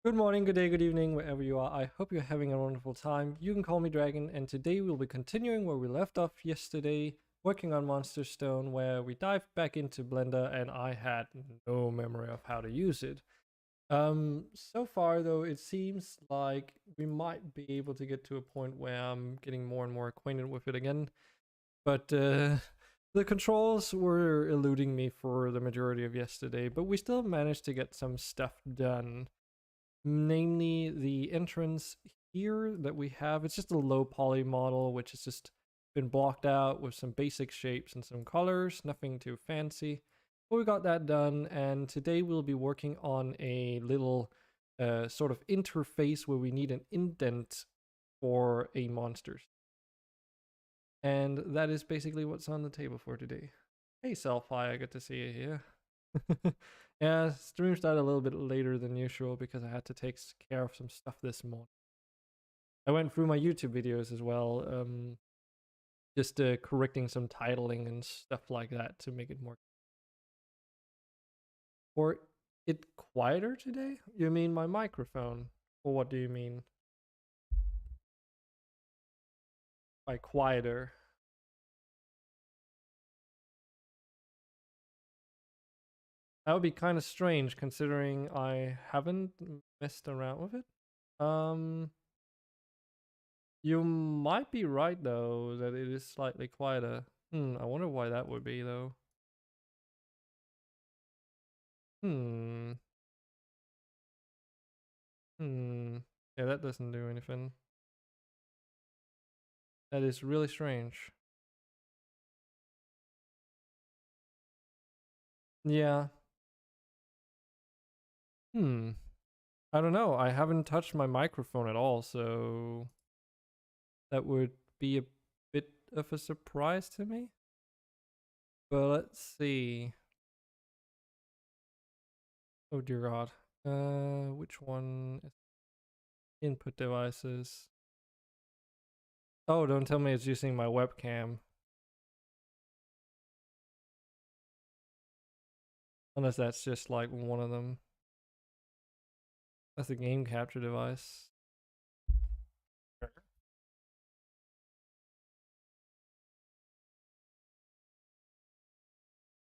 Good morning, good day, good evening, wherever you are. I hope you're having a wonderful time. You can call me Dragon, and today we'll be continuing where we left off yesterday, working on MonsterStone, where we dived back into Blender and I had no memory of how to use it. So far though, it seems like we might be able to get to a point where I'm getting more and more acquainted with it again. But the controls were eluding me for the majority of yesterday, but we still managed to get some stuff done. Namely, the entrance here that we have, it's just a low poly model, which has just been blocked out with some basic shapes and some colors, nothing too fancy. But we got that done, and today we'll be working on a little sort of interface where we need an indent for a monster. And that is basically what's on the table for today. Hey Selfie, I get to see you here. Yeah, stream started a little bit later than usual because I had to take care of some stuff this morning. I went through my YouTube videos as well, just correcting some titling and stuff like that to make it more. Or it quieter today? You mean my microphone? Or what do you mean by quieter? That would be kind of strange considering I haven't messed around with it. You might be right though that it is slightly quieter. I wonder why that would be though. Hmm. Yeah, that doesn't do anything. That is really strange. Yeah. I don't know. I haven't touched my microphone at all, so that would be a bit of a surprise to me. But let's see. Oh dear God. Which one is input devices? Oh, don't tell me it's using my webcam. Unless that's just like one of them. That's a game capture device.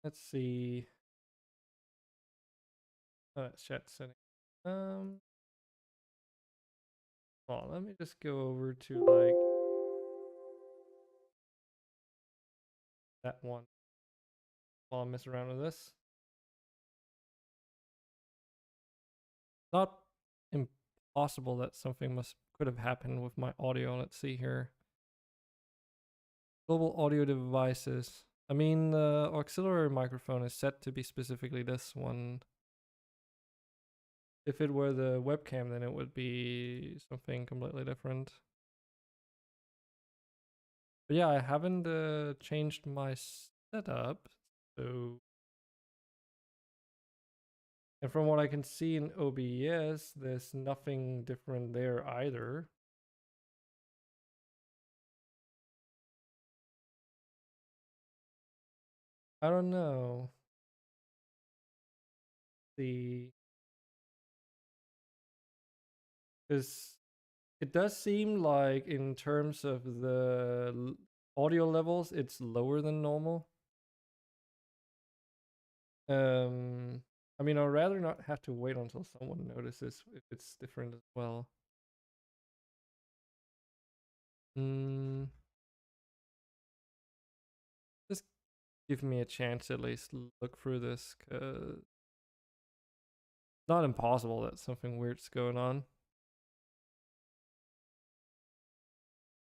Let's see. Oh, that's chat setting. Well, let me just go over to like that one while I mess around with this. Not impossible that something could have happened with my audio. Let's see here. Global audio devices. I mean, the auxiliary microphone is set to be specifically this one. If it were the webcam, then it would be something completely different. But yeah, I haven't changed my setup, so. And from what I can see in OBS, there's nothing different there either. I don't know. Because it does seem like in terms of the audio levels, it's lower than normal. I mean, I'd rather not have to wait until someone notices if it's different as well. Just give me a chance to at least look through this, because it's not impossible that something weird's going on.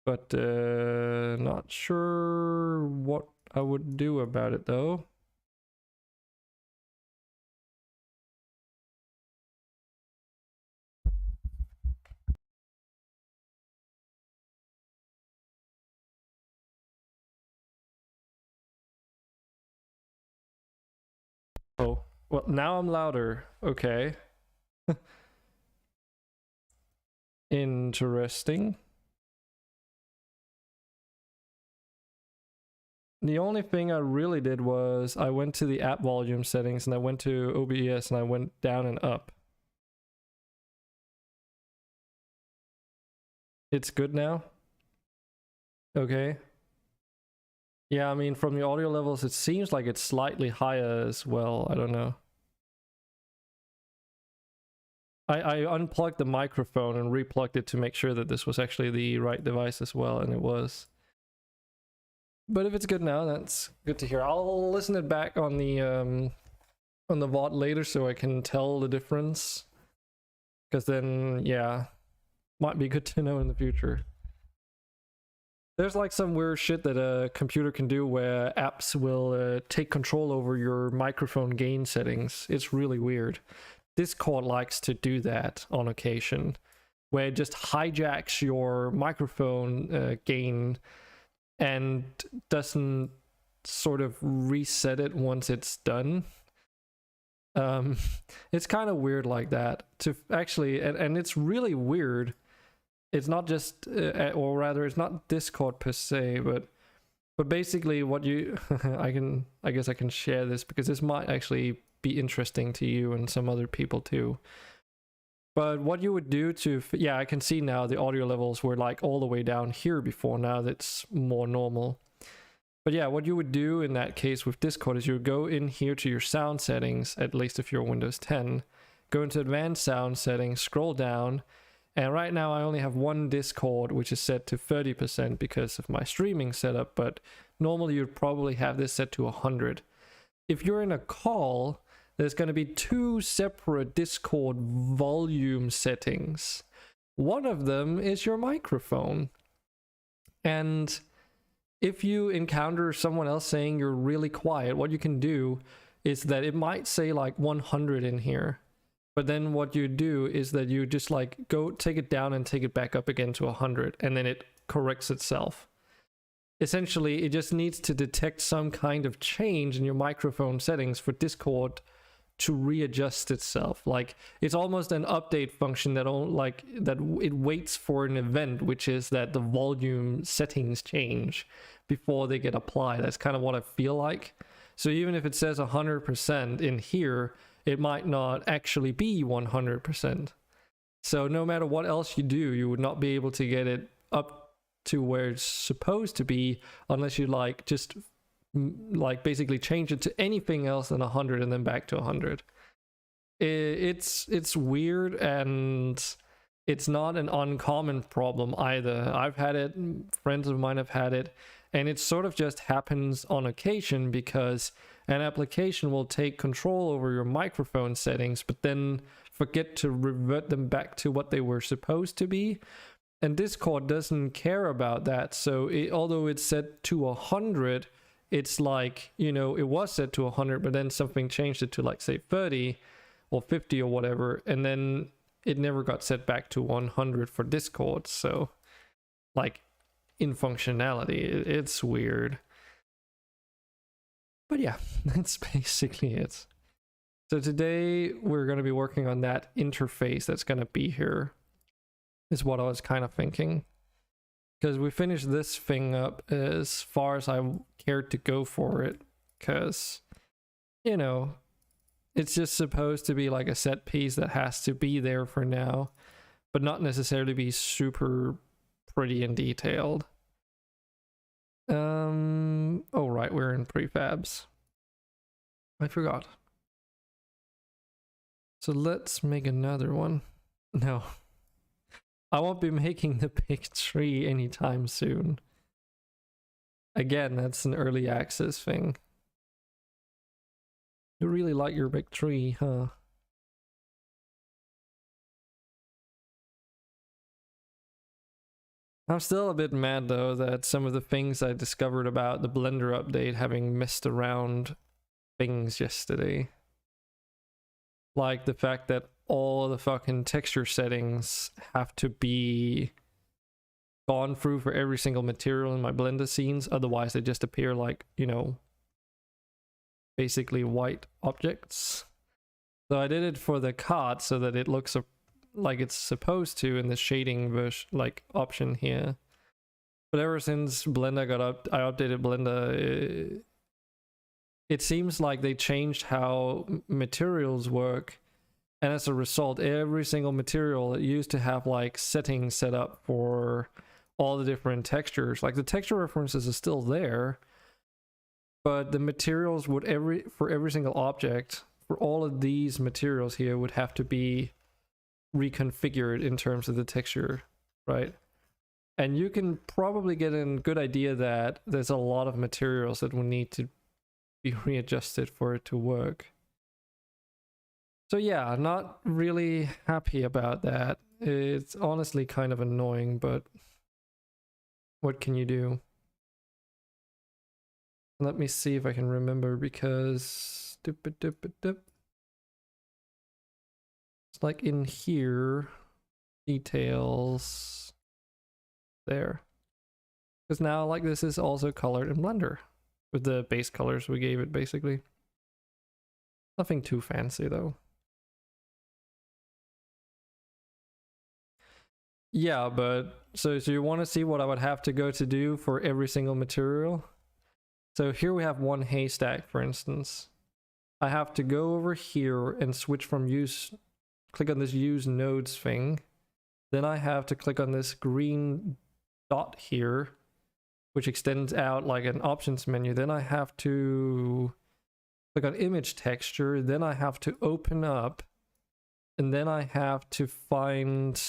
But not sure what I would do about it though. Oh, well, now I'm louder. Okay. Interesting. The only thing I really did was I went to the app volume settings and I went to OBS and I went down and up. It's good now? Okay. Yeah, I mean, from the audio levels, it seems like it's slightly higher as well. I don't know. I unplugged the microphone and replugged it to make sure that this was actually the right device as well, and it was. But if it's good now, that's good to hear. I'll listen it back on the VOD later so I can tell the difference. Because then, yeah, might be good to know in the future. There's like some weird shit that a computer can do where apps will take control over your microphone gain settings. It's really weird. Discord likes to do that on occasion, where it just hijacks your microphone gain and doesn't sort of reset it once it's done. It's kind of weird like that to actually, and it's really weird. It's not just, or rather, it's not Discord per se, but basically what you, I guess I can share this because this might actually be interesting to you and some other people too. But what you would do to, yeah, I can see now the audio levels were like all the way down here before. Now that's more normal. But yeah, what you would do in that case with Discord is you would go in here to your sound settings, at least if you're Windows 10, go into advanced sound settings, scroll down, and right now I only have one Discord which is set to 30% because of my streaming setup, but normally you'd probably have this set to 100. If you're in a call, there's going to be two separate Discord volume settings. One of them is your microphone. And if you encounter someone else saying you're really quiet, what you can do is that it might say like 100 in here. But then what you do is that you just like go take it down and take it back up again to 100, and then it corrects itself. Essentially, it just needs to detect some kind of change in your microphone settings for Discord to readjust itself. Like, it's almost an update function that it waits for an event, which is that the volume settings change before they get applied. That's kind of what I feel like. So even if it says 100% in here, it might not actually be 100%. So no matter what else you do, you would not be able to get it up to where it's supposed to be unless you like just like basically change it to anything else than 100 and then back to 100. It's weird, and it's not an uncommon problem either. I've had it, friends of mine have had it, and it sort of just happens on occasion because an application will take control over your microphone settings but then forget to revert them back to what they were supposed to be. And Discord doesn't care about that. So although it's set to 100, it's like, you know, it was set to 100, but then something changed it to like say 30 or 50 or whatever, and then it never got set back to 100 for Discord. So like in functionality, it's weird. But yeah, that's basically it. So today we're going to be working on that interface that's going to be here, is what I was kind of thinking. Because we finished this thing up as far as I cared to go for it. Because, you know, it's just supposed to be like a set piece that has to be there for now, but not necessarily be super pretty and detailed. Oh right, we're in prefabs. I forgot. So let's make another one. No. I won't be making the big tree anytime soon. Again, that's an early access thing. You really like your big tree, huh? I'm still a bit mad though that some of the things I discovered about the Blender update having messed around things yesterday. Like the fact that all the fucking texture settings have to be gone through for every single material in my Blender scenes, otherwise they just appear like, you know, basically white objects. So I did it for the cart so that it looks like it's supposed to in the shading version, like option here. But ever since Blender got up, I updated Blender, it seems like they changed how materials work, And as a result, every single material it used to have like settings set up for all the different textures. Like the texture references is still there, but the materials would for every single object, for all of these materials here, would have to be reconfigured in terms of the texture, right? And you can probably get a good idea that there's a lot of materials that will need to be readjusted for it to work. So yeah, not really happy about that. It's honestly kind of annoying, but what can you do? Let me see if I can remember, because it's like in here, details there. Because now like this is also colored in Blender with the base colors we gave it basically. Nothing too fancy though. Yeah, but so you want to see what I would have to go to do for every single material? So here we have one haystack, for instance. I have to go over here and switch from click on this use nodes thing. Then I have to click on this green dot here, which extends out like an options menu. Then I have to click on image texture. Then I have to open up, and then I have to find,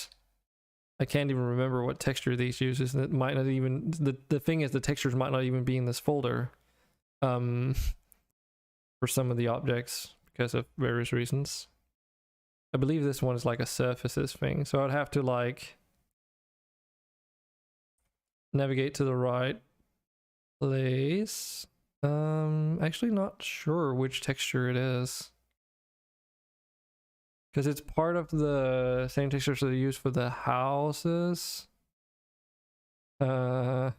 I can't even remember what texture these uses. It might not even, the thing is the textures might not even be in this folder for some of the objects because of various reasons. I believe this one is like a surfaces thing, so I'd have to like navigate to the right place. Actually not sure which texture it is, because it's part of the same textures that they use for the houses. Crap,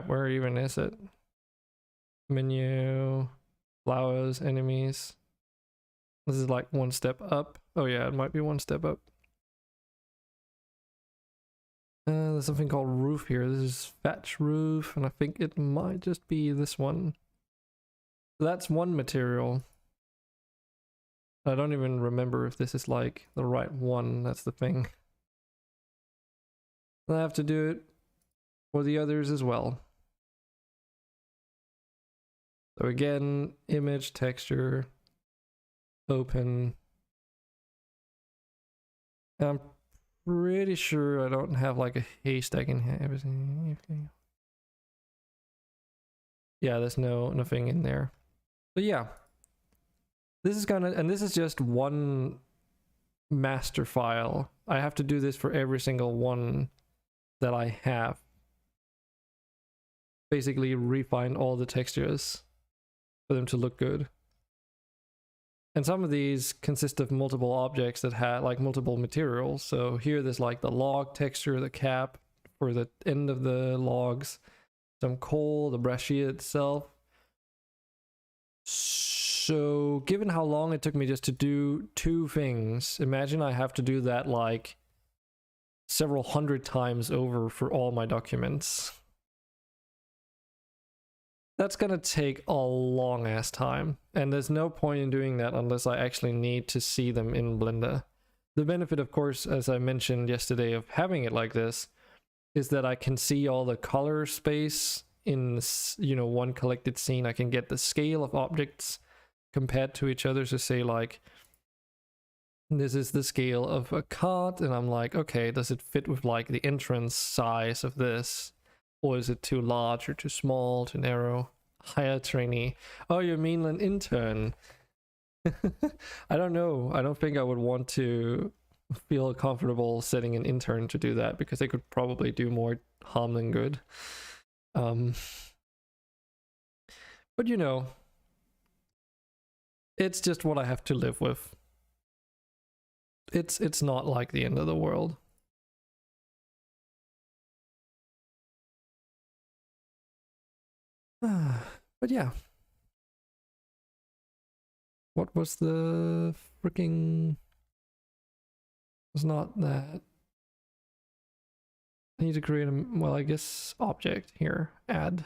where even is it? Menu, flowers, enemies. This is like one step up. Oh yeah, it might be one step up. There's something called roof here. This is fetch roof, and I think it might just be this one. So that's one material. I don't even remember if this is like the right one. That's the thing. I have to do it for the others as well. So again, image, texture, open. I'm pretty sure I don't have like a haystack in here. Everything. Yeah, there's nothing in there. But yeah, this is and this is just one master file. I have to do this for every single one that I have. Basically refine all the textures for them to look good. And some of these consist of multiple objects that have like multiple materials. So here there's like the log texture, the cap for the end of the logs, some coal, the brush sheet itself. So given how long it took me just to do 2 things, imagine I have to do that like several hundred times over for all my documents. That's gonna take a long ass time, and there's no point in doing that unless I actually need to see them in Blender. The benefit, of course, as I mentioned yesterday, of having it like this is that I can see all the color space in, you know, one collected scene. I can get the scale of objects compared to each other to say like, this is the scale of a card, and I'm like, okay, does it fit with like the entrance size of this? Or is it too large or too small, too narrow? Hire trainee. Oh, you mean an intern? I don't know. I don't think I would want to feel comfortable setting an intern to do that, because they could probably do more harm than good. But you know, it's just what I have to live with. It's not like the end of the world. But yeah. What was the freaking... It's not that. I need to create a, well, I guess object here. Add.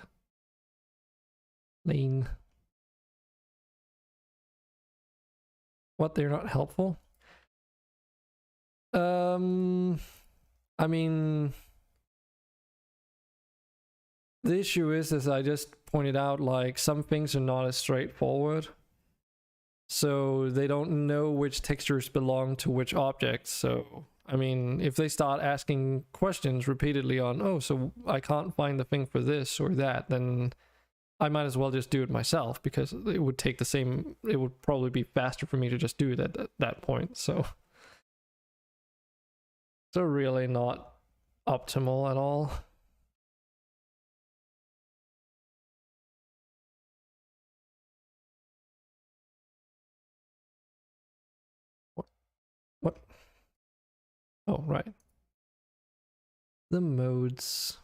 Lane. What, they're not helpful? I mean, the issue is, as I just pointed out, like some things are not as straightforward. So they don't know which textures belong to which objects. So, I mean, if they start asking questions repeatedly on, oh, so I can't find the thing for this or that, then I might as well just do it myself, because it would take the same, it would probably be faster for me to just do it at that point. So really not optimal at all. What? Oh, right. The modes.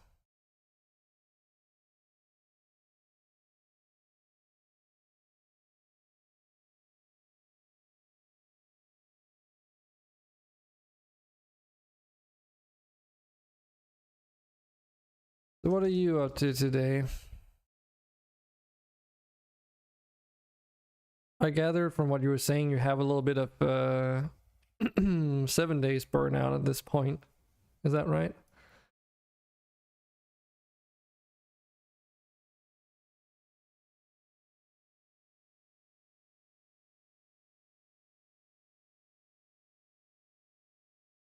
So what are you up to today? I gather from what you were saying, you have a little bit of 7 days burnout at this point. Is that right?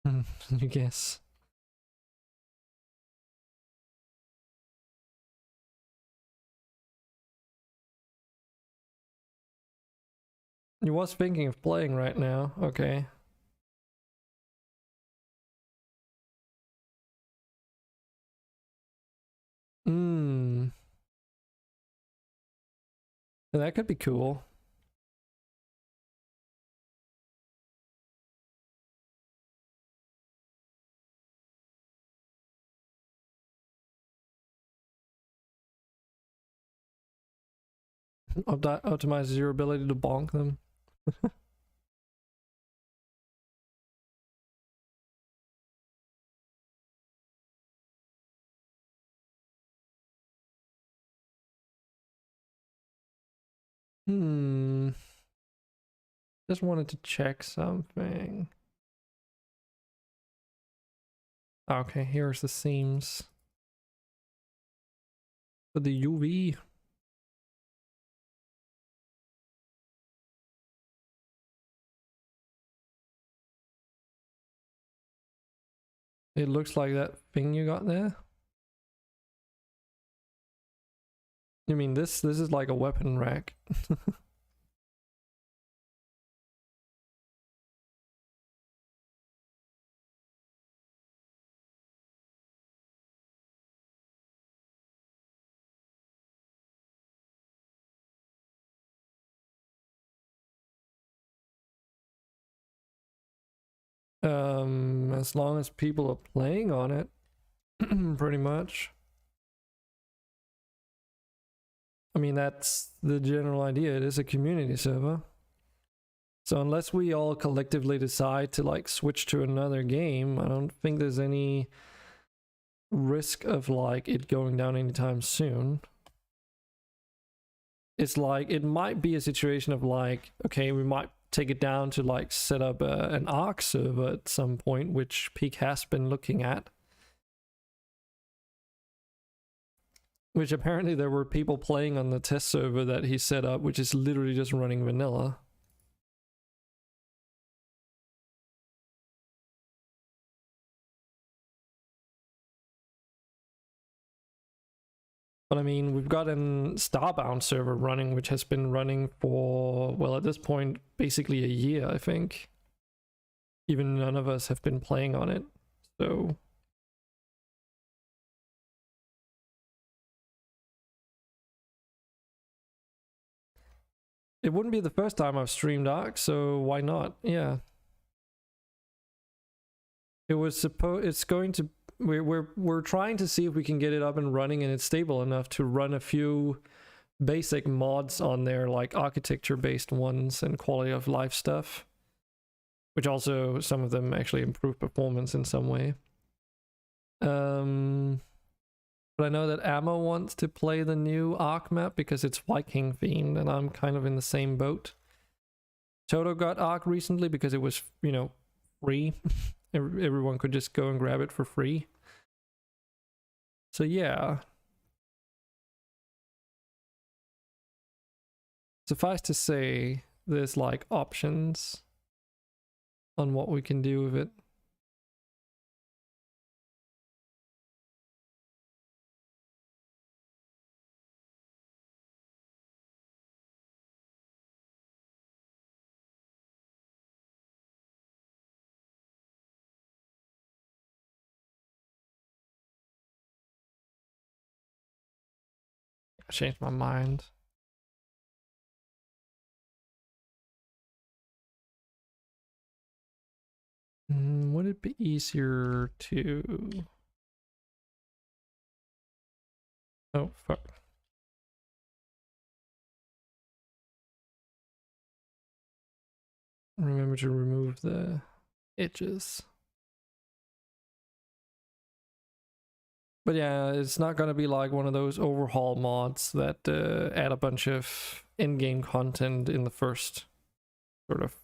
You guess. You was thinking of playing right now. Okay. That could be cool. Optimizes your ability to bonk them. Just wanted to check something. Okay, here's the seams. For the UV. It looks like that thing you got there. You mean this is like a weapon rack. As long as people are playing on it, pretty much. I mean, that's the general idea. It is a community server. So unless we all collectively decide to like switch to another game, I don't think there's any risk of like it going down anytime soon. It's like, it might be a situation of like, okay, we might take it down to like set up an Arc server at some point, which Peak has been looking at. Which apparently there were people playing on the test server that he set up, which is literally just running vanilla. But I mean, we've got an Starbound server running, which has been running for, well, at this point, basically a year, I think. Even none of us have been playing on it, so... It wouldn't be the first time I've streamed Ark, so why not? Yeah. It was it's going to... We're trying to see if we can get it up and running and it's stable enough to run a few basic mods on there, like architecture-based ones and quality of life stuff. Which also, some of them actually improve performance in some way. But I know that Ammo wants to play the new Ark map because it's Viking themed, and I'm kind of in the same boat. Toto got Arc recently because it was, you know, free. Everyone could just go and grab it for free. So yeah. Suffice to say, there's like options on what we can do with it. I changed my mind. Would it be easier to... Oh, fuck. Remember to remove the edges. But yeah, it's not gonna be like one of those overhaul mods that add a bunch of in-game content in the first sort of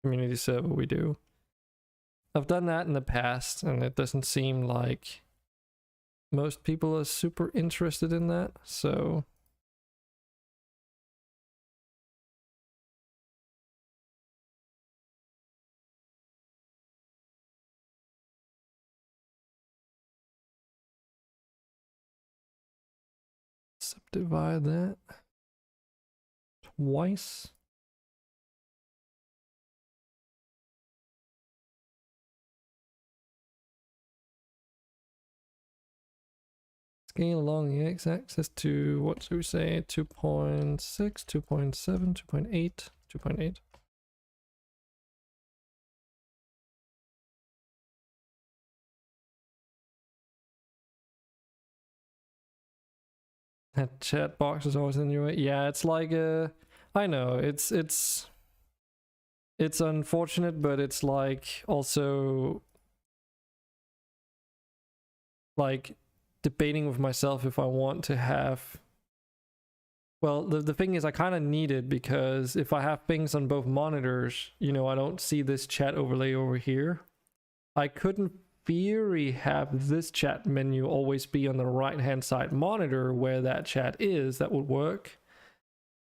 community server we do. I've done that in the past, and it doesn't seem like most people are super interested in that, so... Subdivide that twice. Scale along the x-axis to, what should we say, 2.6, 2.7, 2.8, 2.8. That chat box is always in your way. Yeah, it's like I know, it's unfortunate, but it's like also like debating with myself if I want to have... Well, the thing is I kind of need it, because if I have things on both monitors, you know, I don't see this chat overlay over here. I couldn't theory have this chat menu always be on the right hand side monitor where that chat is. That would work.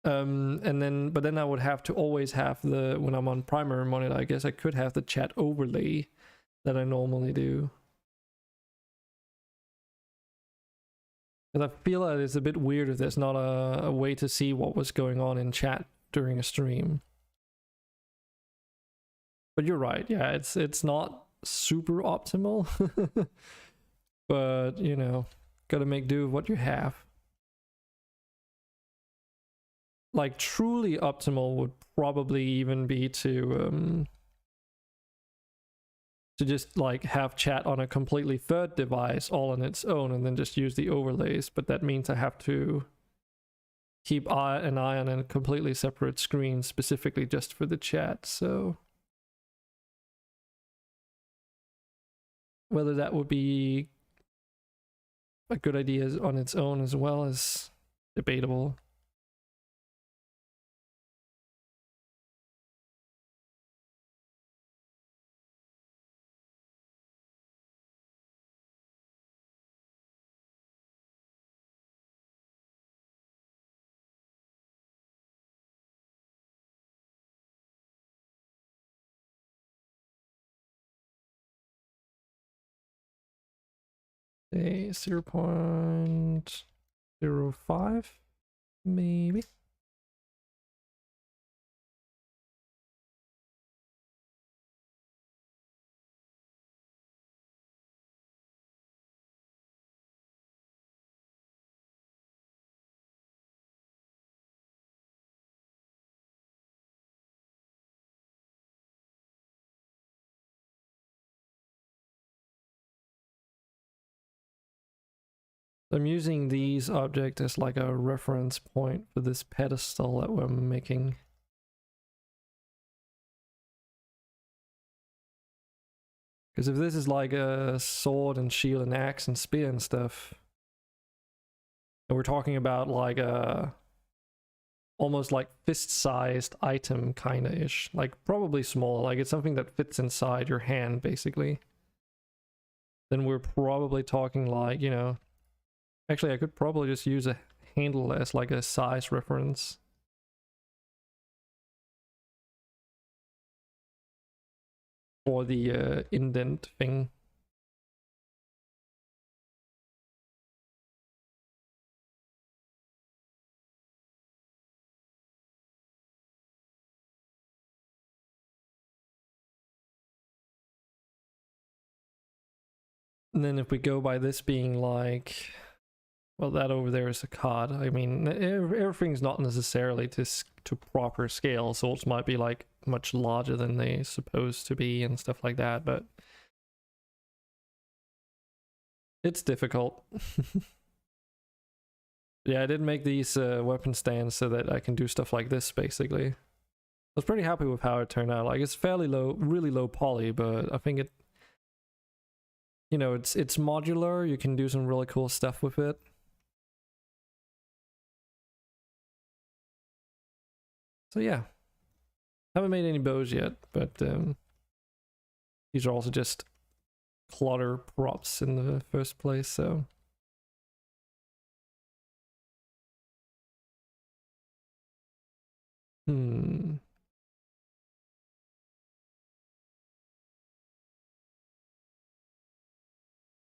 And then I would have to always have the, when I'm on primary monitor, I guess I could have the chat overlay that I normally do. Because I feel that it's a bit weird if there's not a way to see what was going on in chat during a stream. But you're right, yeah, it's not super optimal. But, you know, gotta make do with what you have. Like, truly optimal would probably even be to just like have chat on a completely third device all on its own and then just use the overlays, but that means I have to keep an eye on a completely separate screen specifically just for the chat. So whether that would be a good idea on its own as well is debatable. Say 0.05 maybe. I'm using these objects as like a reference point for this pedestal that we're making. Because if this is like a sword and shield and axe and spear and stuff, and we're talking about like a almost like fist-sized item kind of ish, like probably small, like it's something that fits inside your hand basically, then we're probably talking like, you know, actually I could probably just use a handle as like a size reference. For the indent thing. And then if we go by this being like, well, that over there is a cod. I mean, everything's not necessarily to proper scale. Swords might be like much larger than they supposed to be and stuff like that, but it's difficult. Yeah, I did make these weapon stands so that I can do stuff like this basically. I was pretty happy with how it turned out. Like, it's fairly low, really low poly, but I think it, you know, it's modular. You can do some really cool stuff with it. So yeah, haven't made any bows yet, but these are also just clutter props in the first place, so.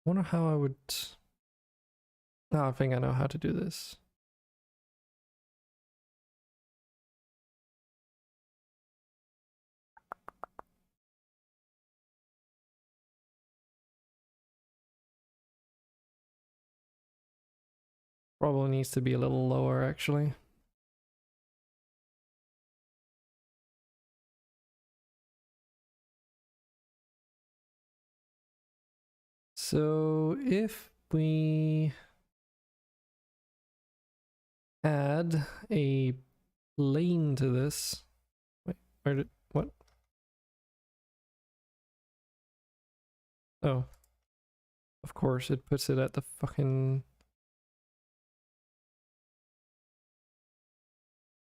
Wonder how I would. No, I think I know how to do this. Probably needs to be a little lower, actually. So if we add a plane to this, wait, where did, what? Oh, of course it puts it at the fucking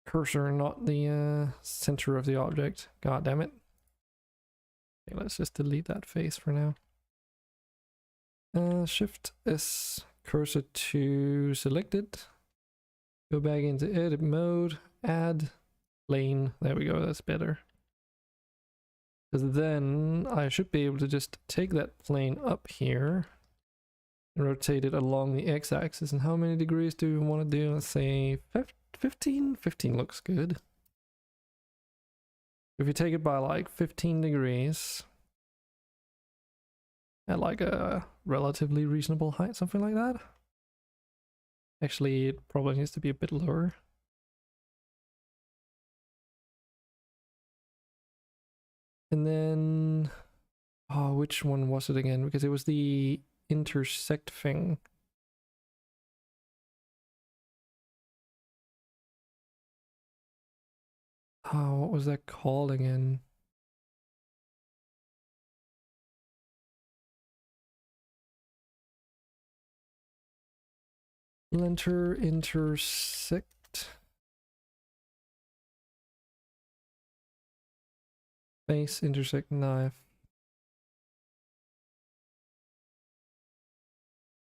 cursor, not the center of the object. God damn it. Okay, let's just delete that face for now. Shift S, cursor to selected. Go back into edit mode, add plane. There we go, that's better. Because then I should be able to just take that plane up here and rotate it along the x-axis. And how many degrees do we want to do? Let's say 15? 15 looks good. If you take it by like 15 degrees at like a relatively reasonable height, something like that. Actually, it probably needs to be a bit lower. And then, oh, which one was it again? Because it was the intersect thing. Oh, what was that called again? Splinter intersect. Face intersect knife.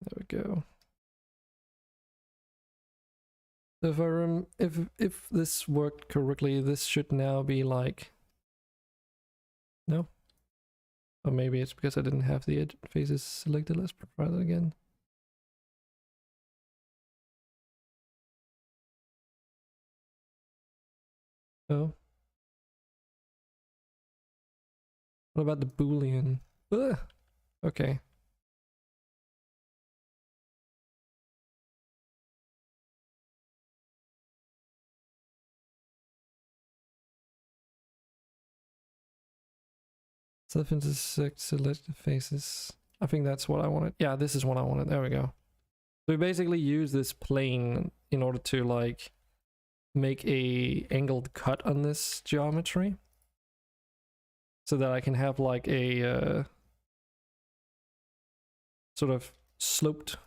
There we go. So if this worked correctly, this should now be like, no? Or maybe it's because I didn't have the edge faces selected. Let's try that again. Oh. What about the Boolean? Ugh. Okay. Self-intersect selected faces. I think that's what I wanted. Yeah, this is what I wanted. There we go. So we basically use this plane in order to like make a angled cut on this geometry, so that I can have like a sort of sloped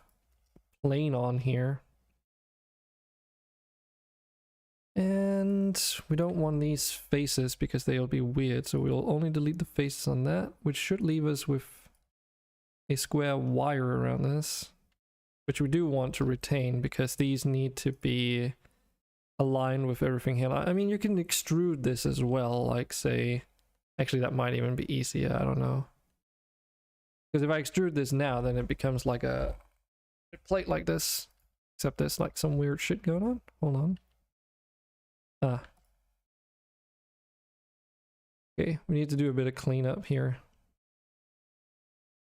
plane on here. And don't want these faces because they'll be weird, so we'll only delete the faces on that, which should leave us with a square wire around this, which we do want to retain because these need to be aligned with everything here. I mean, you can extrude this as well, like say, actually that might even be easier, I don't know. Because if I extrude this now, then it becomes like a plate like this, except there's like some weird shit going on. Hold on. Okay, we need to do a bit of cleanup here.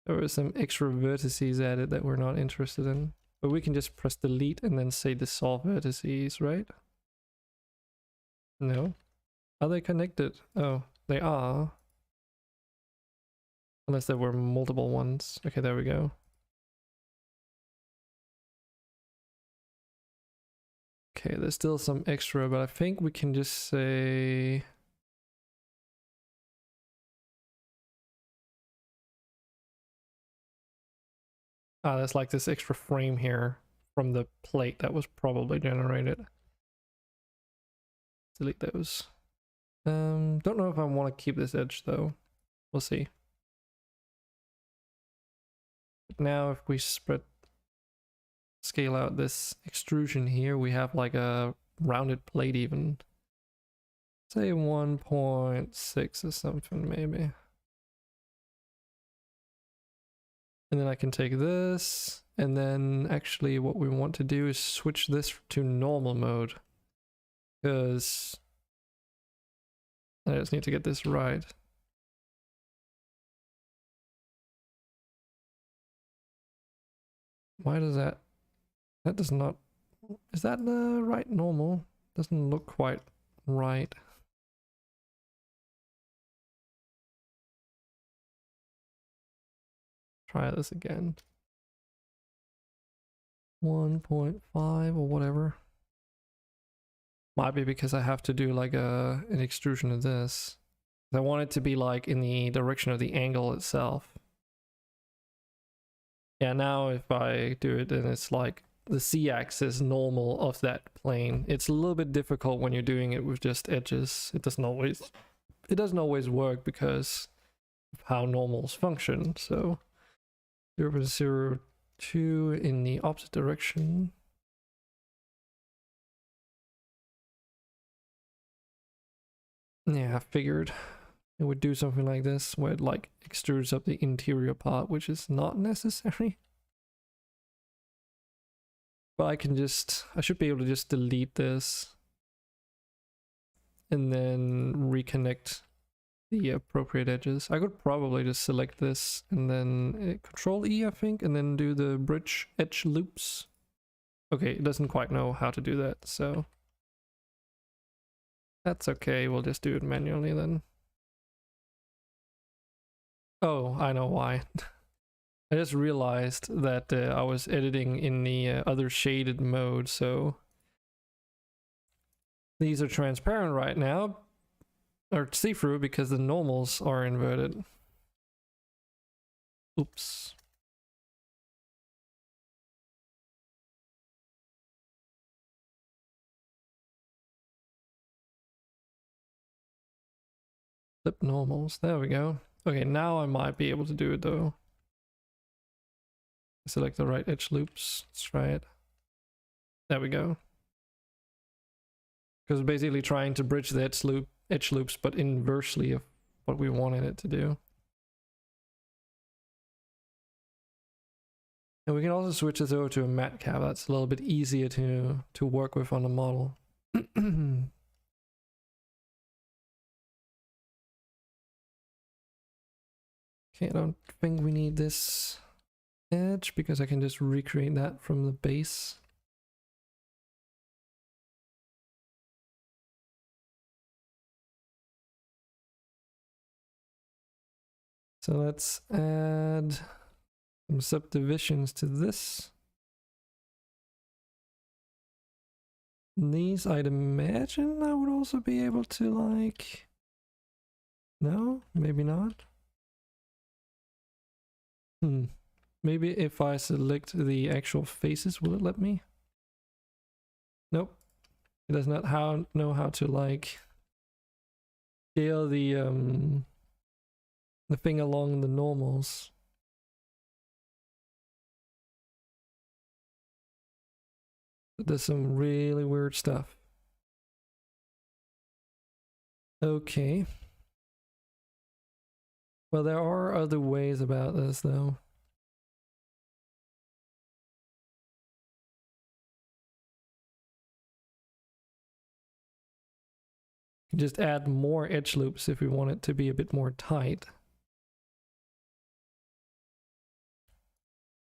There were some extra vertices added that we're not interested in. But we can just press delete and then say dissolve vertices, right? No. Are they connected? Oh, they are. Unless there were multiple ones. Okay, there we go. Okay, there's still some extra, but I think we can just say... Ah, there's like this extra frame here from the plate that was probably generated. Delete those. Don't know if I want to keep this edge though. We'll see. Now if we scale out this extrusion here, we have like a rounded plate even. Say 1.6 or something maybe. And then I can take this, and then actually what we want to do is switch this to normal mode. Because I just need to get this right. Why does that does not, is that the right normal? Doesn't look quite right. Try this again. 1.5 or whatever. Might be because I have to do like an extrusion of this. I want it to be like in the direction of the angle itself. Yeah, now if I do it, then it's like the z-axis normal of that plane. It's a little bit difficult when you're doing it with just edges. It doesn't always work because of how normals function. So 0.02 in the opposite direction. Yeah, I figured it would do something like this, where it like extrudes up the interior part, which is not necessary. But I should be able to just delete this and then reconnect the appropriate edges. I could probably just select this and then Control E, I think, and then do the bridge edge loops. Okay, it doesn't quite know how to do that, so that's okay. We'll just do it manually then. Oh, I know why. I just realized that I was editing in the other shaded mode, so these are transparent right now, or see-through, because the normals are inverted. Oops. Flip normals, there we go. Okay, now I might be able to do it though. Select the right edge loops. Let's try it. There we go. Because basically trying to bridge the edge loops, but inversely of what we wanted it to do. And we can also switch this over to a matte cap. That's a little bit easier to work with on the model. Okay, I don't think we need this edge because I can just recreate that from the base. So let's add some subdivisions to this. These I'd imagine I would also be able to like... No, maybe not. Maybe if I select the actual faces, will it let me? Nope. It does not know how to like scale the thing along the normals. It does some really weird stuff. Okay. Well, there are other ways about this though. Just add more edge loops if we want it to be a bit more tight.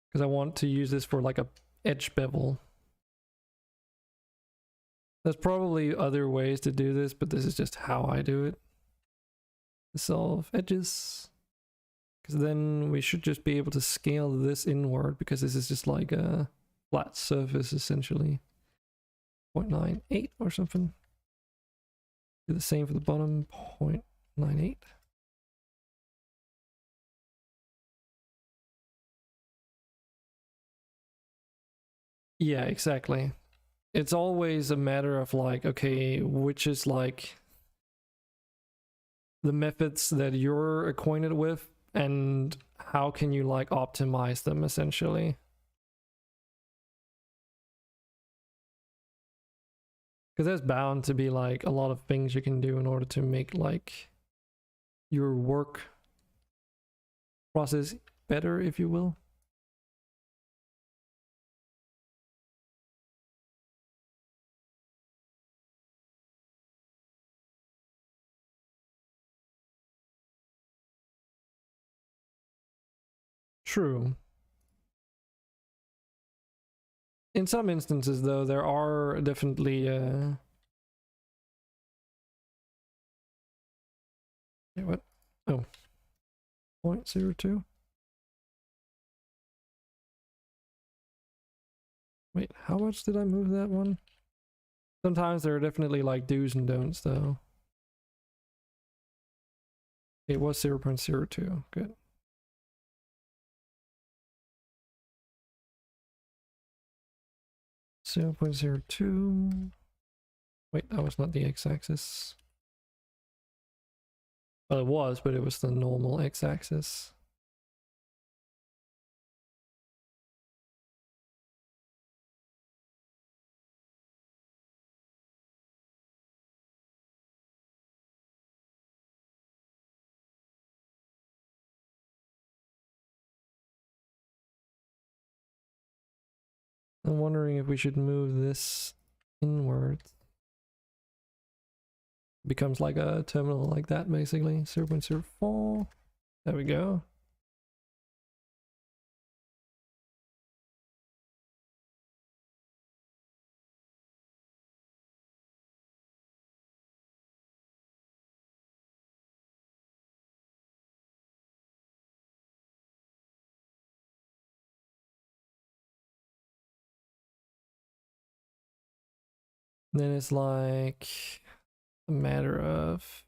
Because I want to use this for like a edge bevel. There's probably other ways to do this, but this is just how I do it. Solve edges. Because then we should just be able to scale this inward, because this is just like a flat surface essentially. 0.98 or something. Do the same for the bottom, 0.98. Yeah, exactly. It's always a matter of like, okay, which is like the methods that you're acquainted with and how can you like optimize them essentially. Because there's bound to be like a lot of things you can do in order to make like your work process better, if you will. True. In some instances though, there are definitely wait, what? Oh. 0.02. Wait, how much did I move that one? Sometimes there are definitely like do's and don'ts though. It was 0.02. Good. .02. Wait, that was not the x-axis. Well, it was, but it was the normal x-axis. I'm wondering if we should move this inwards. Becomes like a terminal like that, basically. 0.04. There we go. Then it's like a matter of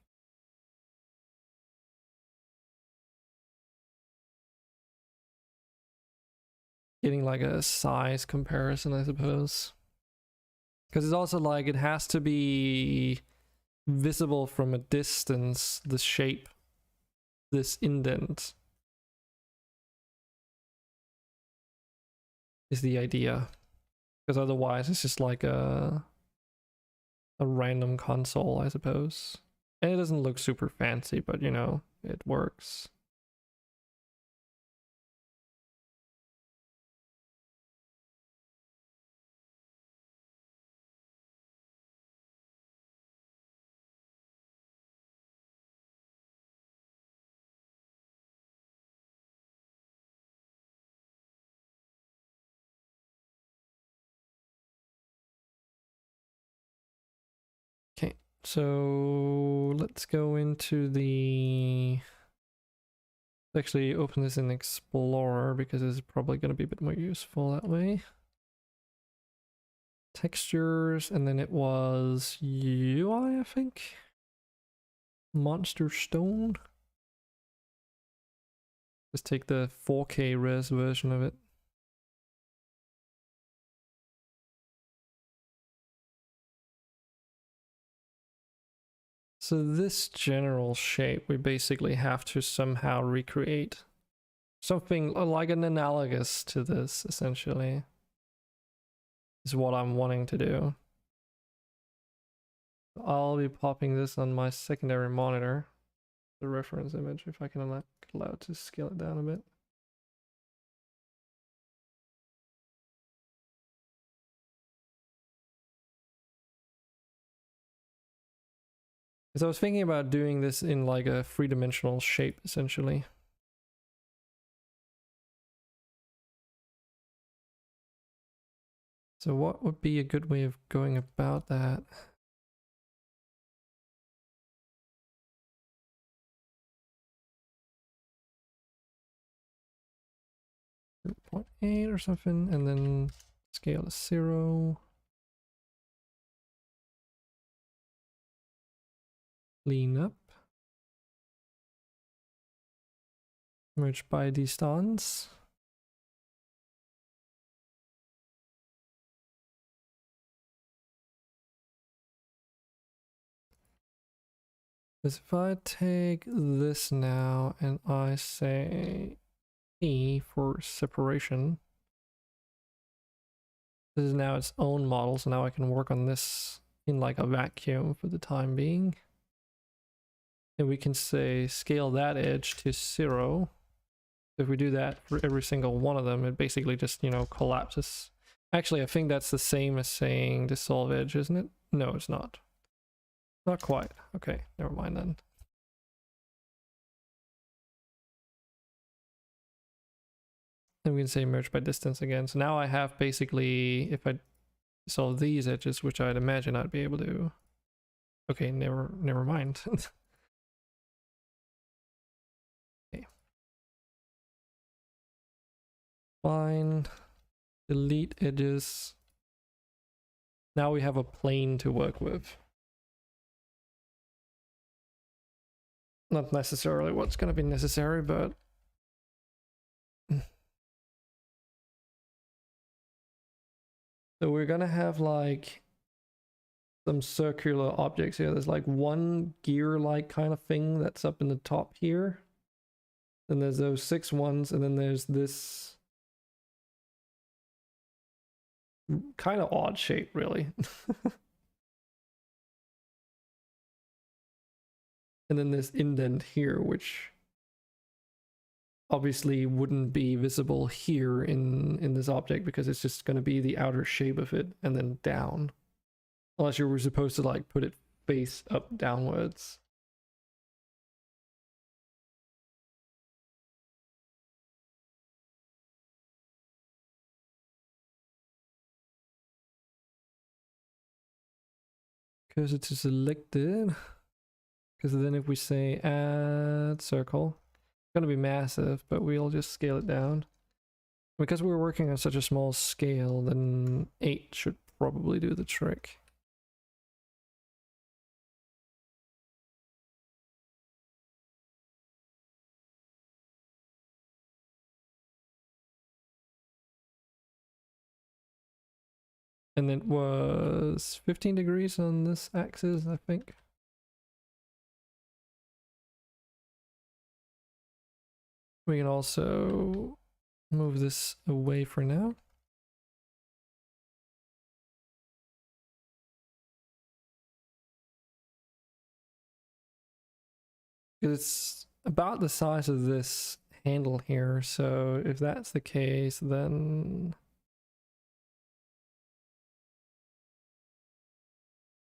getting like a size comparison, I suppose. Because it's also like it has to be visible from a distance, the shape, this indent is the idea. Because otherwise it's just like a random console, I suppose. And it doesn't look super fancy, but you know, it works. Okay, so let's go into the... Actually open this in Explorer because it's probably going to be a bit more useful that way. Textures, and then it was UI, I think. MonsterStone. Just take the 4K res version of it. So this general shape, we basically have to somehow recreate something like an analogous to this, essentially, is what I'm wanting to do. I'll be popping this on my secondary monitor, the reference image, if I can allow it to scale it down a bit. So I was thinking about doing this in like a three-dimensional shape, essentially. So what would be a good way of going about that? 0.8 or something, and then scale to 0. Clean up. Merge by distance. If I take this now and I say E for separation, this is now its own model, so now I can work on this in like a vacuum for the time being. And we can say scale that edge to 0. If we do that for every single one of them, it basically just, you know, collapses. Actually, I think that's the same as saying dissolve edge, isn't it? No, it's not. Not quite. Okay, never mind then. And we can say merge by distance again. So now I have basically, if I solve these edges, which I'd imagine I'd be able to. Okay, never mind. Okay. Fine. Delete edges. Now we have a plane to work with. Not necessarily what's going to be necessary, but so we're going to have like some circular objects here. There's like one gear-like kind of thing that's up in the top here. Then there's those 6 ones, and then there's this kind of odd shape, really. And then this indent here, which obviously wouldn't be visible here in this object because it's just going to be the outer shape of it and then down. Unless you were supposed to like put it face up downwards. Because it's selected. Because then if we say add circle, it's going to be massive, but we'll just scale it down. Because we're working on such a small scale, then 8 should probably do the trick. And it was 15 degrees on this axis, I think. We can also move this away for now. It's about the size of this handle here, so if that's the case, then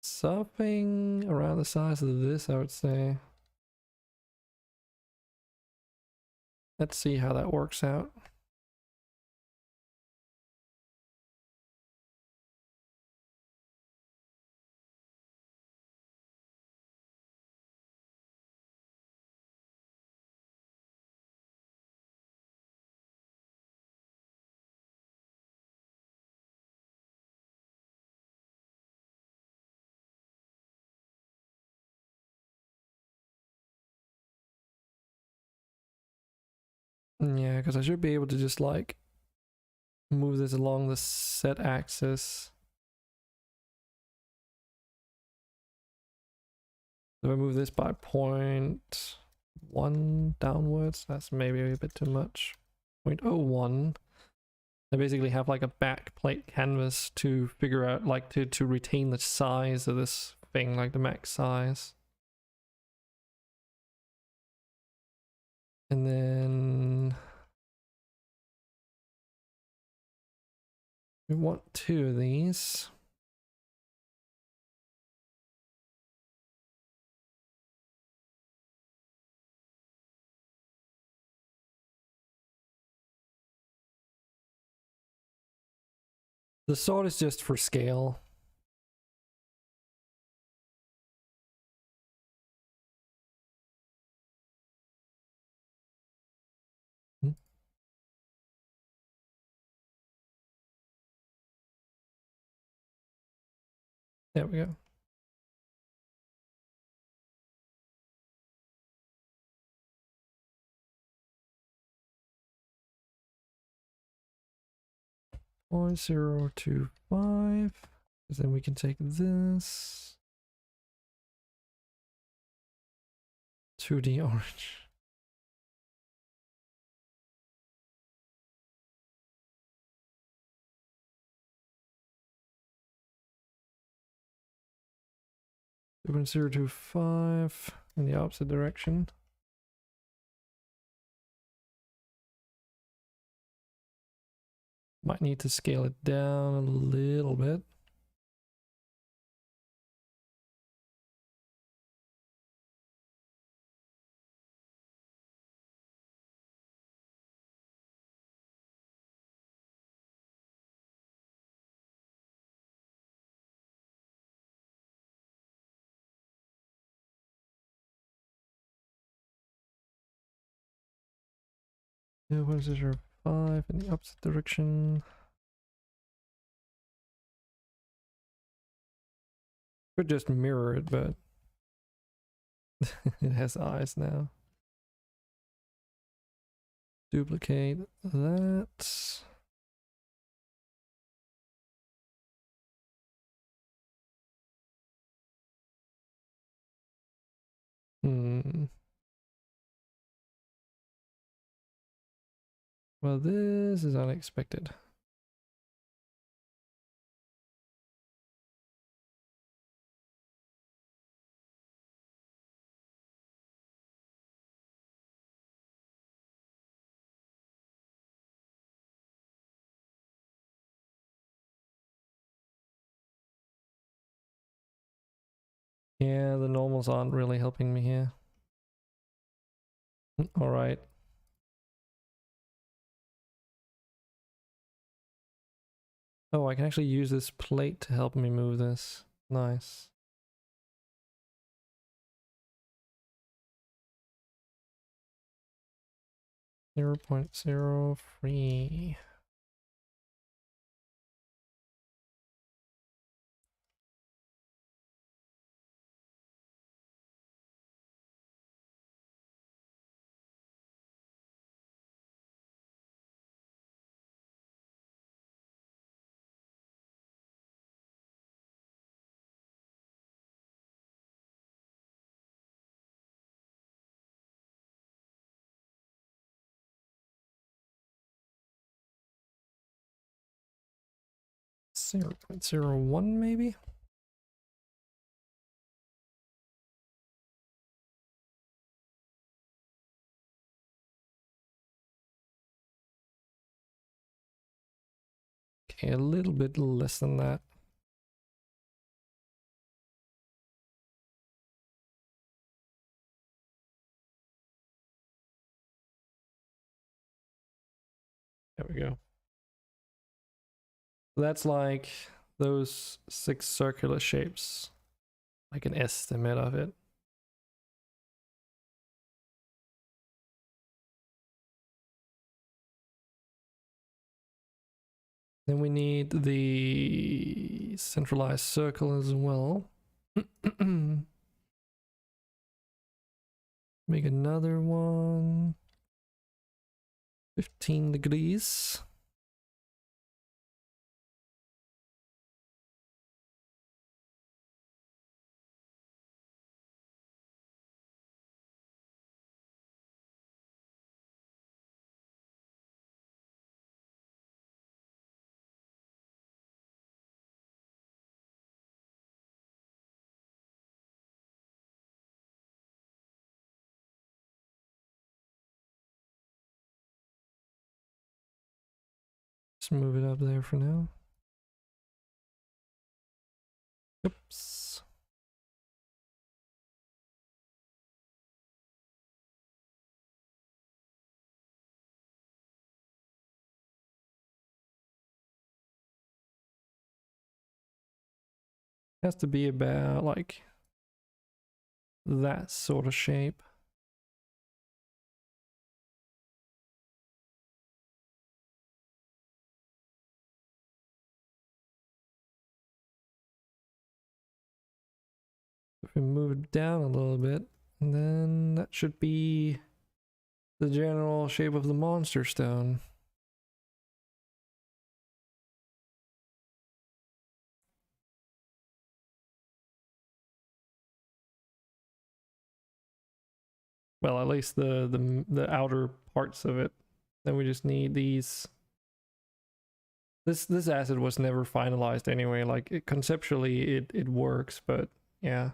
something around the size of this, I would say. Let's see how that works out. Yeah, because I should be able to just like move this along the set axis. If I move this by 0.1 downwards, that's maybe a bit too much. 0.01. I basically have like a back plate canvas to figure out, like to retain the size of this thing, like the max size. And then we want 2 of these. The sword is just for scale. There we go. Point 0.025. Then we can take this. 2D orange. Open 0.025 in the opposite direction. Might need to scale it down a little bit. Yeah, 1.0.5 in the opposite direction. Could just mirror it, but it has eyes now. Duplicate that. Well, this is unexpected. Yeah, the normals aren't really helping me here. All right. Oh, I can actually use this plate to help me move this. Nice. Zero 0.03. Zero 0.01 maybe? Okay, a little bit less than that. There we go. That's like those 6 circular shapes, like an estimate of it. Then we need the centralized circle as well. Make another one. 15 degrees. Just move it up there for now. Oops. Has to be about like that sort of shape. If we move it down a little bit, then that should be the general shape of the MonsterStone. Well, at least the outer parts of it. Then we just need these. This acid was never finalized anyway. Like conceptually, it works, but yeah.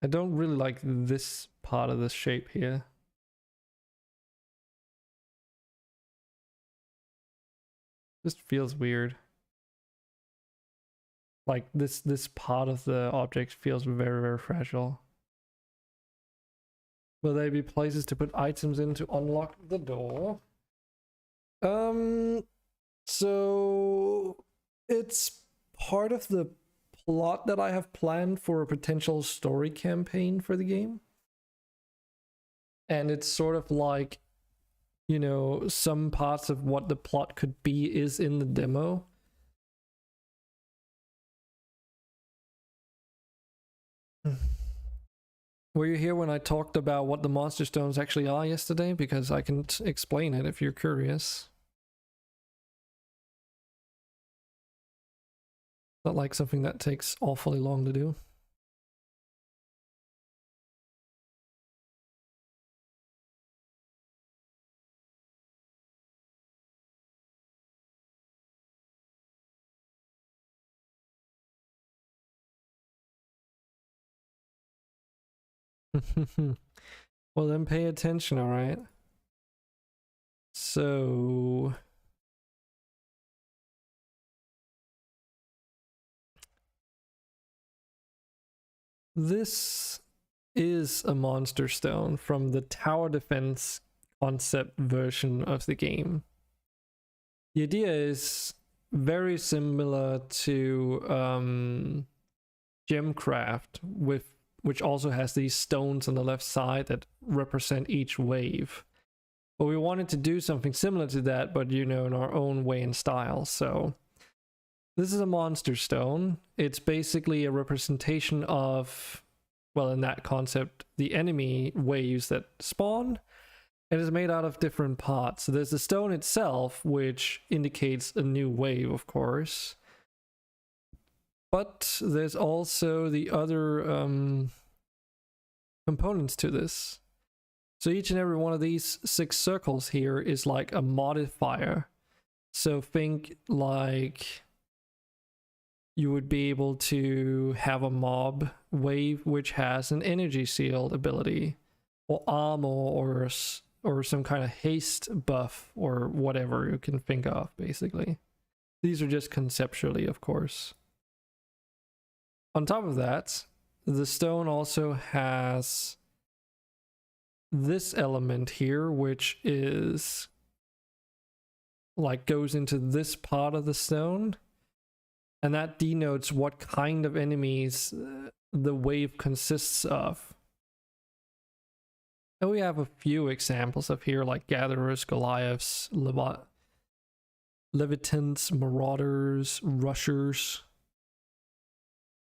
I don't really like this part of the shape here. Just feels weird. Like this part of the object feels very, very fragile. Will there be places to put items in to unlock the door? So it's part of the plot that I have planned for a potential story campaign for the game. And it's sort of like, you know, some parts of what the plot could be is in the demo. Were you here when I talked about what the monster stones actually are yesterday? Because I can explain it if you're curious. Not like something that takes awfully long to do. Well, then pay attention, all right? So this is a monster stone from the tower defense concept version of the game. The idea is very similar to Gemcraft, which also has these stones on the left side that represent each wave. But we wanted to do something similar to that, but you know, in our own way and style. So this is a monster stone. It's basically a representation of, well, in that concept, the enemy waves that spawn. And it's made out of different parts. So there's the stone itself, which indicates a new wave, of course. But there's also the other components to this. So each and every one of these 6 circles here is like a modifier. So think like you would be able to have a mob wave which has an energy shield ability, or armor, or some kind of haste buff, or whatever you can think of, basically. These are just conceptually, of course. On top of that, the stone also has this element here, which is like goes into this part of the stone, and that denotes what kind of enemies the wave consists of. And we have a few examples of here, like gatherers, Goliaths, Levitants, Marauders, Rushers.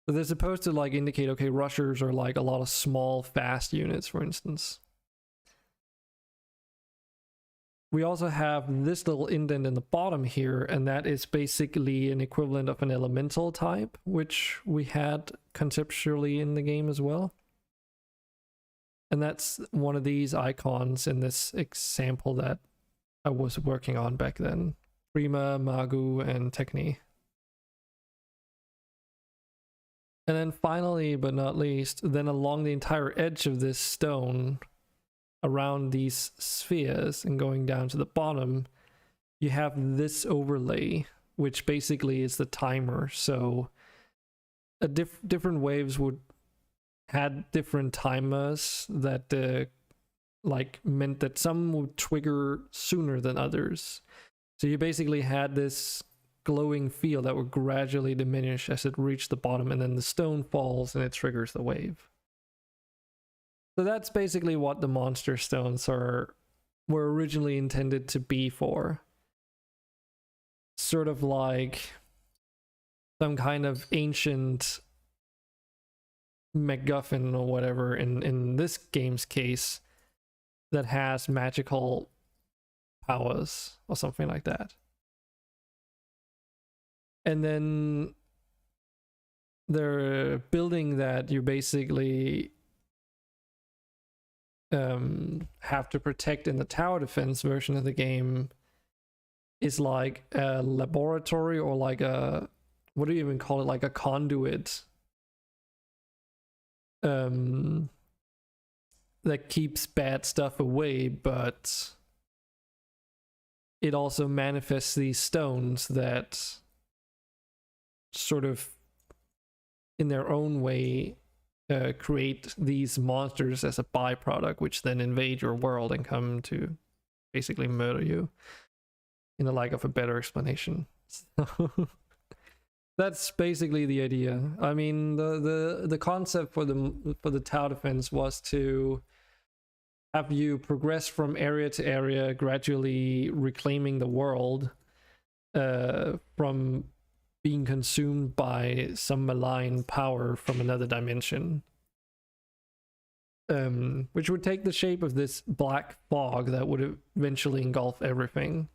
So they're supposed to like indicate, okay, Rushers are like a lot of small, fast units, for instance. We also have this little indent in the bottom here, and that is basically an equivalent of an elemental type, which we had conceptually in the game as well. And that's one of these icons in this example that I was working on back then. Prima, Magu, and Techni. And then finally, but not least, then along the entire edge of this stone, around these spheres and going down to the bottom, you have this overlay, which basically is the timer. So a different waves would had different timers that like meant that some would trigger sooner than others. So you basically had this glowing field that would gradually diminish as it reached the bottom, and then the stone falls and it triggers the wave. So that's basically what the monster stones were originally intended to be for. Sort of like some kind of ancient MacGuffin or whatever in this game's case that has magical powers or something like that. And then the building that you basically have to protect in the tower defense version of the game is like a laboratory, or like a, what do you even call it, like a conduit that keeps bad stuff away, but it also manifests these stones that sort of in their own way create these monsters as a byproduct, which then invade your world and come to basically murder you, in the lack of a better explanation. So that's basically the idea. I mean, the concept for the tower defense was to have you progress from area to area, gradually reclaiming the world from being consumed by some malign power from another dimension, which would take the shape of this black fog that would eventually engulf everything.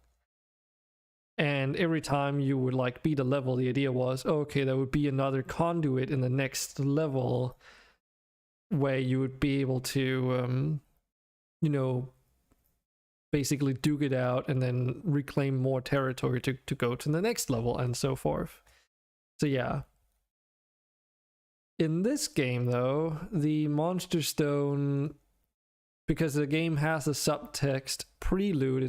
And every time you would like beat a level, the idea was, okay, there would be another conduit in the next level where you would be able to you know, basically duke it out and then reclaim more territory to go to the next level and so forth. So yeah. In this game though, the Monster Stone, because the game has a subtext Prelude,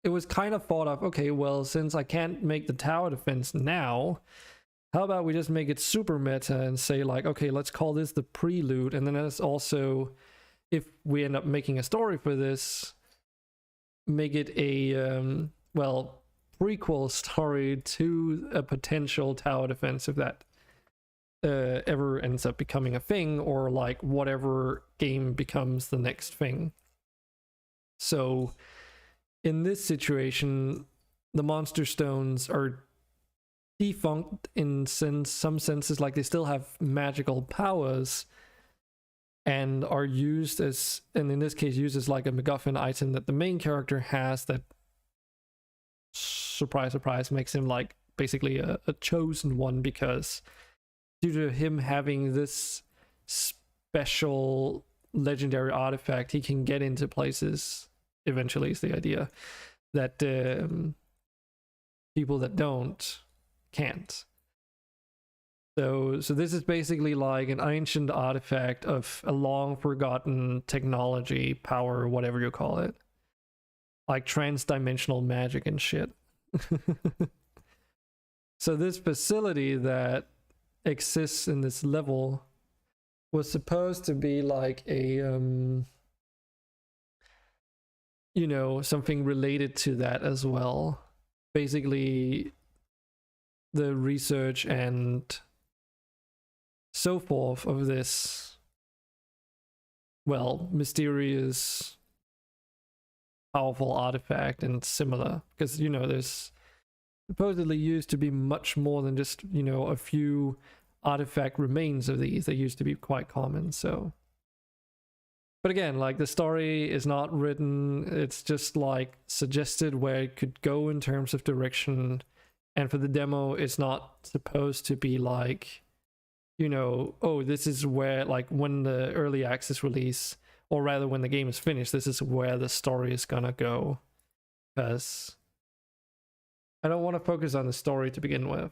it was kind of thought of, okay, well, since I can't make the tower defense now, how about we just make it super meta and say like, okay, let's call this the Prelude, and then it's also, if we end up making a story for this, make it a well, prequel story to a potential tower defense, if that ever ends up becoming a thing, or like whatever game becomes the next thing. So in this situation, the Monster Stones are defunct in some senses, like they still have magical powers and are used as, and in this case used as like a MacGuffin item that the main character has, that, surprise surprise, makes him like basically a chosen one, because due to him having this special legendary artifact, he can get into places eventually, is the idea, that people that don't can't. So this is basically like an ancient artifact of a long forgotten technology, power, whatever you call it, like trans-dimensional magic and shit. So this facility that exists in this level was supposed to be like a you know, something related to that as well. Basically the research and so forth of this, well, mysterious powerful artifact and similar, because, you know, there's supposedly used to be much more than just, you know, a few artifact remains of these. They used to be quite common. So, but again, like, the story is not written, it's just like suggested where it could go in terms of direction. And for the demo, it's not supposed to be like, you know, oh, this is where, like, when the early access release, or rather when the game is finished, this is where the story is gonna go. Because I don't want to focus on the story to begin with.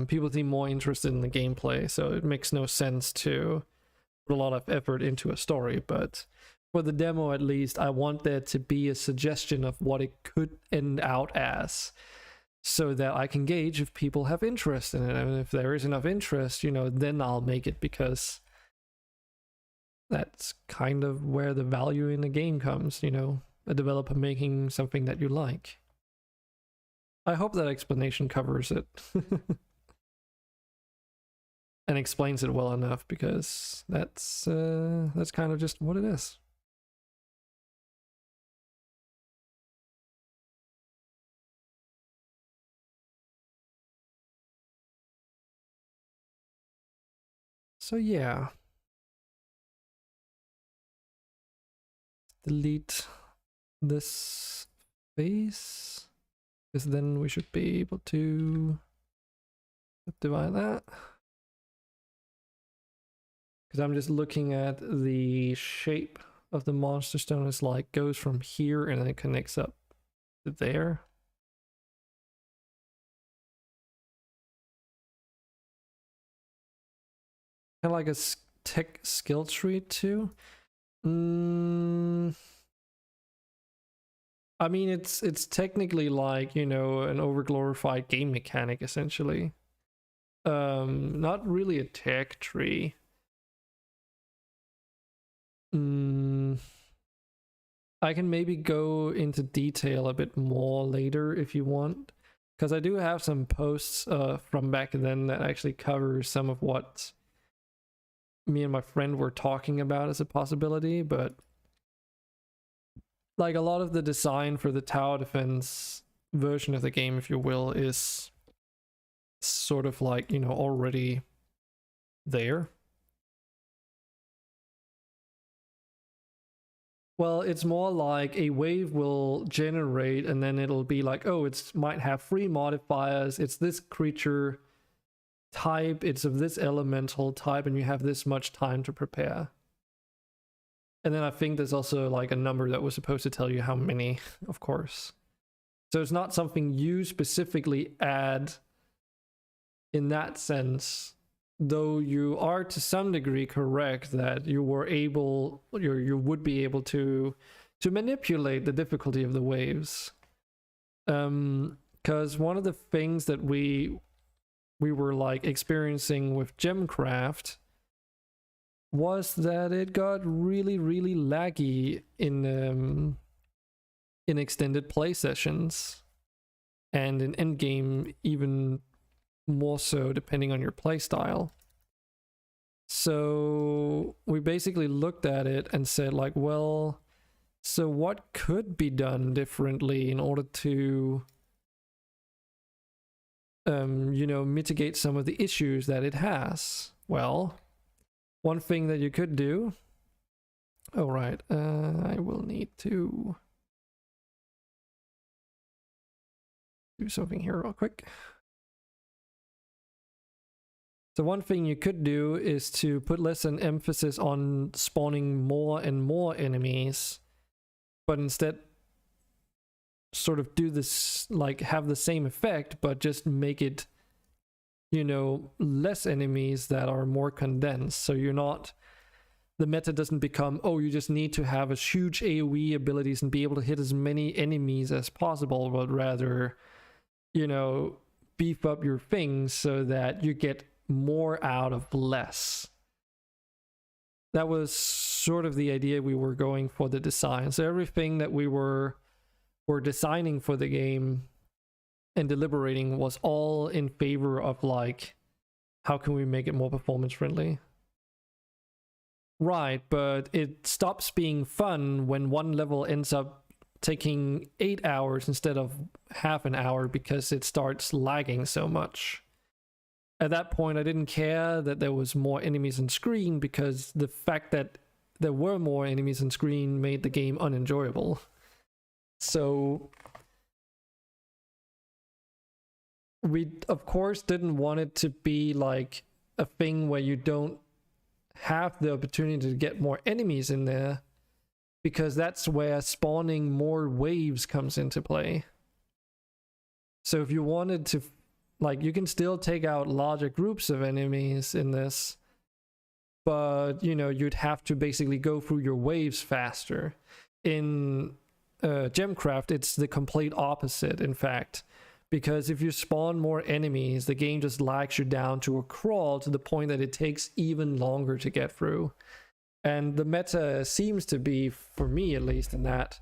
People seem more interested in the gameplay, so it makes no sense to put a lot of effort into a story. But for the demo at least, I want there to be a suggestion of what it could end out as, so that I can gauge if people have interest in it. And if there is enough interest, you know, then I'll make it, because that's kind of where the value in the game comes, you know, a developer making something that you like. I hope that explanation covers it. And explains it well enough, because that's kind of just what it is. So yeah. Delete this face, because then we should be able to subdivide that. Because I'm just looking at the shape of the MonsterStone. It's like goes from here and then it connects up to there. Kind of like a tech skill tree too. I mean, it's technically like, you know, an overglorified game mechanic essentially. Not really a tech tree. I can maybe go into detail a bit more later if you want, because I do have some posts from back then that actually cover some of what me and my friend were talking about as a possibility. But like a lot of the design for the tower defense version of the game, if you will, is sort of like, you know, already there. Well, it's more like a wave will generate and then it'll be like, oh, it might have 3 modifiers. It's this creature type, it's of this elemental type, and you have this much time to prepare. And then I think there's also like a number that was supposed to tell you how many, of course. So it's not something you specifically add in that sense, though you are to some degree correct that you were able, you would be able to manipulate the difficulty of the waves. Because one of the things that we were like experiencing with Gemcraft was that it got really laggy in extended play sessions, and in endgame even more so depending on your play style. So we basically looked at it and said like, well, so what could be done differently in order to you know, mitigate some of the issues that it has? Well, one thing that you could do, oh right, I will need to do something here real quick. So one thing you could do is to put less an emphasis on spawning more and more enemies, but instead sort of do this, like have the same effect, but just make it, you know, less enemies that are more condensed. So you're not, the meta doesn't become, oh, you just need to have a huge AoE abilities and be able to hit as many enemies as possible, but rather, you know, beef up your things so that you get more out of less. That was sort of the idea we were going for the design. So everything that we were designing for the game and deliberating was all in favor of like, how can we make it more performance friendly? Right, but it stops being fun when one level ends up taking 8 hours instead of half an hour because it starts lagging so much. At that point, I didn't care that there was more enemies on screen, because the fact that there were more enemies on screen made the game unenjoyable. So we, of course, didn't want it to be like a thing where you don't have the opportunity to get more enemies in there, because that's where spawning more waves comes into play. So if you wanted to, like, you can still take out larger groups of enemies in this, but you know, you'd have to basically go through your waves faster. In Gemcraft, it's the complete opposite, in fact, because if you spawn more enemies, the game just lags you down to a crawl to the point that it takes even longer to get through. And the meta seems to be, for me at least, in that,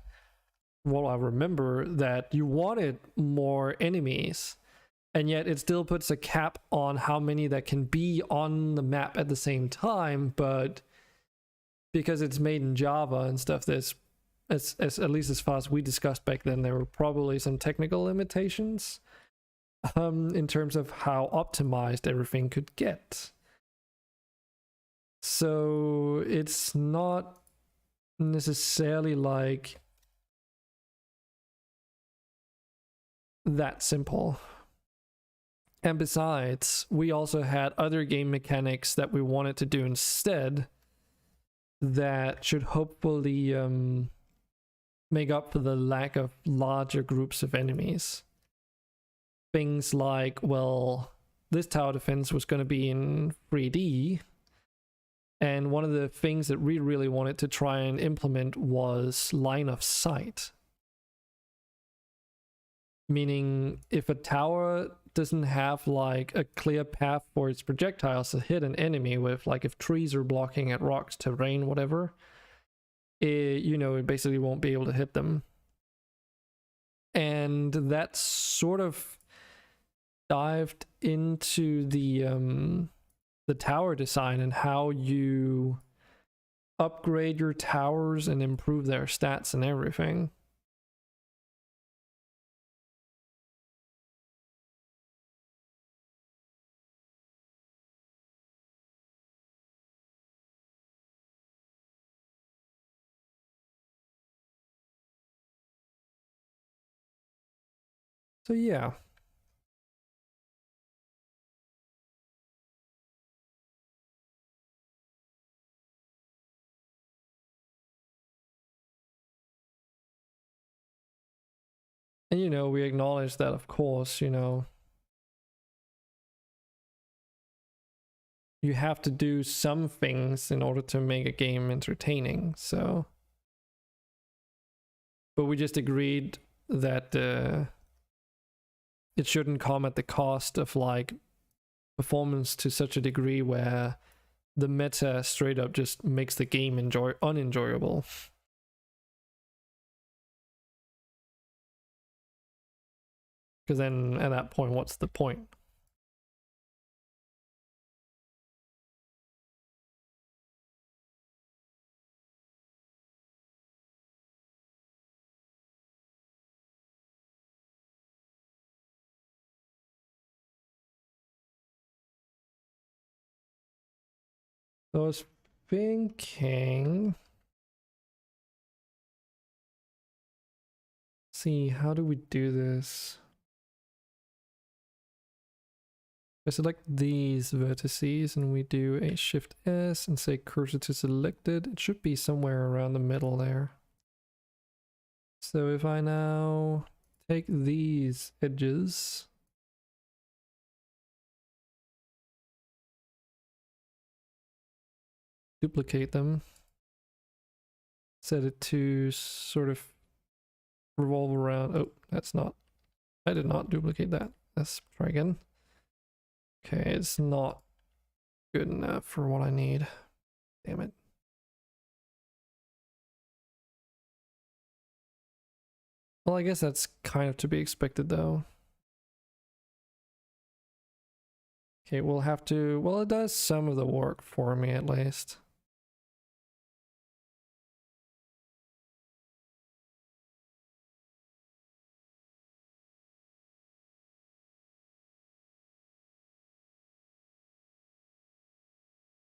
well, I remember that you wanted more enemies, and yet it still puts a cap on how many that can be on the map at the same time. But because it's made in Java and stuff, there's as at least as far as we discussed back then, there were probably some technical limitations in terms of how optimized everything could get. So it's not necessarily like that simple. And besides, we also had other game mechanics that we wanted to do instead that should hopefully make up for the lack of larger groups of enemies. Things like, well, this tower defense was going to be in 3D, and one of the things that we really wanted to try and implement was line of sight. Meaning, if a tower doesn't have like a clear path for its projectiles to hit an enemy with, like if trees are blocking at rocks, terrain, whatever, you know, it basically won't be able to hit them. And that sort of dived into the tower design and how you upgrade your towers and improve their stats and everything. So yeah. And you know, we acknowledge that, of course, you know, you have to do some things in order to make a game entertaining, so. But we just agreed that it shouldn't come at the cost of like performance to such a degree where the meta straight up just makes the game unenjoyable. Because then at that point, what's the point? So I was thinking, see, how do we do this? I select these vertices and we do a Shift S and say cursor to selected. It should be somewhere around the middle there. So if I now take these edges, duplicate them, set it to sort of revolve around. Oh, that's not, I did not duplicate that. Let's try again. Okay, it's not good enough for what I need. Damn it. Well, I guess that's kind of to be expected though. Okay, we'll have to, well, it does some of the work for me at least.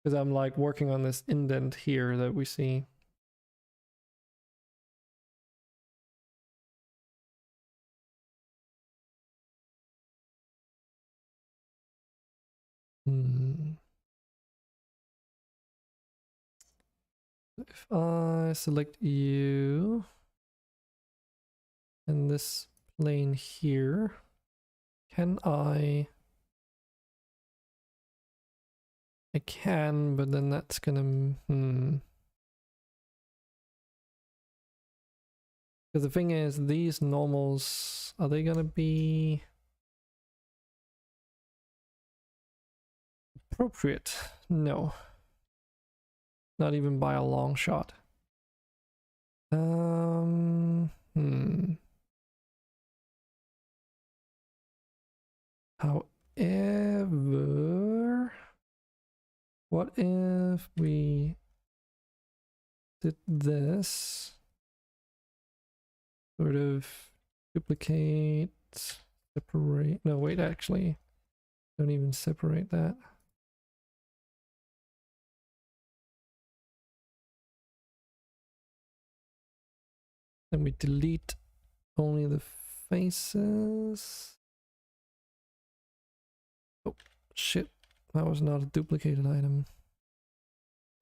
Because I'm like working on this indent here that we see. If I select you and this plane here, can I I can, but then that's gonna... Because the thing is, these normals, are they gonna be appropriate? No. Not even by a long shot. However, what if we did this? Sort of duplicate, separate. No, wait, actually, don't even separate that. Then we delete only the faces. Oh, shit. That was not a duplicated item.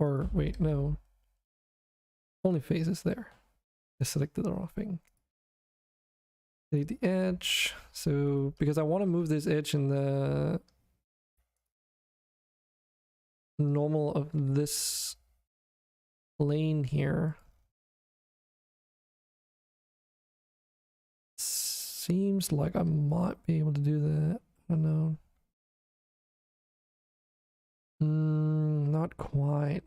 Or, wait, no. Only faces there. I selected the wrong thing. Delete the edge. So, because I want to move this edge in the normal of this lane here. Seems like I might be able to do that. I don't know. Not quite.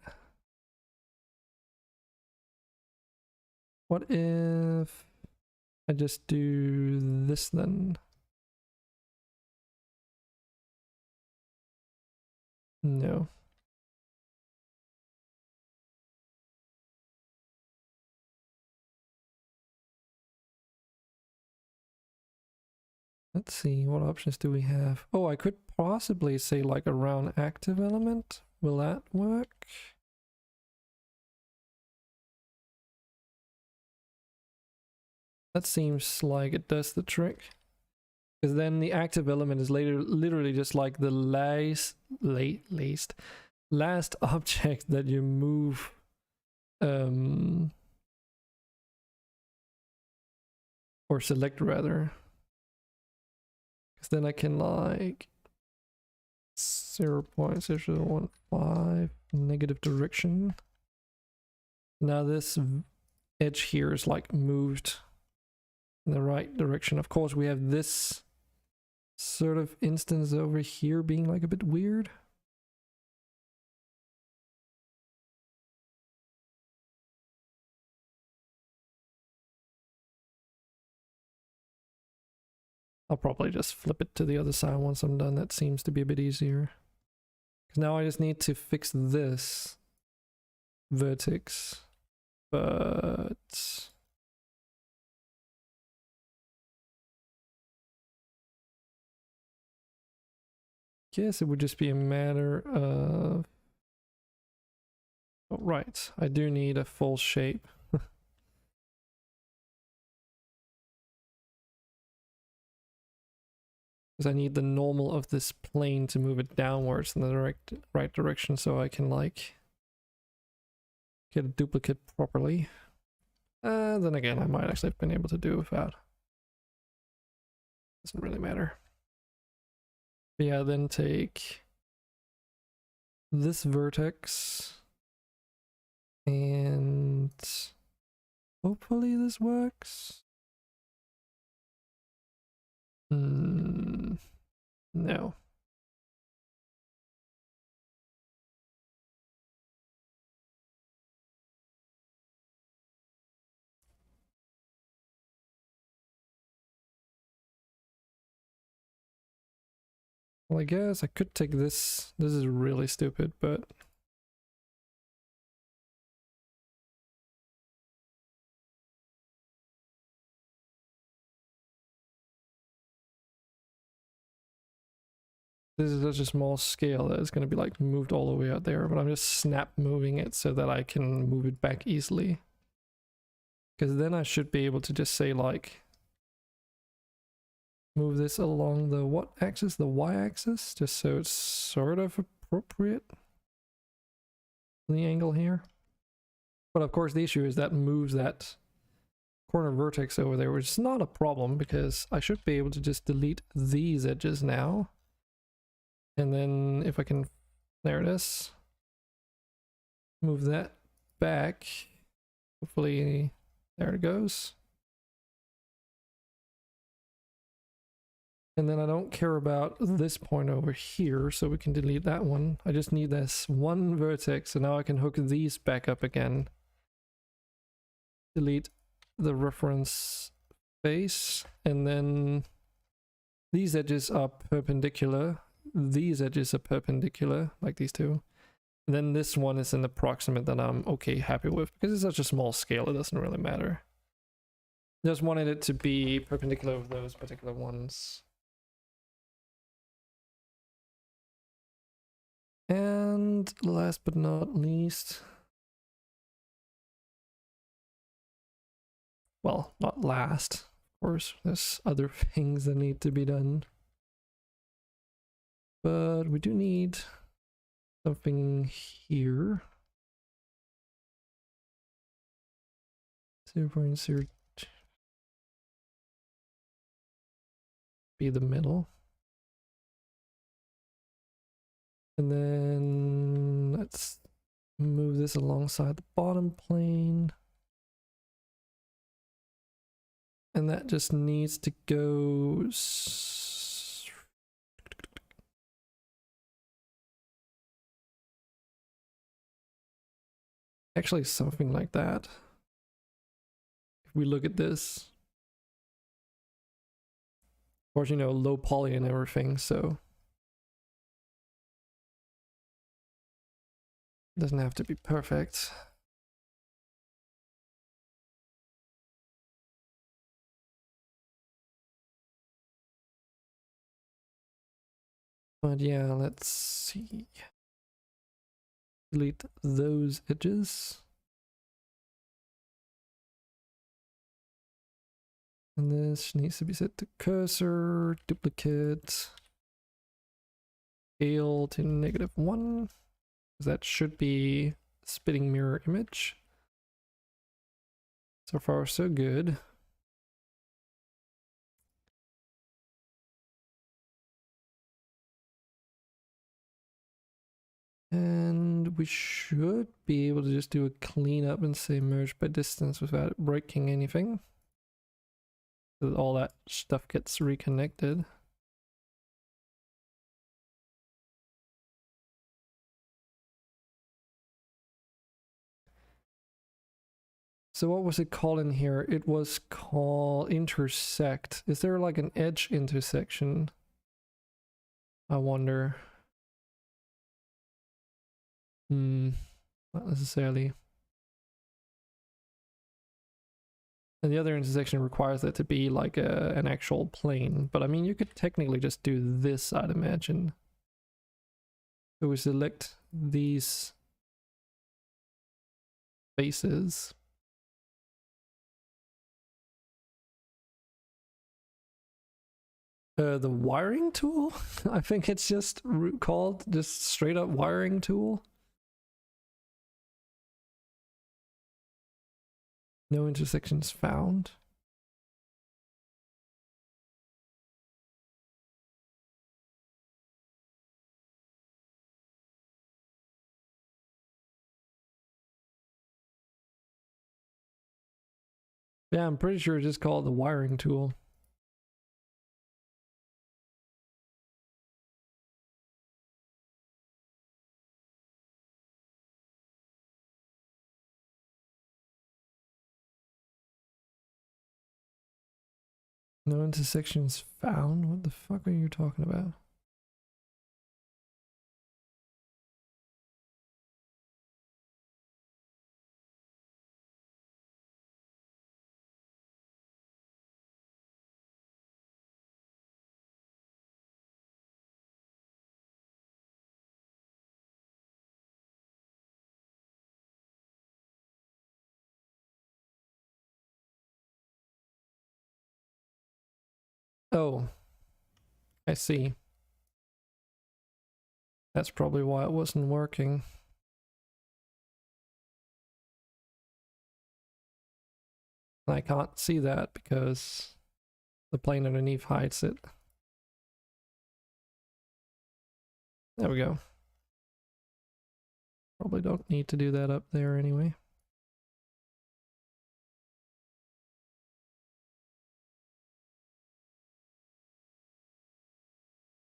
What if I just do this then? No. Let's see, what options do we have? Oh, I could possibly say like a round active element. Will that work? That seems like it does the trick. Because then the active element is literally just like the last object that you move. Or select rather. Because then I can like 0.0015 negative direction. Now this edge here is like moved in the right direction. Of course, we have this sort of instance over here being like a bit weird. I'll probably just flip it to the other side once I'm done. That seems to be a bit easier. Because now I just need to fix this vertex. But guess it would just be a matter of... Oh, right, I do need a full shape. Because I need the normal of this plane to move it downwards in the right direction so I can like get a duplicate properly. Then again, I might actually have been able to do without. Doesn't really matter. But yeah, then take this vertex and hopefully this works. No. Well, I guess I could take this. This is really stupid, but... This is such a small scale that it's going to be like moved all the way out there, but I'm just snap moving it so that I can move it back easily. Because then I should be able to just say like, move this along the what axis? The y-axis, just so it's sort of appropriate. The angle here. But of course the issue is that moves that corner vertex over there, which is not a problem because I should be able to just delete these edges now. And then if I can There it is. Move that back. Hopefully, there it goes. And then I don't care about this point over here, so we can delete that one. I just need this one vertex, and now I can hook these back up again. Delete the reference face, and then these edges are perpendicular. These edges are perpendicular, like these two. And then this one is an approximate that I'm happy with, because it's such a small scale, it doesn't really matter. Just wanted it to be perpendicular with those particular ones. And last but not least, well, not last, of course, there's other things that need to be done. But we do need something here. 0.0 be the middle. And then let's move this alongside the bottom plane. And that just needs to go actually something like that. If we look at this, of course, you know, low poly and everything, so it doesn't have to be perfect. But yeah, let's see. Delete those edges. And this needs to be set to cursor, duplicate, scale to -1, because that should be spitting mirror image. So far, so good. And we should be able to just do a cleanup and say merge by distance without breaking anything. So that all that stuff gets reconnected. So what was it called in here? It was called intersect. Is there like an edge intersection? I wonder. Not necessarily. And the other intersection requires that to be like an actual plane. But I mean, you could technically just do this, I'd imagine. So we select these faces. The wiring tool? I think it's just called just straight up wiring tool. No intersections found. Yeah, I'm pretty sure it's just called the wiring tool. No intersections found? What the fuck are you talking about? Oh, I see. That's probably why it wasn't working. I can't see that because the plane underneath hides it. There we go. Probably don't need to do that up there anyway.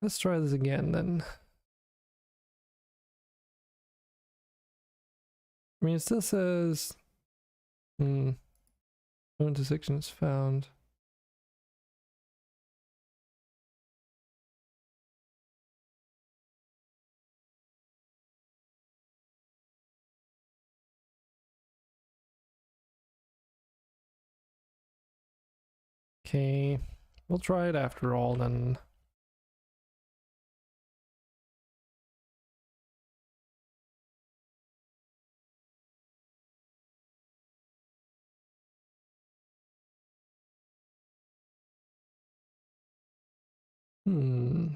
Let's try this again then. I mean, it still says, no intersection is found. Okay, we'll try it after all then. Hmm.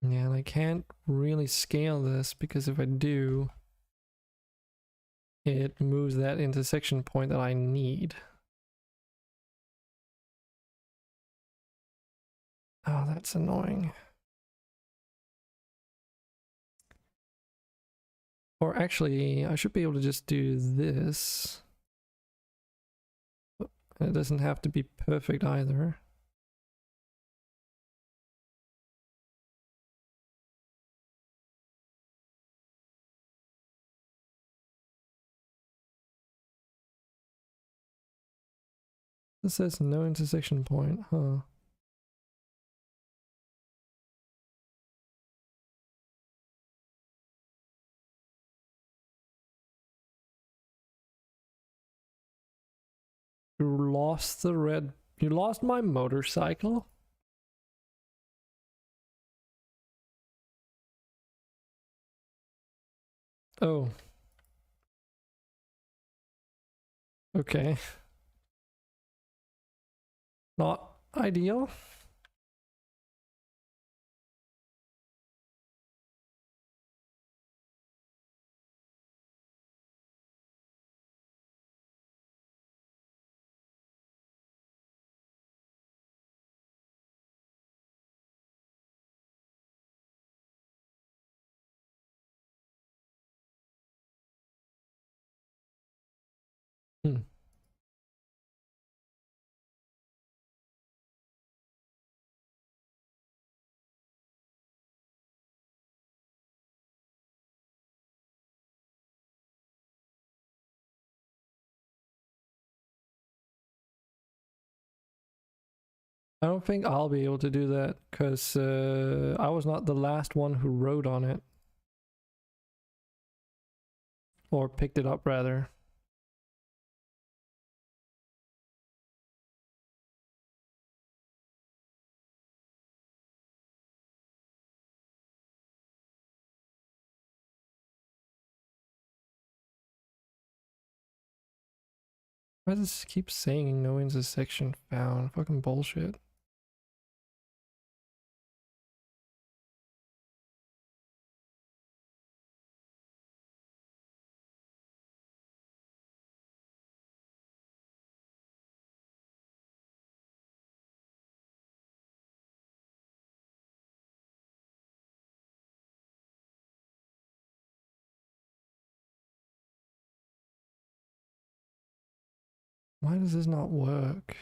Yeah, and I can't really scale this because if I do, it moves that intersection point that I need. Oh, that's annoying. Or actually, I should be able to just do this. It doesn't have to be perfect either. This says no intersection point, huh? You lost the red... You lost my motorcycle? Oh. Okay. Not ideal. Hmm. I don't think I'll be able to do that because I was not the last one who rode on it. Or picked it up, rather. Why does it keep saying no intersection found? Fucking bullshit. Why does this not work?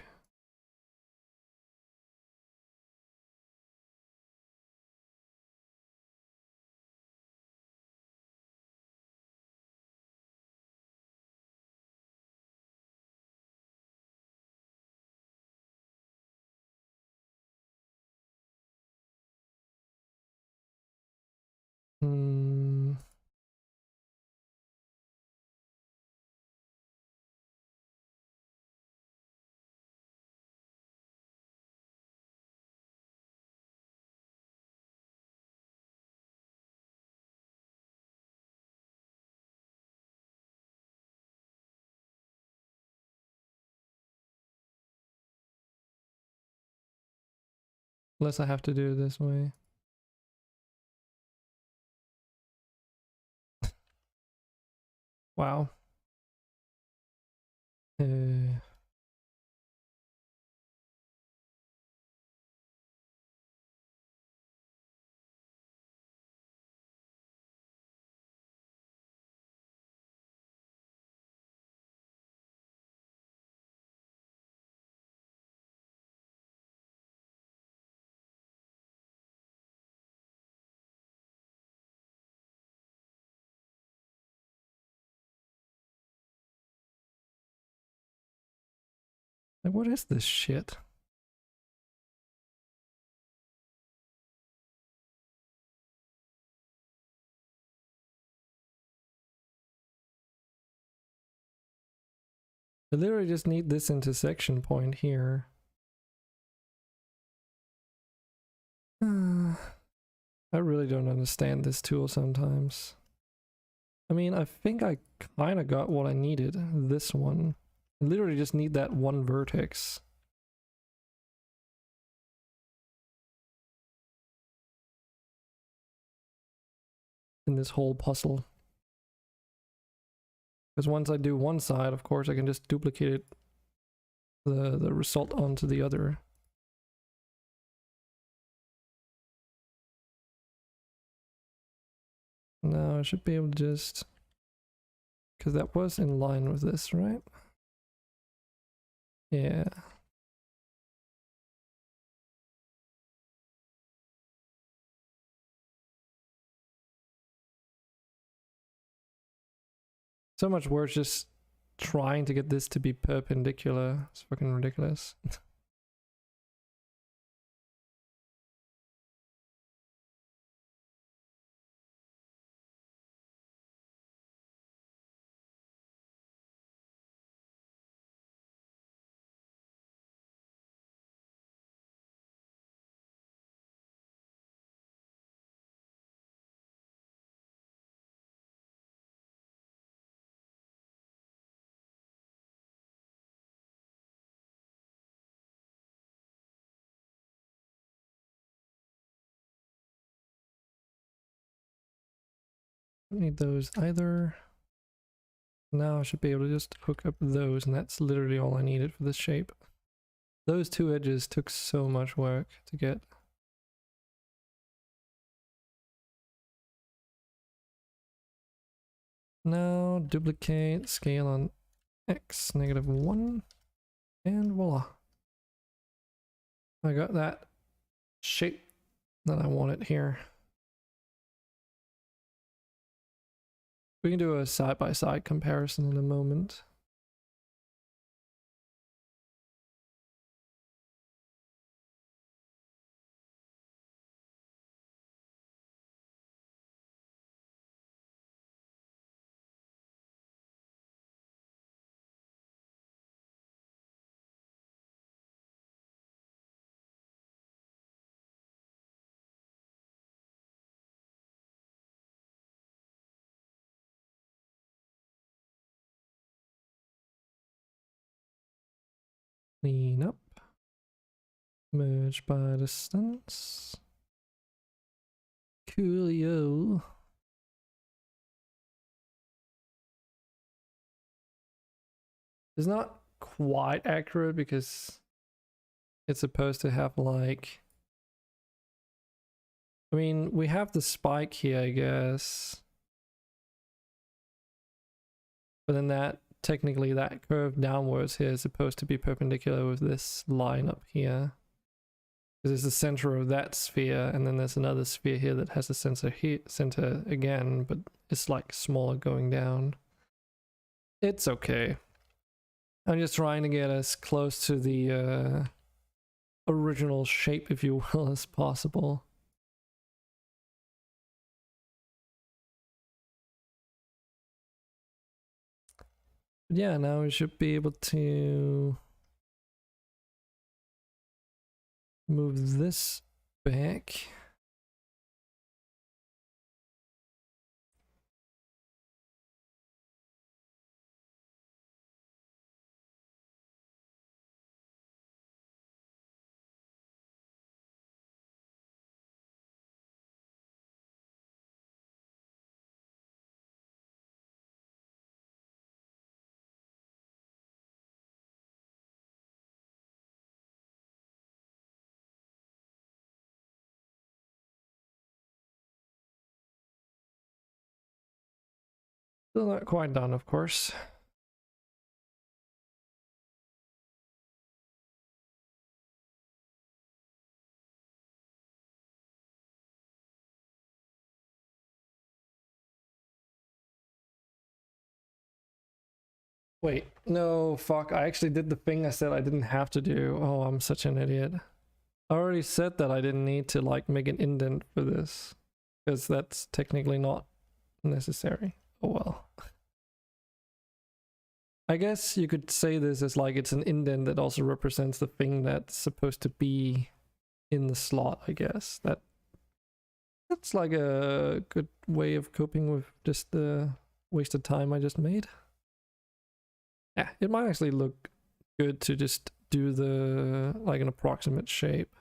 Hmm. Unless I have to do it this way. Wow. Like, what is this shit? I literally just need this intersection point here. I really don't understand this tool sometimes. I mean, I think I kind of got what I needed. This one. I literally just need that one vertex. In this whole puzzle. Because once I do one side, of course, I can just duplicate it, the result onto the other. Now I should be able to just... Because that was in line with this, right? Yeah. So much worse just trying to get this to be perpendicular. It's fucking ridiculous. Need those either. Now I should be able to just hook up those, and that's literally all I needed for this shape. Those two edges took so much work to get. Now duplicate, scale on x, -1, and voila. I got that shape that I wanted here. We can do a side-by-side comparison in a moment. Clean up. Merge by distance. Coolio. It's not quite accurate because it's supposed to have like... I mean, we have the spike here, I guess. But then that, technically that curve downwards here is supposed to be perpendicular with this line up here. Because it's the center of that sphere, and then there's another sphere here that has a center again, but it's like smaller going down. It's okay. I'm just trying to get as close to the original shape, if you will, as possible. But yeah, now we should be able to move this back. Still not quite done, of course. Wait, no, fuck, I actually did the thing I said I didn't have to do. Oh, I'm such an idiot. I already said that I didn't need to, like, make an indent for this. Because that's technically not necessary. Oh well. I guess you could say this as like it's an indent that also represents the thing that's supposed to be in the slot, I guess. That's like a good way of coping with just the wasted time I just made. Yeah, it might actually look good to just do the like an approximate shape.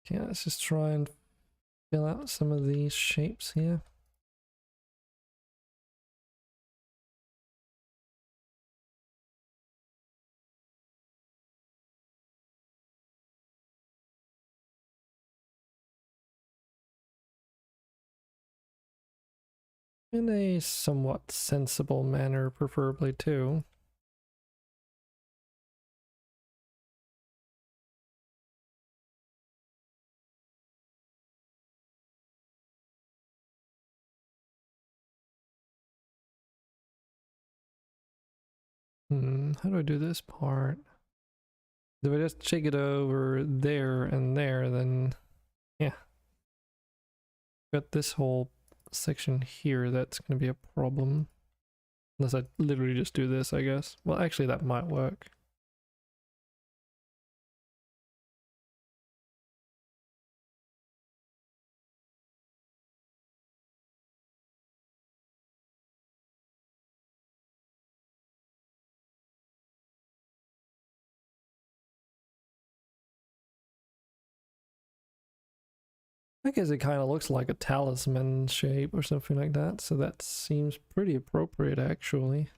Yeah, let's just try and fill out some of these shapes here. In a somewhat sensible manner, preferably too. How do I do this part? If I just shake it over there and there, then yeah. Got this whole section here that's gonna be a problem. Unless I literally just do this, I guess. Well, actually that might work. I guess it kind of looks like a talisman shape or something like that, so that seems pretty appropriate actually.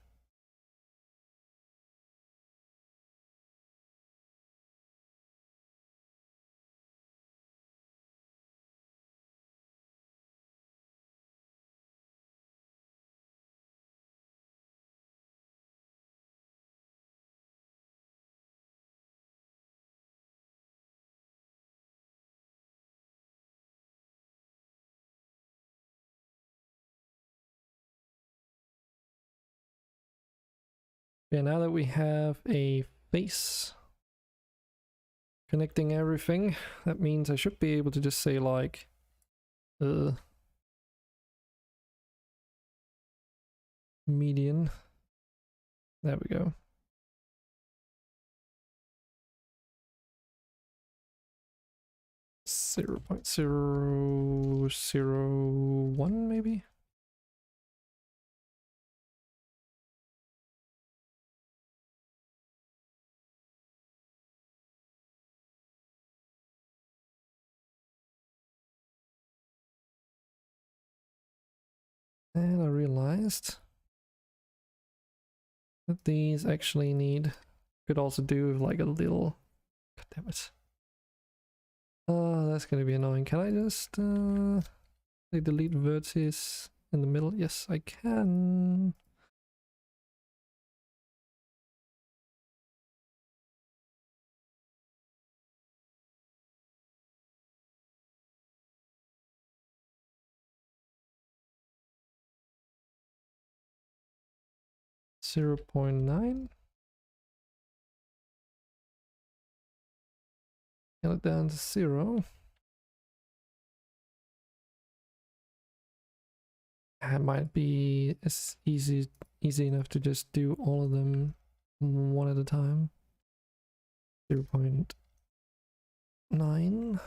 Yeah, now that we have a face connecting everything, that means I should be able to just say like, median. There we go. 0.001 maybe? And I realized that these actually could also do like a little, god damn it. Oh, that's gonna be annoying. Can I just like delete vertices in the middle? Yes, I can. 0.9. Scale it down to 0. It might be as easy enough to just do all of them one at a time. 0.9.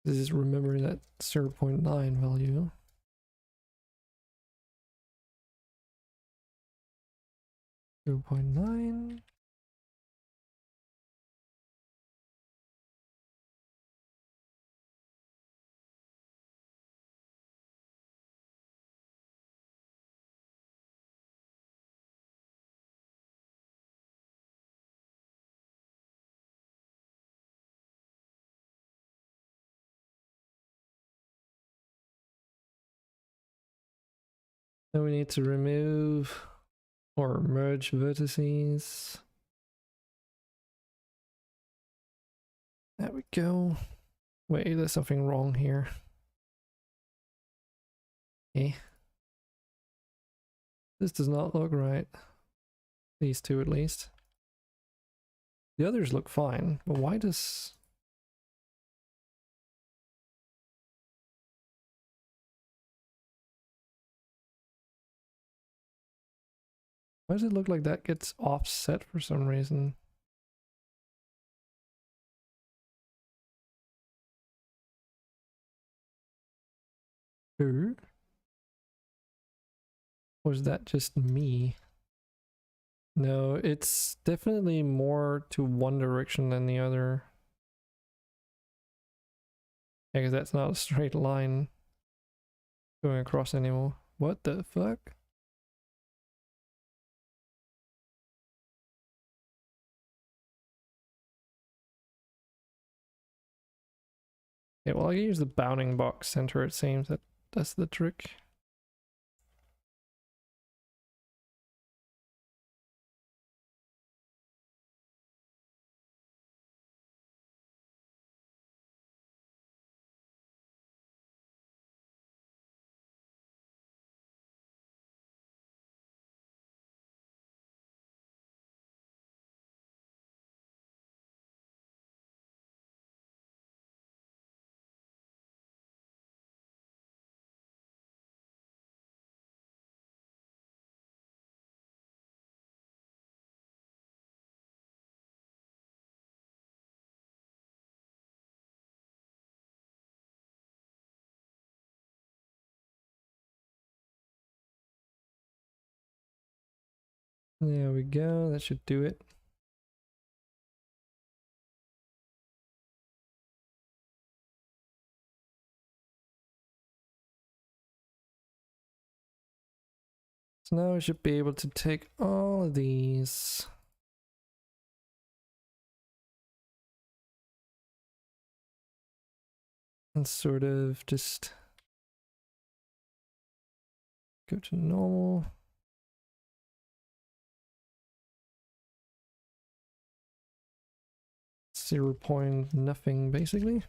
This is remembering that 0.9 value. .9. Then we need to remove or merge vertices. There we go. Wait, there's something wrong here. Okay. This does not look right. These two at least. The others look fine, but why does... Why does it look like that gets offset for some reason? Or is that just me? No, it's definitely more to one direction than the other. Yeah, because that's not a straight line going across anymore. What the fuck? Yeah, well, I can use the bounding box center, it seems. That's the trick. There we go, that should do it. So now we should be able to take all of these and sort of just go to normal. Nothing basically.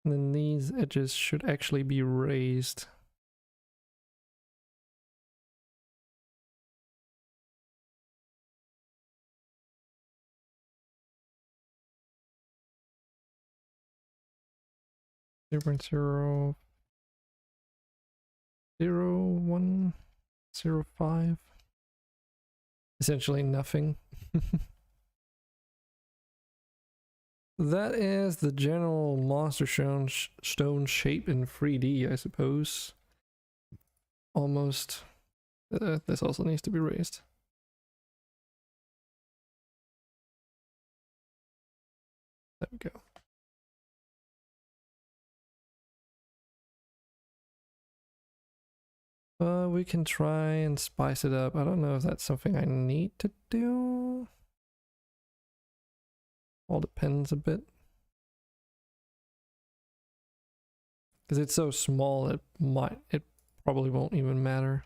And then these edges should actually be raised. Zero point 0.0105. Essentially nothing. That is the general MonsterStone shape in 3D, I suppose. Almost. This also needs to be raised. There we go. We can try and spice it up. I don't know if that's something I need to do. All depends a bit. Because it's so small, it probably won't even matter.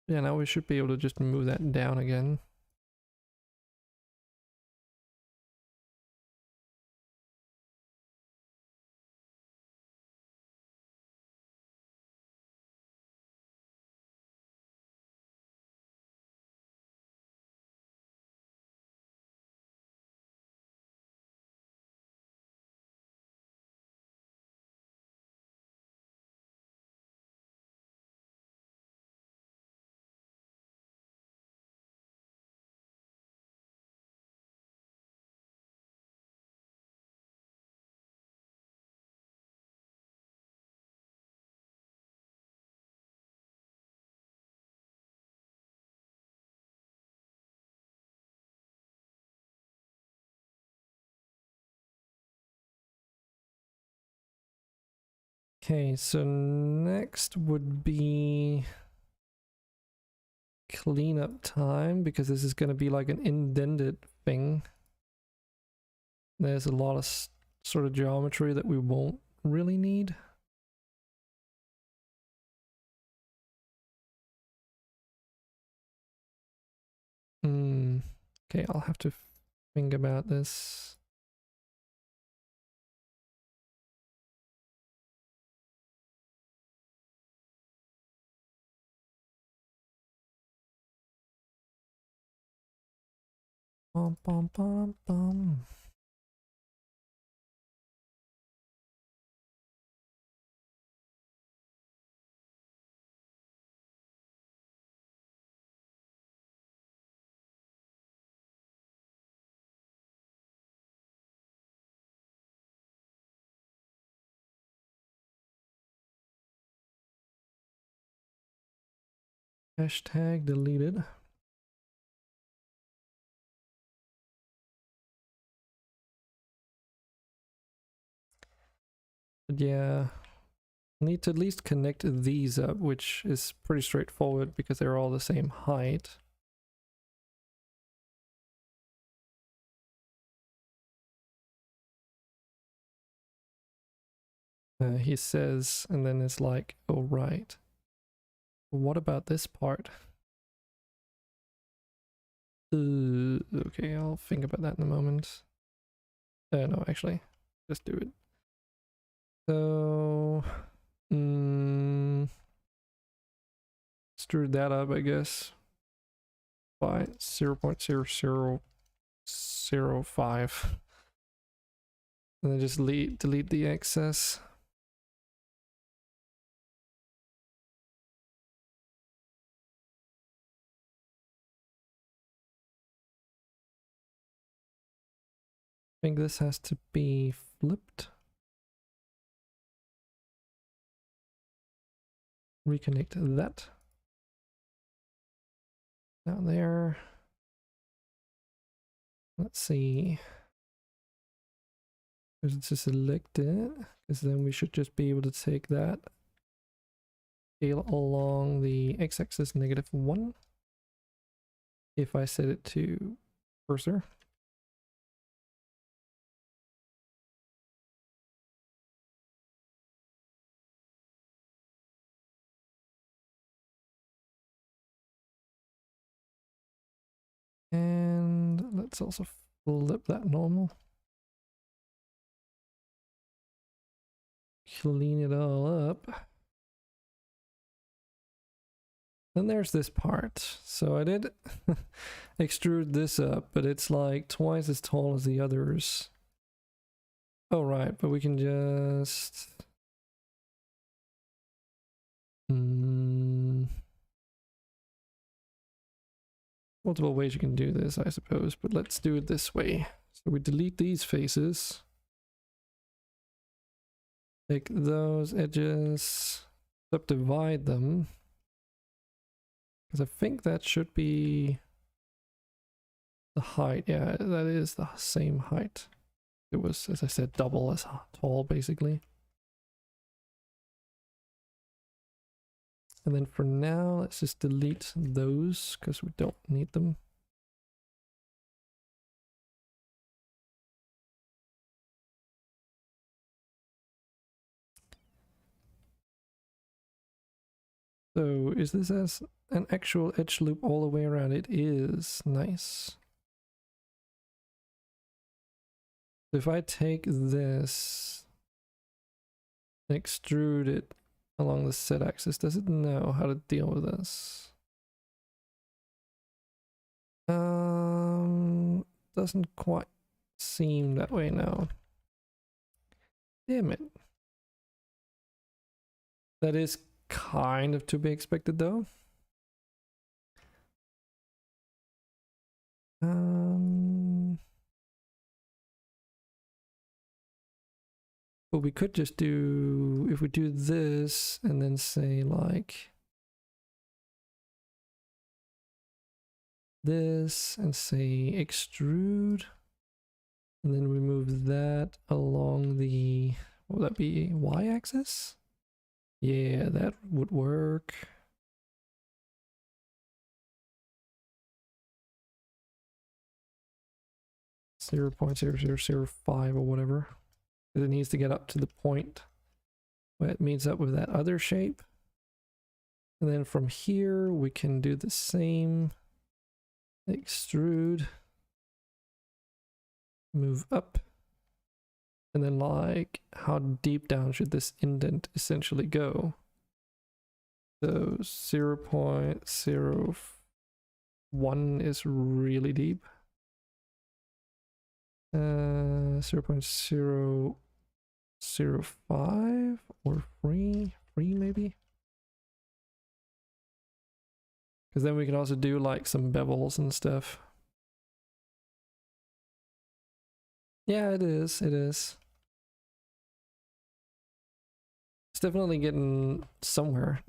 Yeah, now we should be able to just move that down again. Okay, so next would be cleanup time, because this is going to be like an indented thing. There's a lot of sort of geometry that we won't really need. Okay, I'll have to think about this. Bum, bum, bum, bum. Hashtag deleted. But yeah, need to at least connect these up, which is pretty straightforward because they're all the same height. He says, and then it's like, oh right, what about this part? Okay, I'll think about that in a moment. No, actually, just do it. So, screwed that up, I guess, by 0.0005. And then just delete the excess. I think this has to be flipped. Reconnect that. Down there. Let's see. Just select it, because then we should just be able to take that, scale along the x-axis -1. If I set it to cursor. And let's also flip that normal. Clean it all up. Then there's this part. So I did extrude this up, but it's like twice as tall as the others. Oh right, but we can just... multiple ways you can do this, I suppose, but let's do it this way. So we delete these faces. Take those edges, subdivide them. Because I think that should be the height. Yeah, that is the same height. It was, as I said, double as tall, basically. And then for now, let's just delete those because we don't need them. So is this as an actual edge loop all the way around? It is. Nice. If I take this and extrude it along the Z axis, does it know how to deal with this? Doesn't quite seem that way now. Damn it. That is kind of to be expected though. But we could just do, if we do this and then say like this and say extrude, and then we move that along the, what would that be, y-axis? Yeah, that would work. Zero 0.0005 or whatever. It needs to get up to the point where it meets up with that other shape. And then from here we can do the same. Extrude. Move up. And then like, how deep down should this indent essentially go? So 0.01 is really deep. 0.005 or free maybe? Because then we can also do like some bevels and stuff. Yeah, it is. It's definitely getting somewhere.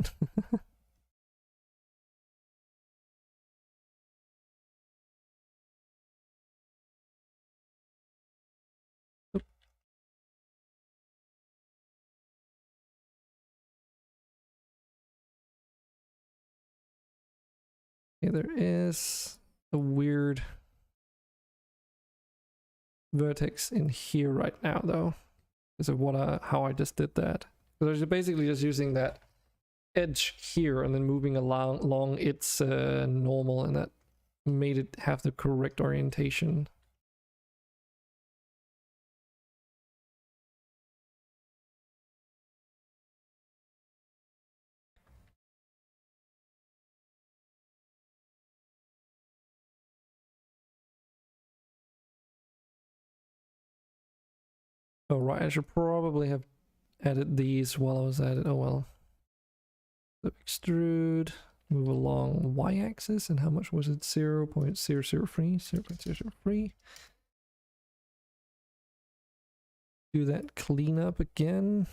Okay, there is a weird vertex in here right now though, because of how I just did that. So I was basically just using that edge here and then moving along its normal, and that made it have the correct orientation. Oh right, I should probably have added these while I was at it. Oh well. So extrude, move along y-axis, and how much was it? 0.003, 0.003. Do that cleanup again.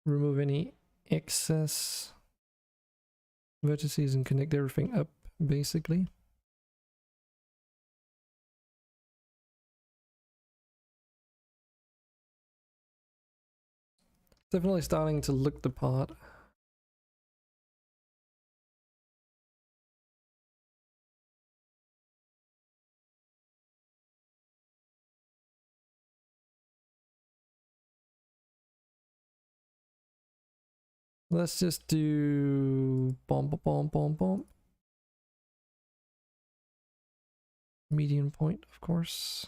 Remove any excess vertices and connect everything up, basically. Definitely starting to look the part. Let's just do bomb. Median point, of course.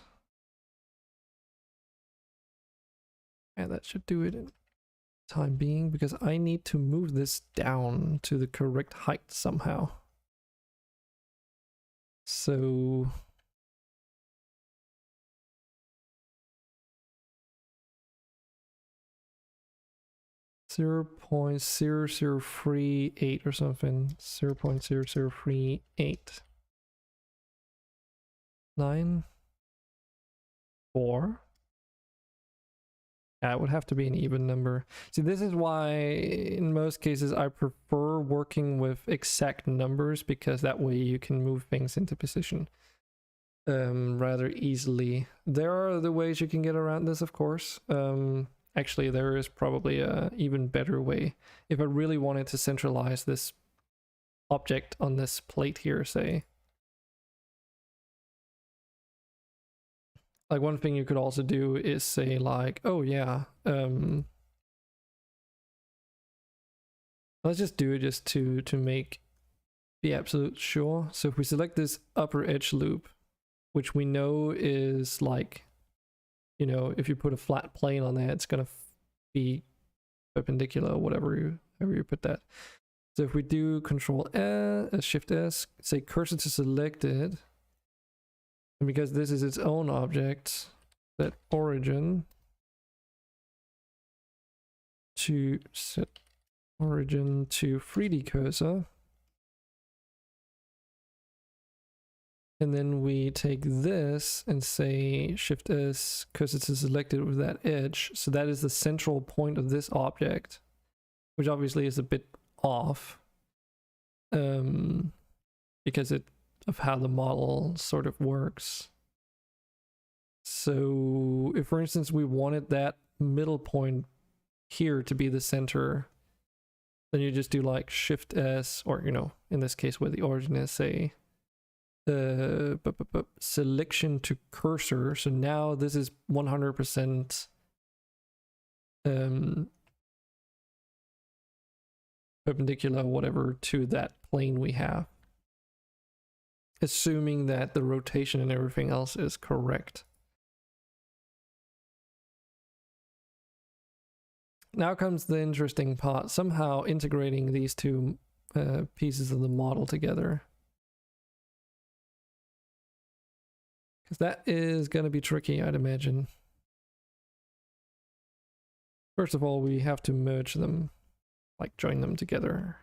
And that should do it in time being, because I need to move this down to the correct height somehow. So .0038 or something. 0.0038. 9 4. Yeah, it would have to be an even number. See, this is why in most cases I prefer working with exact numbers, because that way you can move things into position rather easily. There are other ways you can get around this, of course. Actually, there is probably a even better way. If I really wanted to centralize this object on this plate here, say, Like one thing you could also do is say like, oh yeah, let's just do it just to make be absolute sure. So if we select this upper edge loop, which we know is like, you know, if you put a flat plane on there, it's gonna be perpendicular or whatever however you put that. So if we do Control S, Shift S, say cursor to selected, and because this is its own object, set origin to set origin to 3D cursor. And then we take this and say Shift S, cursor to selected with that edge. So that is the central point of this object, which obviously is a bit off because of how the model sort of works. So if, for instance, we wanted that middle point here to be the center, then you just do like Shift S, or, you know, in this case where the origin is, say selection to cursor. So now this is 100% perpendicular, whatever, to that plane we have, assuming that the rotation and everything else is correct. Now comes the interesting part, somehow integrating these two pieces of the model together. Because that is going to be tricky, I'd imagine. First of all, we have to merge them, like join them together.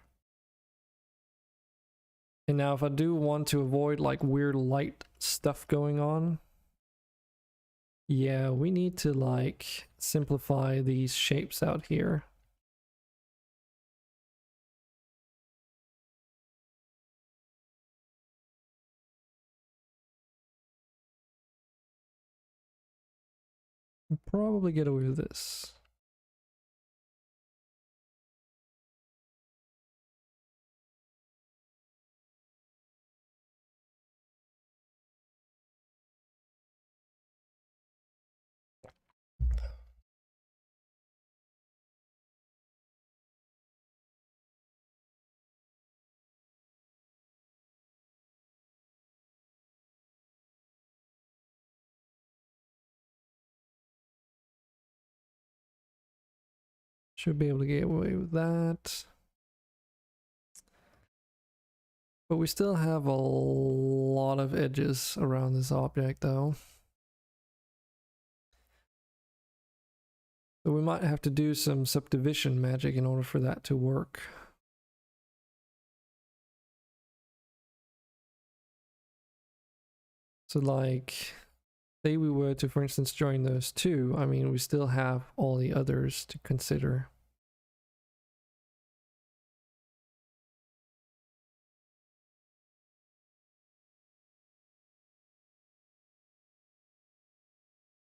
And now if I do want to avoid like weird light stuff going on, yeah, we need to like simplify these shapes out here. Probably get away with this. Should be able to get away with that. But we still have a lot of edges around this object though. So we might have to do some subdivision magic in order for that to work. So like, say we were to, for instance, join those two, I mean, we still have all the others to consider.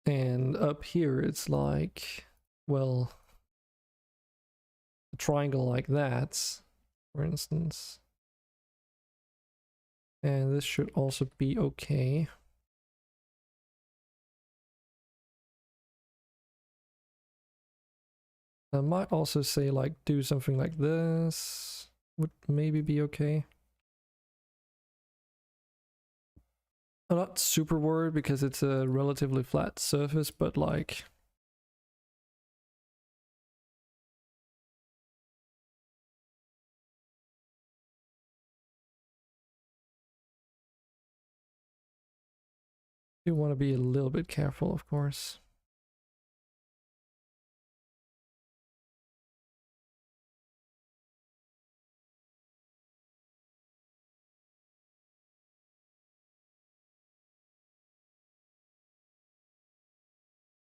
And up here, it's like, well, a triangle like that, for instance. And this should also be okay. I might also say like do something like this, would maybe be okay. I'm not super worried because it's a relatively flat surface, but like, you want to be a little bit careful, of course.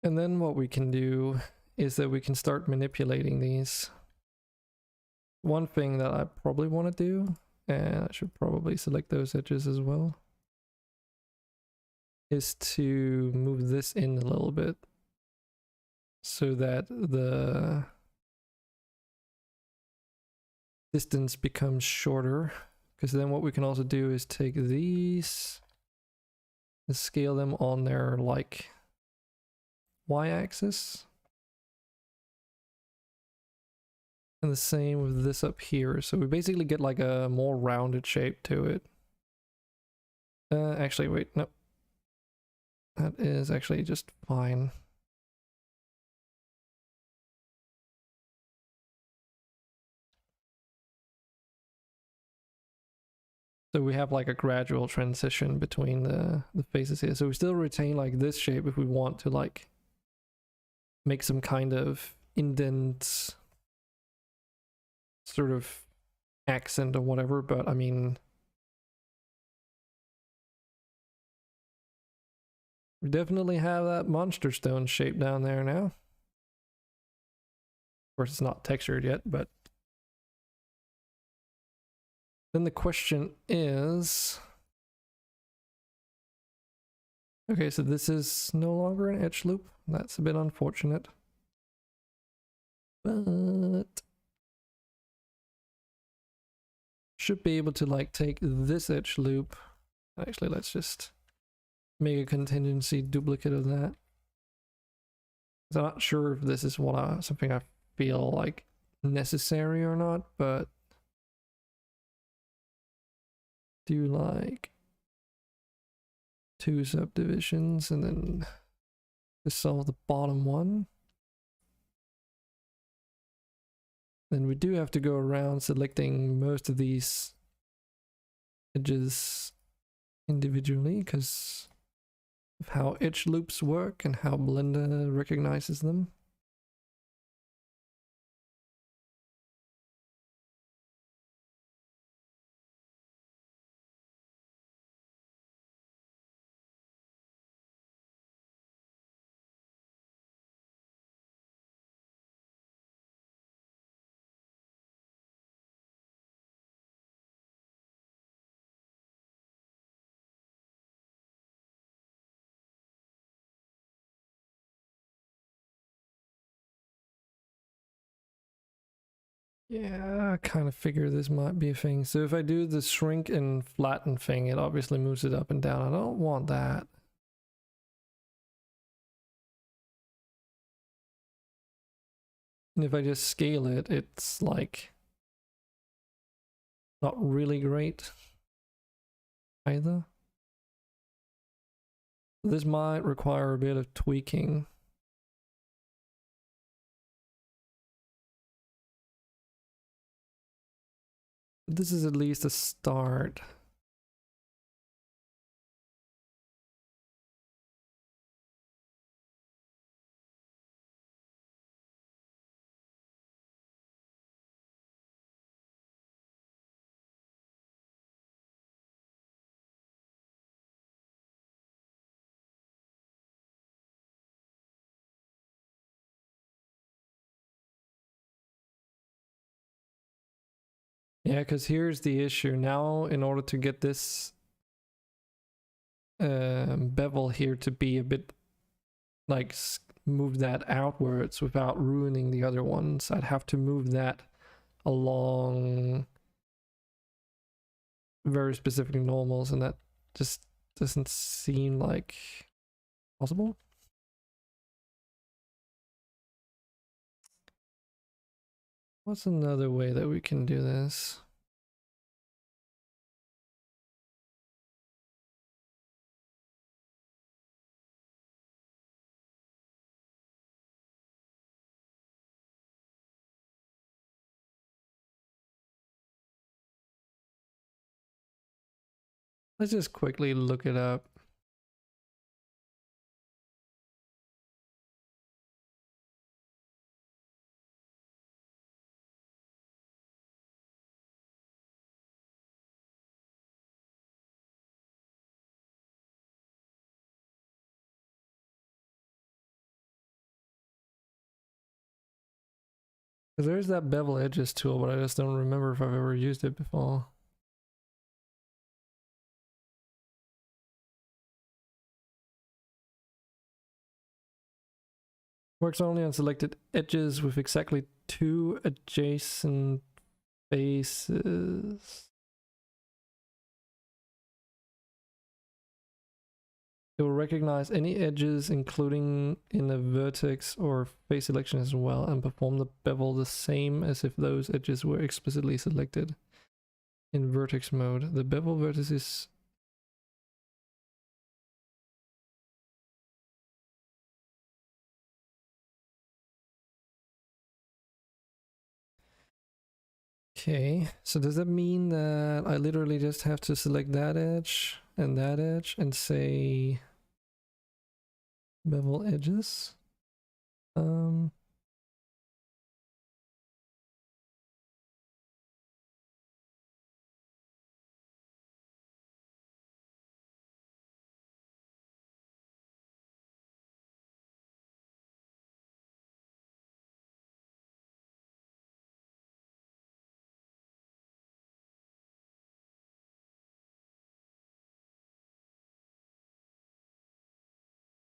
And then what we can do is that we can start manipulating these. One thing that I probably want to do, and I should probably select those edges as well, is to move this in a little bit so that the distance becomes shorter. Because then what we can also do is take these and scale them on their like y-axis. And the same with this up here. So we basically get like a more rounded shape to it. Actually, wait, no. That is actually just fine. So we have like a gradual transition between the faces here. So we still retain like this shape if we want to like make some kind of indent sort of accent or whatever, but I mean, we definitely have that MonsterStone shape down there now. Of course, it's not textured yet, but then the question is, okay, so this is no longer an edge loop. That's a bit unfortunate, but should be able to like take this edge loop. Actually, let's just make a contingency duplicate of that. I'm not sure if this is what something I feel like necessary or not, but do like 2 subdivisions and then to solve the bottom one. Then we do have to go around selecting most of these edges individually because of how edge loops work and how Blender recognizes them. Yeah, I kind of figure this might be a thing. So if I do the shrink and flatten thing, it obviously moves it up and down. I don't want that. And if I just scale it, it's like not really great either. This might require a bit of tweaking. This is at least a start. Yeah, because here's the issue. Now, in order to get this bevel here to be a bit like move that outwards without ruining the other ones, I'd have to move that along very specific normals, and that just doesn't seem like possible. What's another way that we can do this? Let's just quickly look it up. There's that bevel edges tool, but I just don't remember if I've ever used it before. Works only on selected edges with exactly 2 adjacent faces. It will recognize any edges, including in a vertex or face selection as well, and perform the bevel the same as if those edges were explicitly selected. In vertex mode, the bevel vertices okay, so does that mean that I literally just have to select that edge and say bevel edges?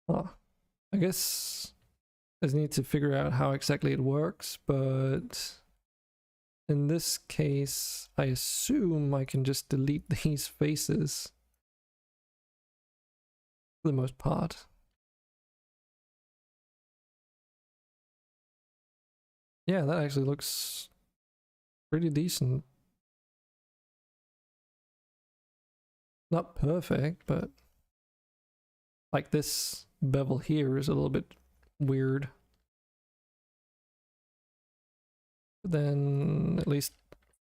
Oh, I guess I just need to figure out how exactly it works, but in this case, I assume I can just delete these faces for the most part. Yeah, that actually looks pretty decent. Not perfect, but like this bevel here is a little bit weird. But then, at least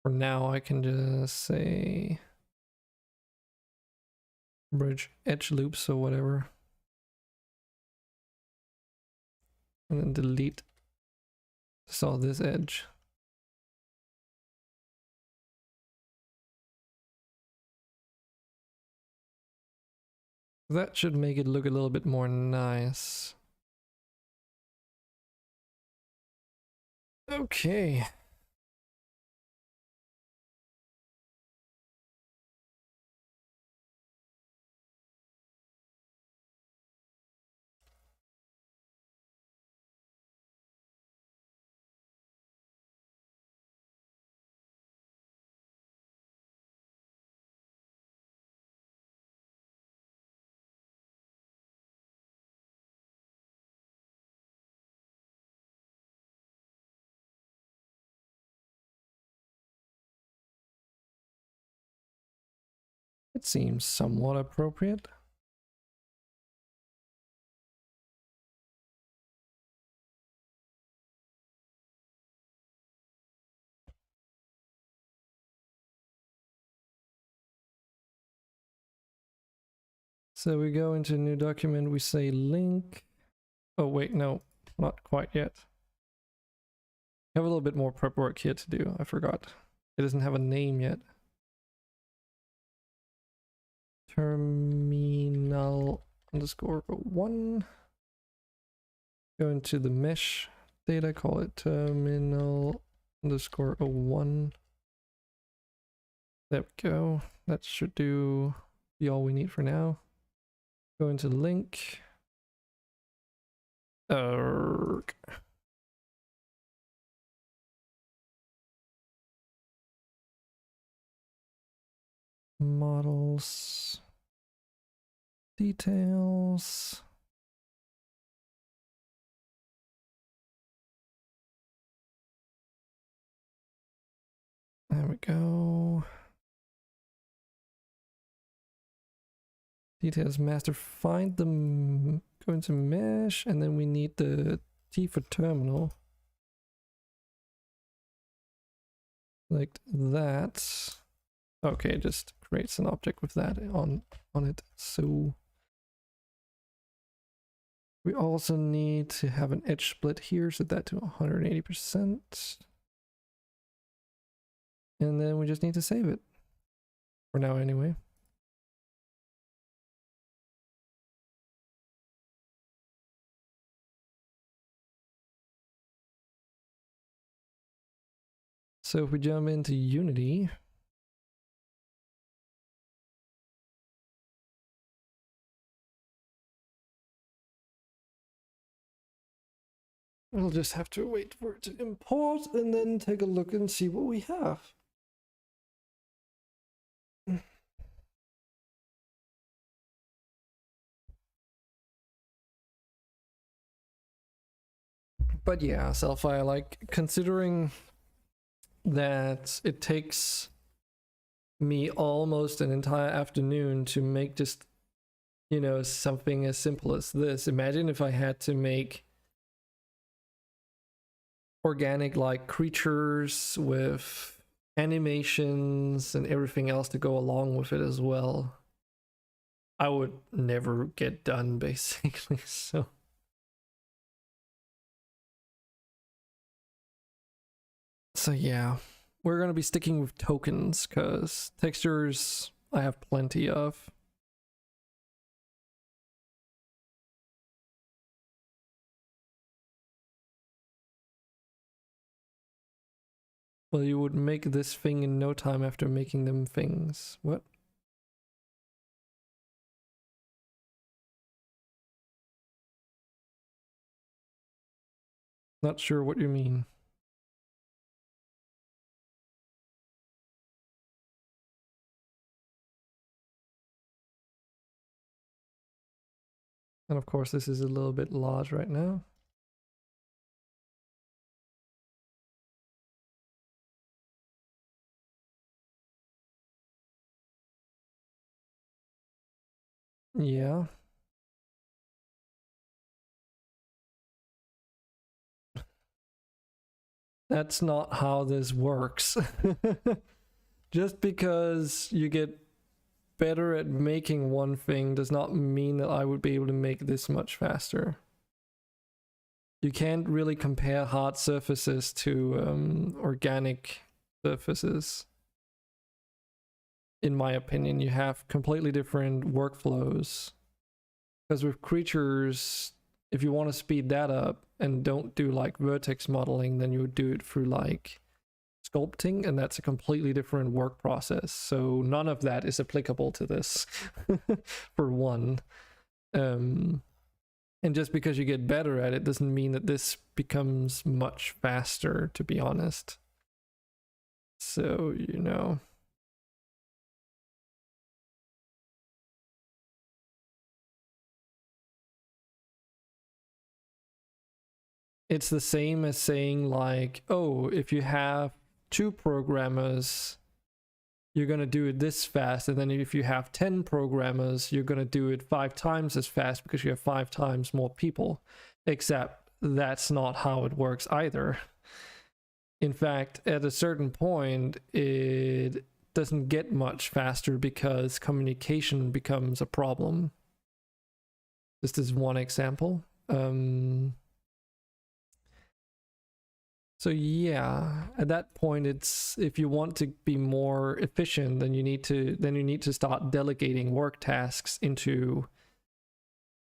for now, I can just say bridge edge loops or whatever. And then delete saw this edge. That should make it look a little bit more nice. Okay. It seems somewhat appropriate. So we go into a new document, we say link. Oh wait, no, not quite yet. I have a little bit more prep work here to do, I forgot. It doesn't have a name yet. Terminal underscore 1. Go into the mesh data, call it terminal underscore 01. There we go. That should be all we need for now. Go into link. Models. Details. There we go. Details master, find them, go into mesh, and then we need the T for terminal. Like that. Okay, it just creates an object with that on it. So we also need to have an edge split here, set that to 180%. And then we just need to save it. For now anyway. So if we jump into Unity, we'll just have to wait for it to import and then take a look and see what we have. But yeah, Selfie, like, considering that it takes me almost an entire afternoon to make just, you know, something as simple as this. Imagine if I had to make organic, like, creatures with animations and everything else to go along with it as well. I would never get done, basically. So yeah, we're gonna be sticking with tokens because textures I have plenty of. Well, you would make this thing in no time after making them things. What? Not sure what you mean. And of course, this is a little bit large right now. Yeah. That's not how this works. Just because you get better at making one thing does not mean that I would be able to make this much faster. You can't really compare hard surfaces to organic surfaces. In my opinion, you have completely different workflows. Because with creatures, if you want to speed that up and don't do like vertex modeling, then you would do it through like sculpting, and that's a completely different work process. So none of that is applicable to this, for one. And just because you get better at it doesn't mean that this becomes much faster, to be honest. So, you know. It's the same as saying like, oh, if you have 2 programmers, you're gonna do it this fast, and then if you have 10 programmers, you're gonna do it 5 times as fast because you have 5 times more people. Except that's not how it works either. In fact, at a certain point, it doesn't get much faster because communication becomes a problem. This is one example. So yeah, at that point, it's if you want to be more efficient, then you need to start delegating work tasks into,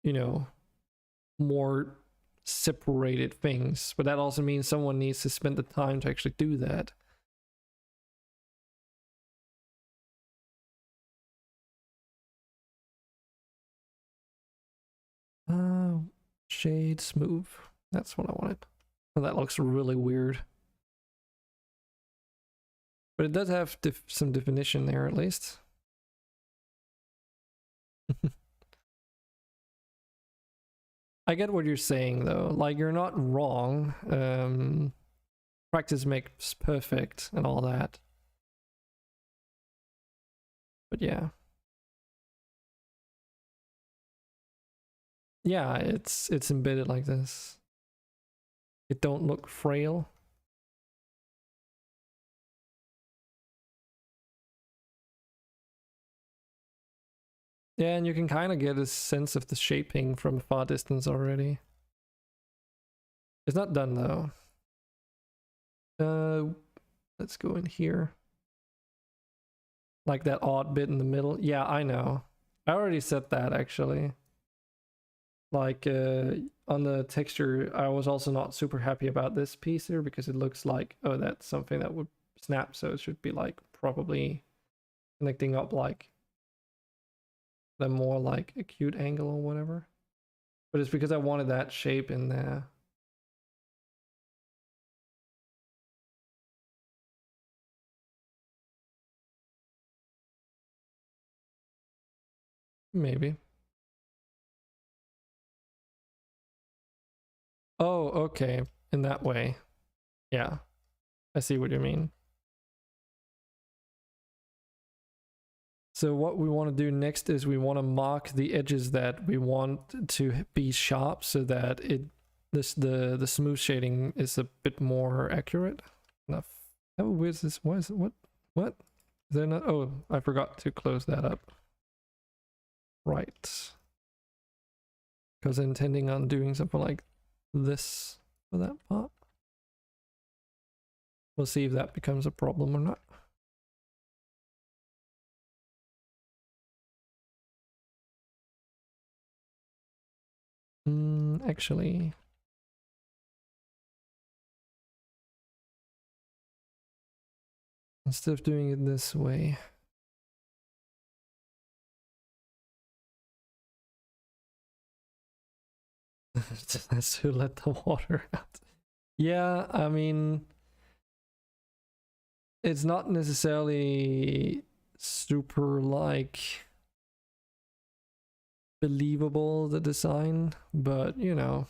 you know, more separated things. But that also means someone needs to spend the time to actually do that. Shade smooth. That's what I wanted. Oh, that looks really weird. But it does have some definition there, at least. I get what you're saying, though. Like, you're not wrong. Practice makes perfect and all that. But yeah. Yeah, it's embedded like this. It don't look frail. Yeah, and you can kind of get a sense of the shaping from a far distance already. It's not done though. Let's go in here. Like that odd bit in the middle. Yeah, I know. I already said that actually. Like on the texture, I was also not super happy about this piece here because it looks like, oh, that's something that would snap, so it should be like probably connecting up like the more like acute angle or whatever. But it's because I wanted that shape in there. Maybe. Oh, okay. in that way. Yeah, I see what you mean. So what we want to do next is we want to mark the edges that we want to be sharp so that the smooth shading is a bit more accurate. Enough. Oh, where's this? Why is it? What? Is there not? Oh, I forgot to close that up. Right. Because I'm intending on doing something like this for that part. We'll see if that becomes a problem or not. Actually, instead of doing it this way, that's to let the water out. Yeah, I mean, it's not necessarily super like believable, the design, but you know.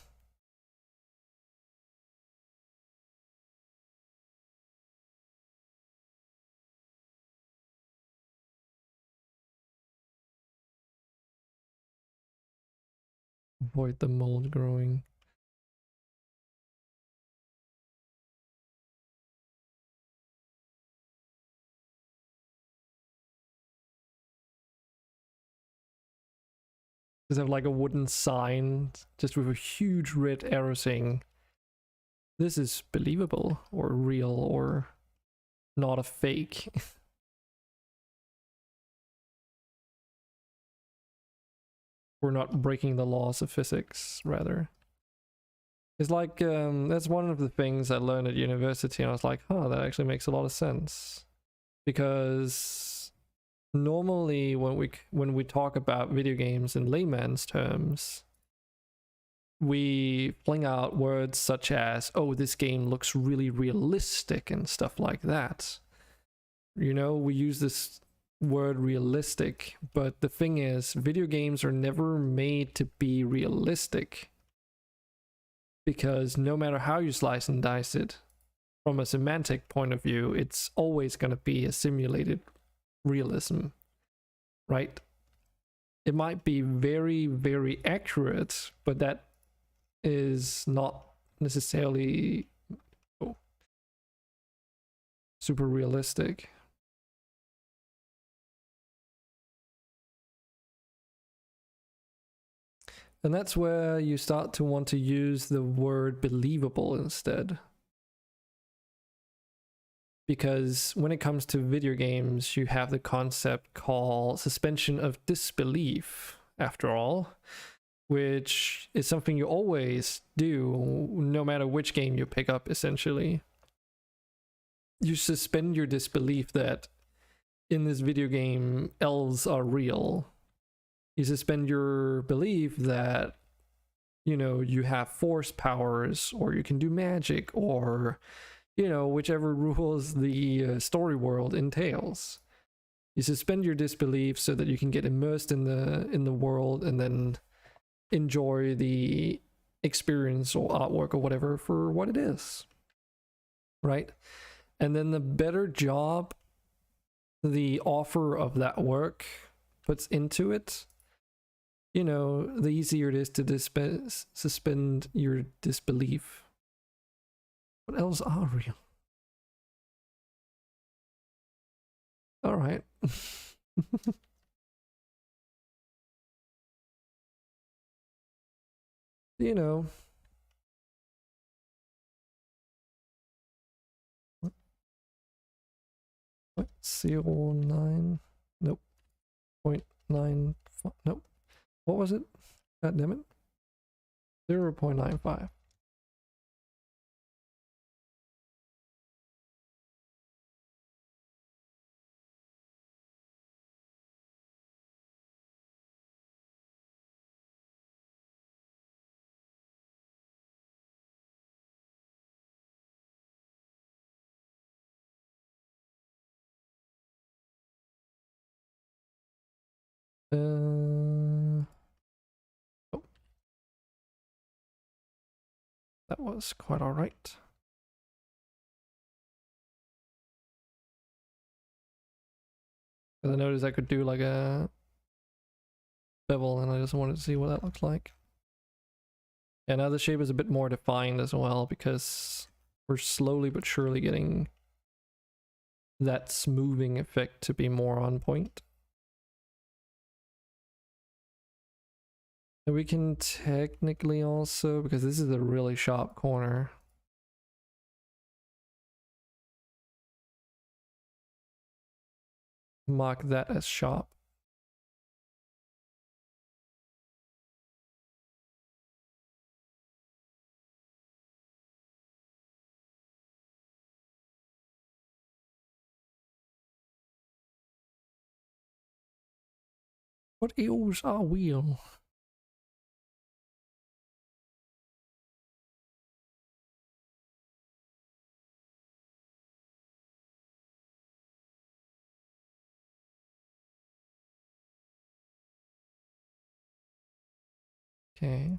Avoid the mold growing. Just have like a wooden sign just with a huge red arrow saying this is believable or real or not a fake. We're not breaking the laws of physics, rather. It's like, that's one of the things I learned at university, and I was like, huh, that actually makes a lot of sense. Because normally when we talk about video games in layman's terms, we fling out words such as, oh, this game looks really realistic and stuff like that. You know, we use this word realistic, but the thing is, video games are never made to be realistic. Because no matter how you slice and dice it, from a semantic point of view, it's always going to be a simulated realism, right? It might be very, very accurate, but that is not necessarily super realistic. And that's where you start to want to use the word believable instead. Because when it comes to video games, you have the concept called suspension of disbelief, after all, which is something you always do no matter which game you pick up, essentially. You suspend your disbelief that in this video game, elves are real. You suspend your belief that, you know, you have force powers, or you can do magic, or, you know, whichever rules the story world entails. You suspend your disbelief so that you can get immersed in the world and then enjoy the experience or artwork or whatever for what it is, right? And then the better job the author of that work puts into it, you know, the easier it is to suspend your disbelief. What else are real? All right. You know. What? 09? Nope. 0.95? Nope. What was it? God damn it. 0.95. Oh. That was quite alright. Because I noticed I could do like a bevel, and I just wanted to see what that looks like. And now the shape is a bit more defined as well, because we're slowly but surely getting that smoothing effect to be more on point. And we can technically also, because this is a really sharp corner, mark that as sharp. What is our wheel? Okay.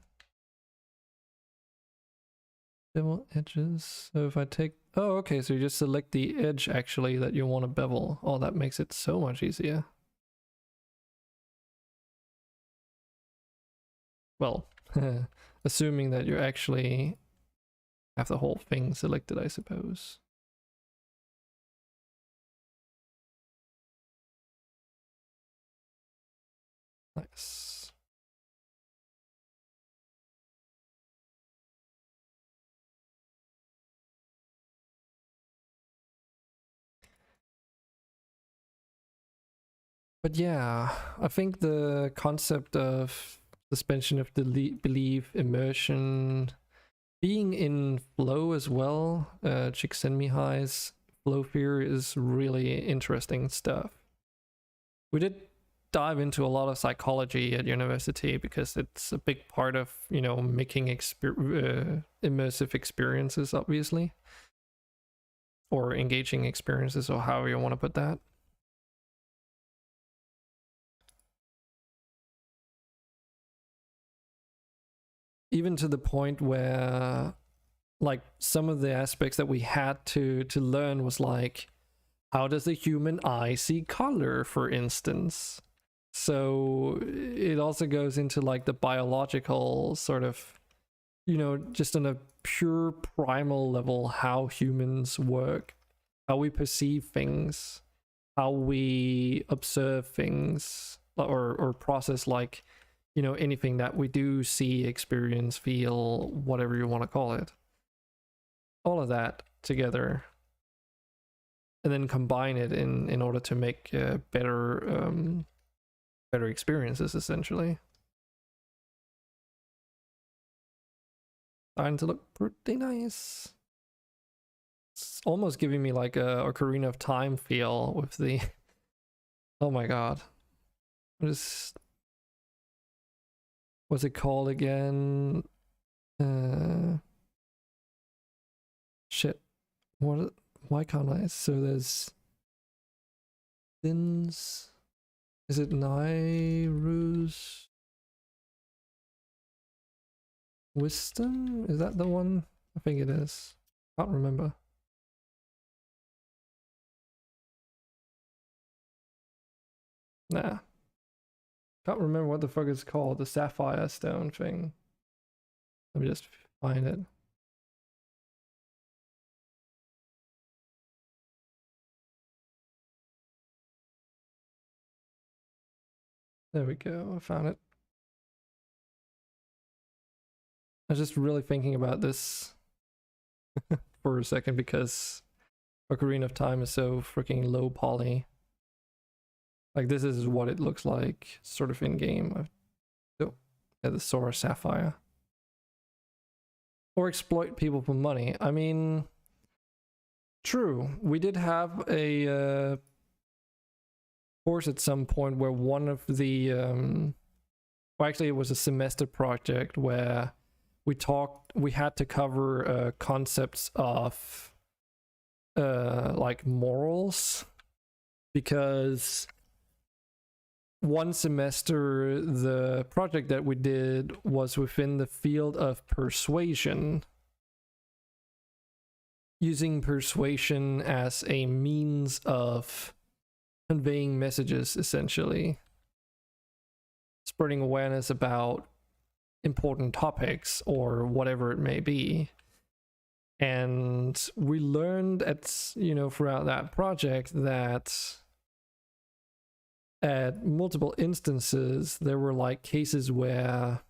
Bevel edges. So if I take... Oh, okay, so you just select the edge actually that you want to bevel. Oh, that makes it so much easier. Well, assuming that you actually have the whole thing selected, I suppose. Nice. But yeah, I think the concept of suspension of belief, immersion, being in flow as well, Csikszentmihalyi's flow theory is really interesting stuff. We did dive into a lot of psychology at university because it's a big part of, you know, making immersive experiences, obviously, or engaging experiences, or however you want to put that. Even to the point where, like, some of the aspects that we had to learn was like, how does the human eye see color, for instance? So it also goes into like the biological sort of, you know, just on a pure primal level, how humans work, how we perceive things, how we observe things, or process, like, you know, anything that we do see, experience, feel, whatever you want to call it. All of that together, and then combine it in order to make better experiences, essentially. Starting to look pretty nice. It's almost giving me like a Ocarina of Time feel with the... Oh my god. Just... What's it called again? Shit. What? Why can't I? So there's... Thins... Is it Nairu's Wisdom? Is that the one? I think it is. Can't remember. Nah. Can't remember what the fuck it's called. The Sapphire Stone thing. Let me just find it. There we go. I found it. I was just really thinking about this for a second because Ocarina of Time is so freaking low poly. Like, this is what it looks like sort of in game. Oh, yeah, the Sora Sapphire. Or exploit people for money. I mean, true. We did have a course at some point where one of the well, actually it was a semester project where we had to cover concepts of like morals, because one semester the project that we did was within the field of persuasion, using persuasion as a means of conveying messages, essentially. Spreading awareness about important topics or whatever it may be. And we learned at, you know, throughout that project that at multiple instances there were like cases where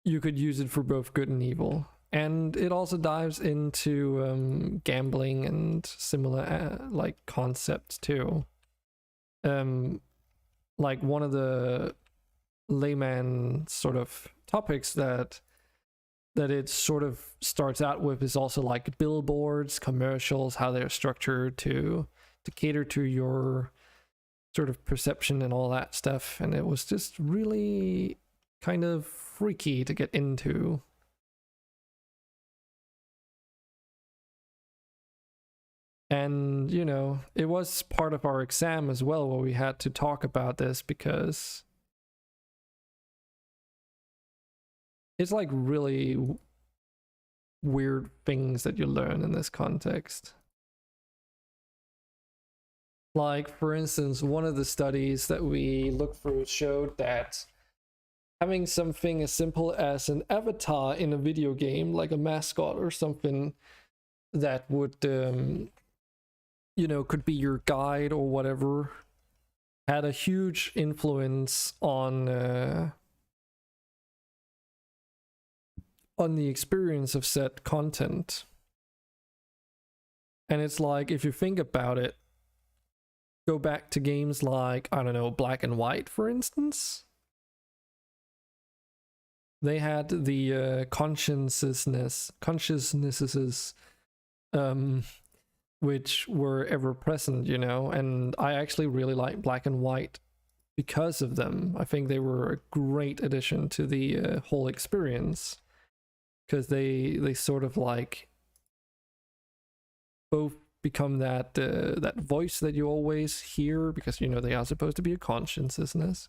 you could use it for both good and evil. And it also dives into gambling and similar like concepts too. Like one of the layman sort of topics that it sort of starts out with is also like billboards, commercials, how they're structured to cater to your sort of perception and all that stuff. And it was just really kind of freaky to get into. And, you know, it was part of our exam as well where we had to talk about this because it's like really weird things that you learn in this context. Like, for instance, one of the studies that we looked through showed that having something as simple as an avatar in a video game, like a mascot or something that would, you know, could be your guide or whatever, had a huge influence on the experience of said content. And it's like, if you think about it, go back to games like, I don't know, Black and White, for instance. They had the consciousnesses, which were ever present, you know, and I actually really like Black and White because of them. I think they were a great addition to the whole experience, because they sort of like both become that that voice that you always hear, because, you know, they are supposed to be a consciousnesses,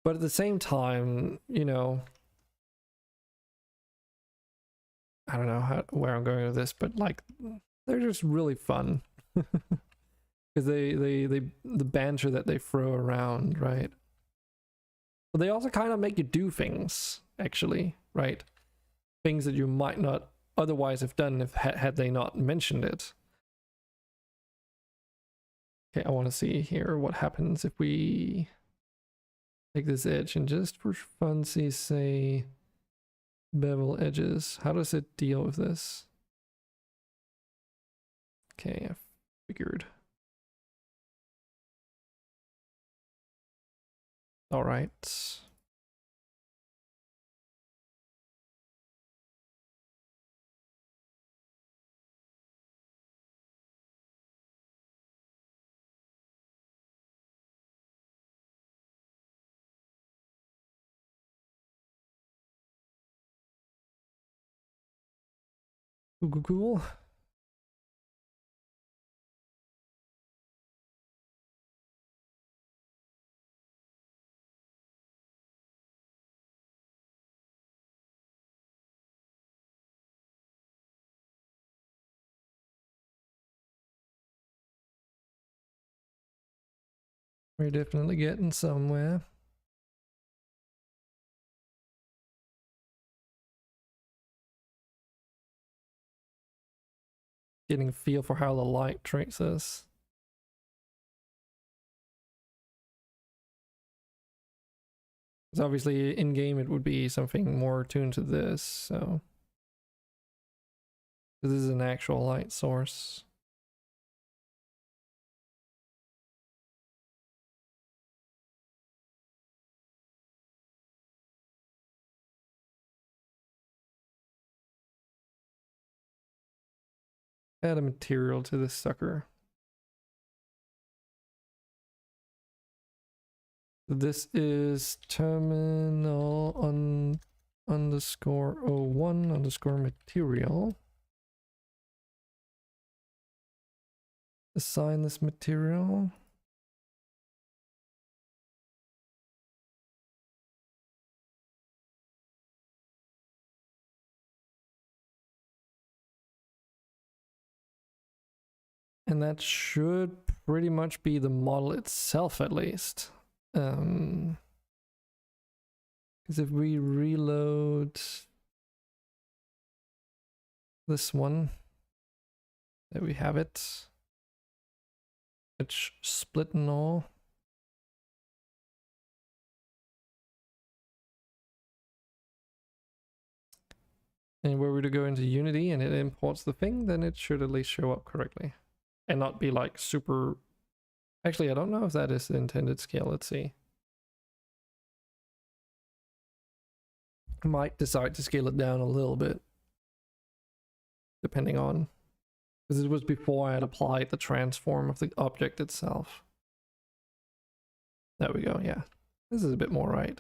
but at the same time, you know, I don't know where I'm going with this, but like they're just really fun because they the banter that they throw around, right? But they also kind of make you do things, actually, right? Things that you might not otherwise have done if had they not mentioned it. Okay, I want to see here what happens if we take this edge and just for funsies say bevel edges. How does it deal with this? Okay, I figured. All right. Cool. We're definitely getting somewhere. Getting a feel for how the light treats us. Because obviously in game it would be something more tuned to this, so this is an actual light source. Add a material to this sucker. This is terminal underscore 01 underscore material. Assign this material. And that should pretty much be the model itself, at least. Because if we reload this one, there we have it. It's split and all. And were we to go into Unity and it imports the thing, then it should at least show up correctly. And not be like super... Actually, I don't know if that is the intended scale. Let's see. I might decide to scale it down a little bit. Depending on... Because it was before I had applied the transform of the object itself. There we go, yeah. This is a bit more right.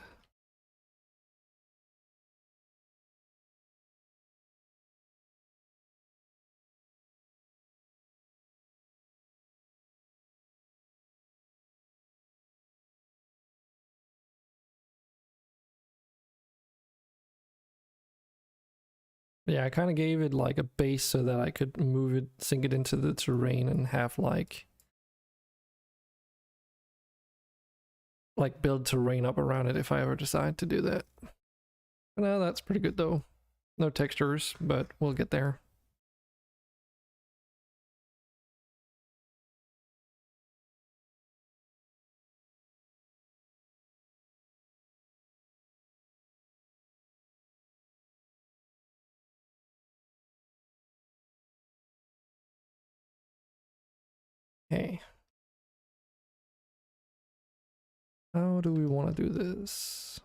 Yeah, I kind of gave it like a base so that I could move it, sink it into the terrain and have like build terrain up around it if I ever decide to do that. No, that's pretty good though. No textures, but we'll get there. Okay. How do we want to do this?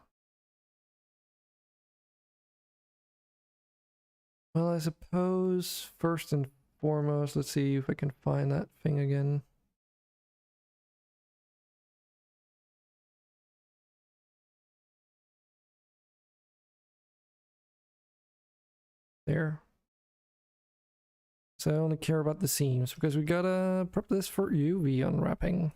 Well, I suppose first and foremost, let's see if I can find that thing again. There. So I only care about the seams because we gotta prep this for UV unwrapping.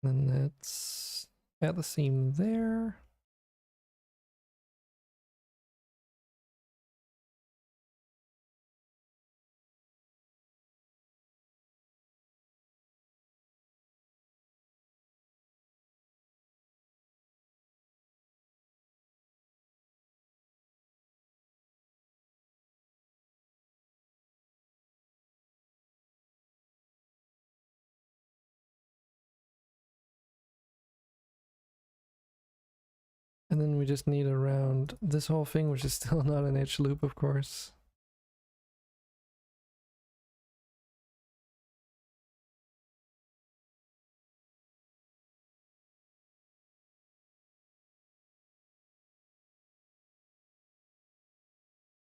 And let's add the seam there. And then we just need around this whole thing, which is still not an edge loop, of course.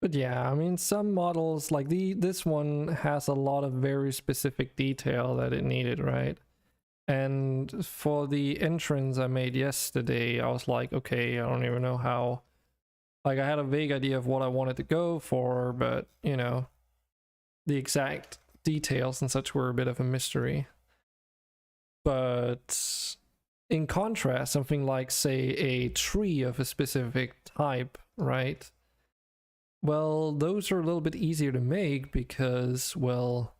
But yeah, I mean, some models, like this one has a lot of very specific detail that it needed, right? And for the entrance I made yesterday, I was like, okay, I don't even know how... Like, I had a vague idea of what I wanted to go for, but, you know, the exact details and such were a bit of a mystery. But in contrast, something like, say, a tree of a specific type, right? Well, those are a little bit easier to make because, well,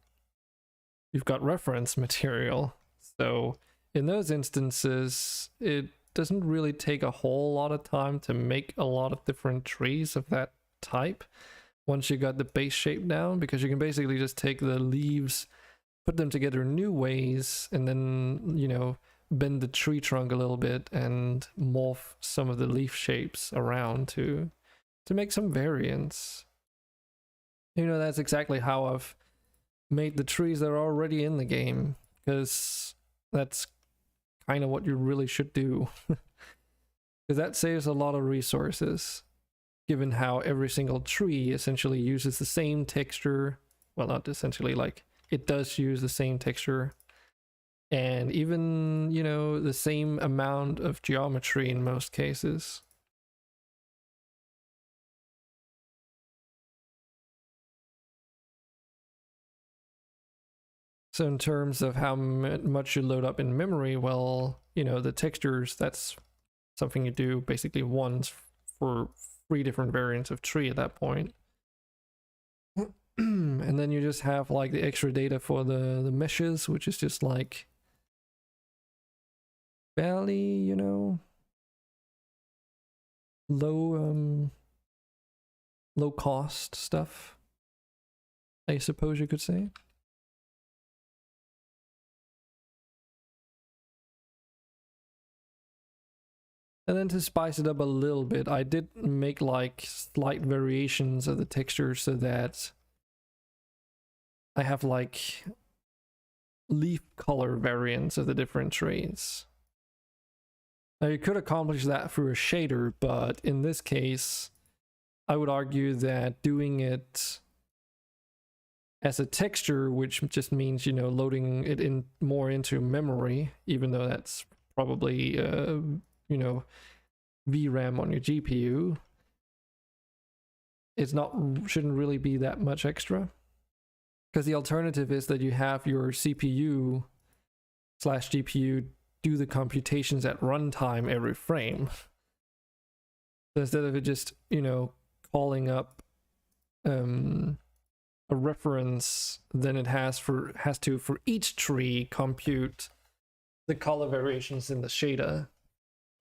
you've got reference material. So in those instances, it doesn't really take a whole lot of time to make a lot of different trees of that type once you got the base shape down, because you can basically just take the leaves, put them together new ways, and then, you know, bend the tree trunk a little bit and morph some of the leaf shapes around to make some variants. You know, that's exactly how I've made the trees that are already in the game, because that's kind of what you really should do. Because that saves a lot of resources, given how every single tree essentially uses the same texture. Well, not essentially, like, it does use the same texture. And even, you know, the same amount of geometry in most cases. So in terms of how much you load up in memory, well, you know, the textures, that's something you do basically once for 3 different variants of tree at that point. And then you just have like the extra data for the meshes, which is just like fairly, you know, low cost stuff, I suppose you could say. And then to spice it up a little bit, I did make like slight variations of the texture so that I have like leaf color variants of the different trees. Now you could accomplish that through a shader, but in this case, I would argue that doing it as a texture, which just means, you know, loading it in more into memory, even though that's probably, you know, VRAM on your GPU, shouldn't really be that much extra. Because the alternative is that you have your CPU / GPU do the computations at runtime every frame. So instead of it just, you know, calling up a reference, then it has to for each tree compute the color variations in the shader.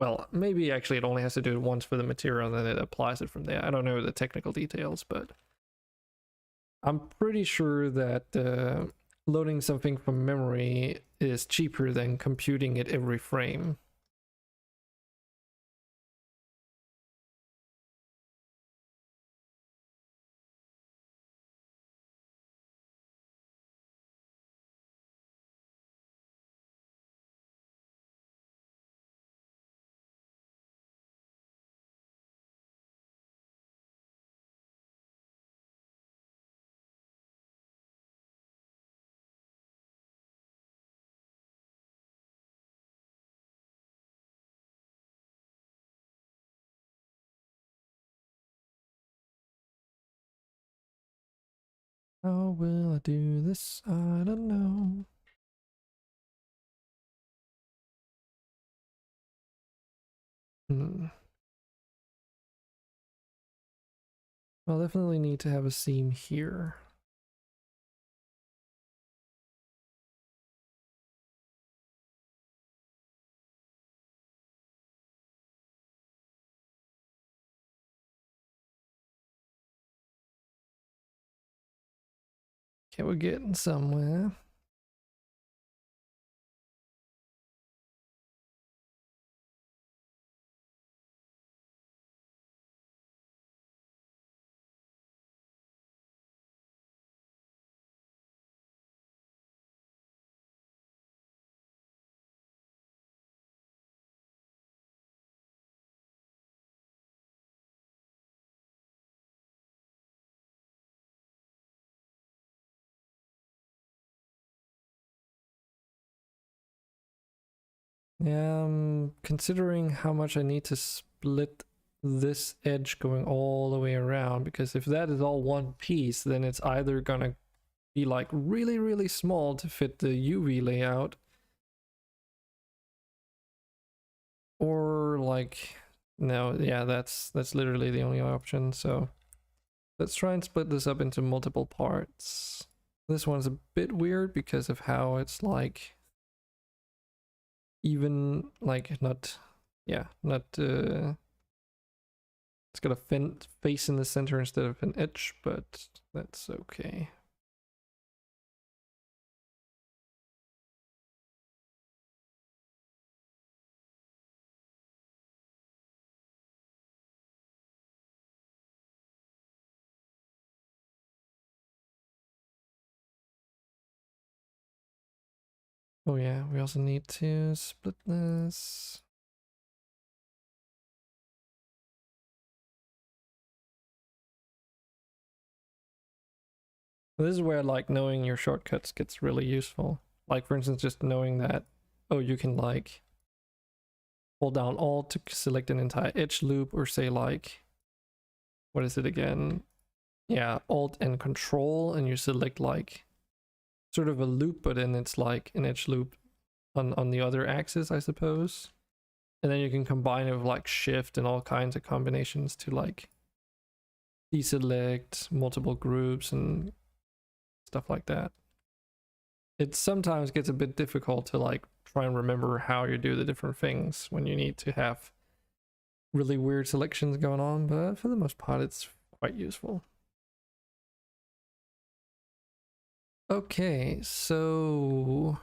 Well, maybe actually it only has to do it once for the material and then it applies it from there. I don't know the technical details, but I'm pretty sure that loading something from memory is cheaper than computing it every frame. How will I do this? I don't know. I'll definitely need to have a seam here. Okay, we're getting somewhere. Yeah, considering how much I need to split this edge going all the way around, because if that is all one piece, then it's either gonna be like really, really small to fit the UV layout, or like, no, yeah, that's literally the only option. So let's try and split this up into multiple parts. This one's a bit weird because of how it's like even like not it's got a face in the center instead of an edge, but that's okay. Oh yeah, we also need to split this. This is where like knowing your shortcuts gets really useful. Like for instance, just knowing that, oh, you can like hold down Alt to select an entire edge loop, or say like, what is it again? Yeah, Alt and Control, and you select like sort of a loop, but then it's like an edge loop on the other axis, I suppose. And then you can combine it with like shift and all kinds of combinations to like deselect multiple groups and stuff like that. It sometimes gets a bit difficult to like try and remember how you do the different things when you need to have really weird selections going on, but for the most part it's quite useful. Okay, so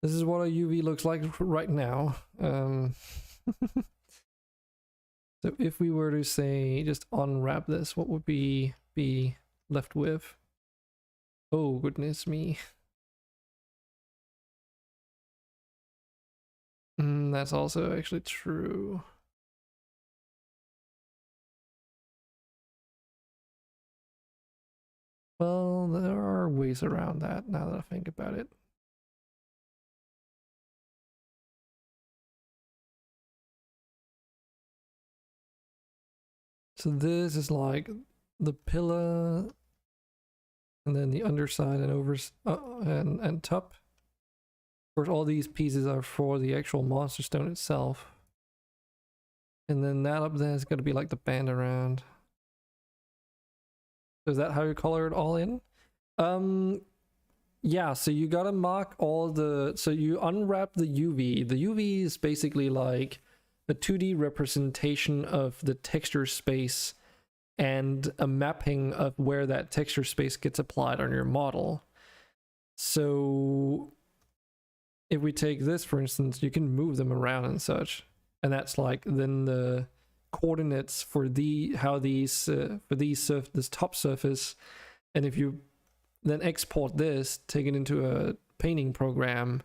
this is what a UV looks like right now. So if we were to say just unwrap this, what would we be left with? Oh, goodness me. That's also actually true. Well, there are ways around that now that I think about it. So this is like the pillar, and then the underside and over and top. Of course, all these pieces are for the actual MonsterStone itself. And then that up there is going to be like the band around. So is that how you color it all in? Yeah, so you gotta mark all the... So you unwrap the UV. The UV is basically like a 2D representation of the texture space and a mapping of where that texture space gets applied on your model. So if we take this, for instance, you can move them around and such. And that's like then the coordinates for the this top surface. And if you then export this, take it into a painting program,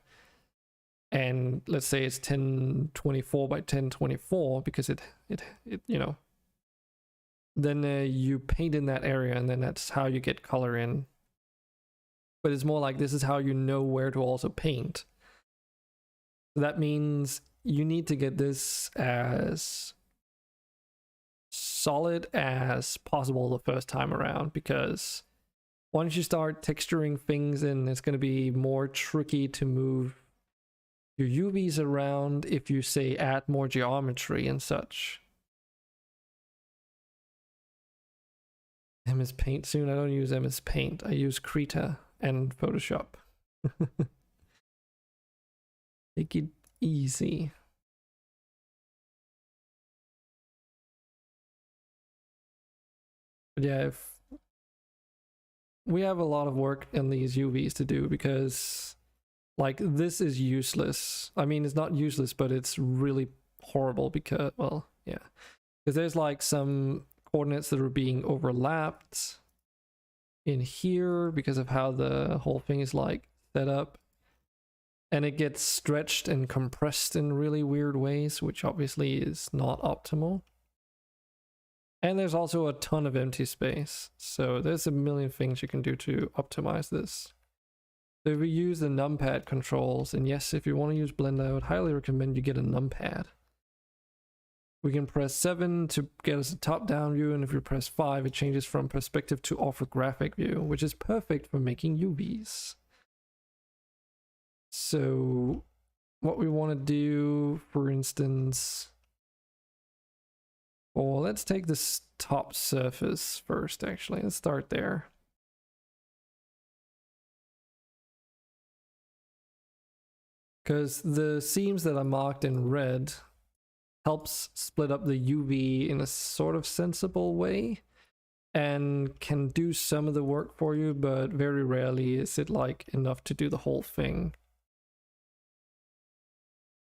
and let's say it's 1024 by 1024 because it you know, then you paint in that area, and then that's how you get color in. But it's more like this is how you know where to also paint. So that means you need to get this as solid as possible the first time around, because once you start texturing things in, it's going to be more tricky to move your UVs around if you say add more geometry and such. MS Paint soon. I don't use MS Paint. I use Krita and Photoshop. Take it easy. But yeah, if we have a lot of work in these UVs to do, because like this is useless. I mean, it's not useless, but it's really horrible because, well, yeah, because there's like some coordinates that are being overlapped in here because of how the whole thing is like set up, and it gets stretched and compressed in really weird ways, which obviously is not optimal. And there's also a ton of empty space, so there's a million things you can do to optimize this. So if we use the numpad controls, and yes, if you want to use Blender, I would highly recommend you get a numpad. We can press 7 to get us a top-down view, and if you press 5, it changes from perspective to orthographic view, which is perfect for making UVs. So what we want to do, for instance, well, let's take this top surface first, actually. Let's start there. Because the seams that are marked in red helps split up the UV in a sort of sensible way and can do some of the work for you, but very rarely is it like enough to do the whole thing.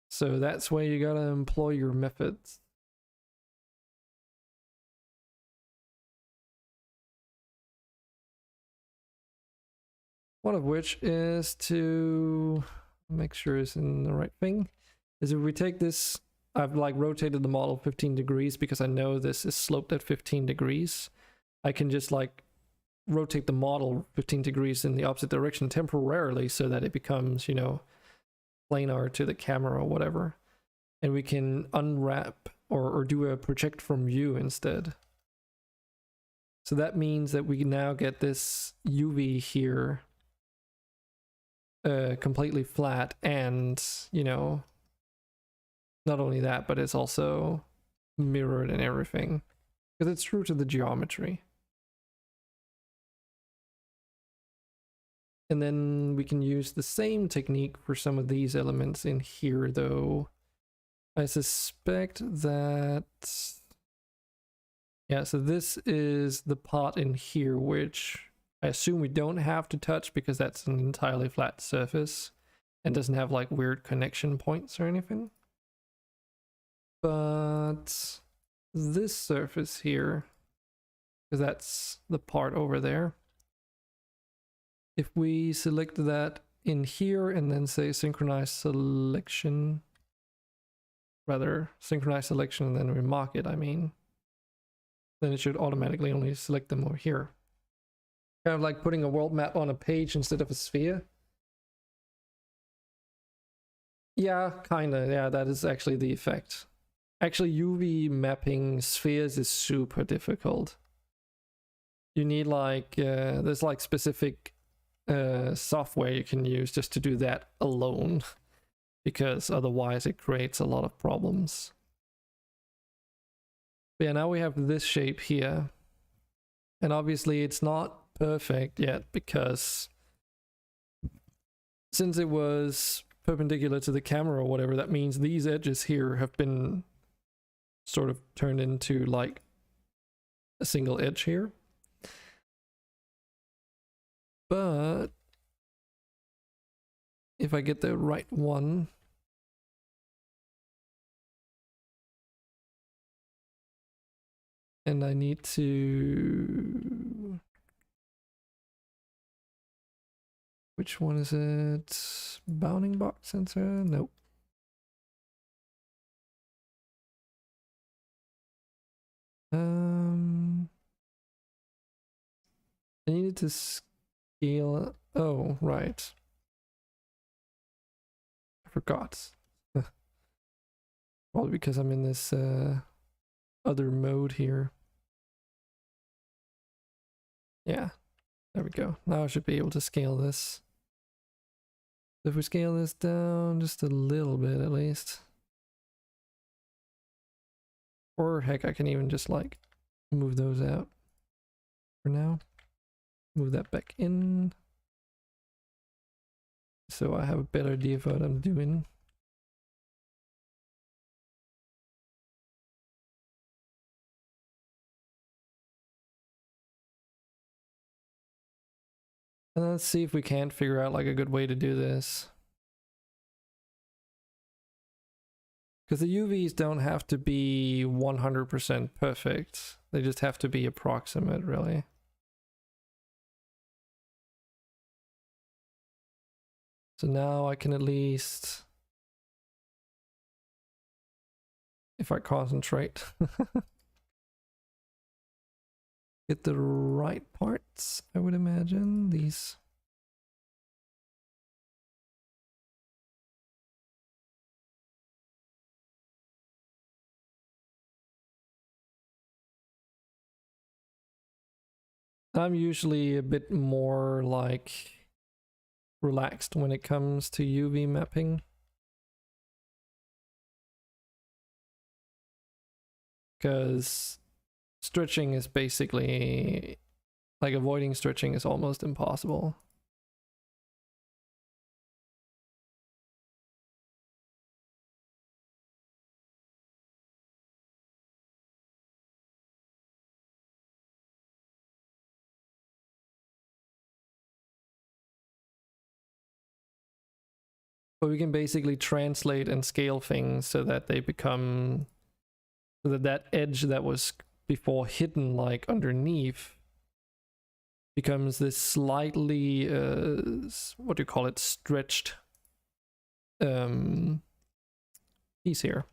So that's where you gotta employ your methods. One of which is to make sure it's in the right thing. Is if we take this, I've like rotated the model 15 degrees because I know this is sloped at 15 degrees. I can just like rotate the model 15 degrees in the opposite direction temporarily so that it becomes, you know, planar to the camera or whatever. And we can unwrap or do a project from view instead. So that means that we now get this UV here completely flat, and you know, not only that, but it's also mirrored and everything because it's true to the geometry. And then we can use the same technique for some of these elements in here, though. I suspect that, yeah, so this is the part in here which I assume we don't have to touch because that's an entirely flat surface and doesn't have like weird connection points or anything. But this surface here, because that's the part over there, if we select that in here and then say synchronize selection, rather synchronize selection and then we mark it, I mean, then it should automatically only select them over here. Kind of like putting a world map on a page instead of a sphere. Yeah, kinda, yeah, that is actually the effect. Actually, UV mapping spheres is super difficult. You need like, there's like specific software you can use just to do that alone, because otherwise it creates a lot of problems. But yeah, now we have this shape here, and obviously it's not perfect yet because since it was perpendicular to the camera or whatever, that means these edges here have been sort of turned into like a single edge here. But if I get the right one, and I need to, which one is it? Bounding box sensor? Nope. I needed to scale. Oh, right. I forgot. Probably because I'm in this other mode here. Yeah, there we go. Now I should be able to scale this. So if we scale this down just a little bit at least. Or heck, I can even just like move those out for now. Move that back in. So I have a better idea of what I'm doing. And let's see if we can't figure out like a good way to do this. Because the UVs don't have to be 100% perfect. They just have to be approximate, really. So now I can at least, if I concentrate, get the right parts, I would imagine. These. I'm usually a bit more like relaxed when it comes to UV mapping. Because stretching is basically, like avoiding stretching is almost impossible. But we can basically translate and scale things so that they become, so that that edge that was before hidden like underneath becomes this slightly, what do you call it, stretched piece here.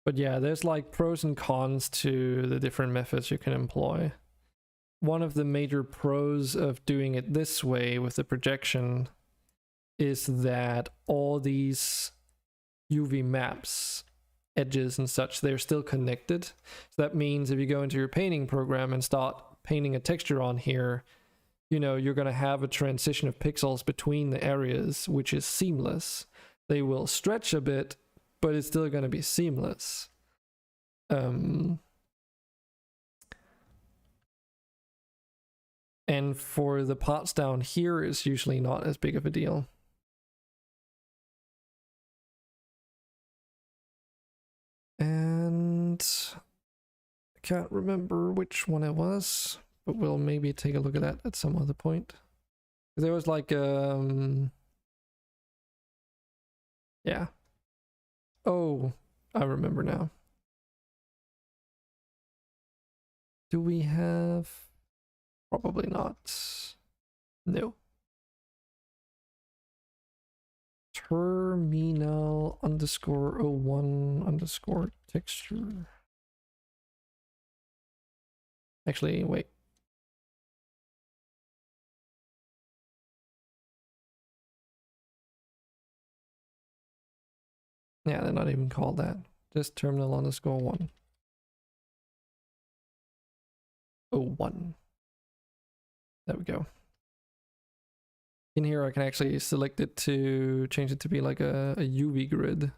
But yeah, there's like pros and cons to the different methods you can employ. one of the major pros of doing it this way with the projection is that all these UV maps, edges and such, they're still connected. So that means if you go into your painting program and start painting a texture on here, you know, you're going to have a transition of pixels between the areas, which is seamless. They will stretch a bit, but it's still going to be seamless. And for the parts down here, it's usually not as big of a deal. And I can't remember which one it was, but we'll maybe take a look at that at some other point. There was like, yeah. Oh, I remember now. Do we have... Probably not. No. Terminal underscore 01 underscore texture. Actually, wait. Yeah, they're not even called that. Just terminal underscore 1. 01. There we go. In here I can actually select it to change it to be like a UV grid.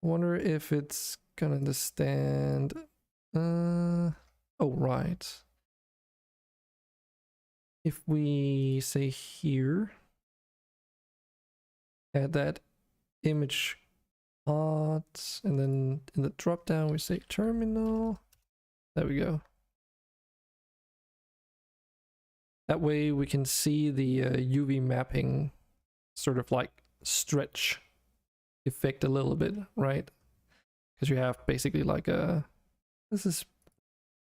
I wonder if it's gonna understand... oh, right. If we say here, add that image art, and then in the drop down we say terminal. There we go. That way we can see the UV mapping sort of like stretch effect a little bit, right? Because you have basically like a... This is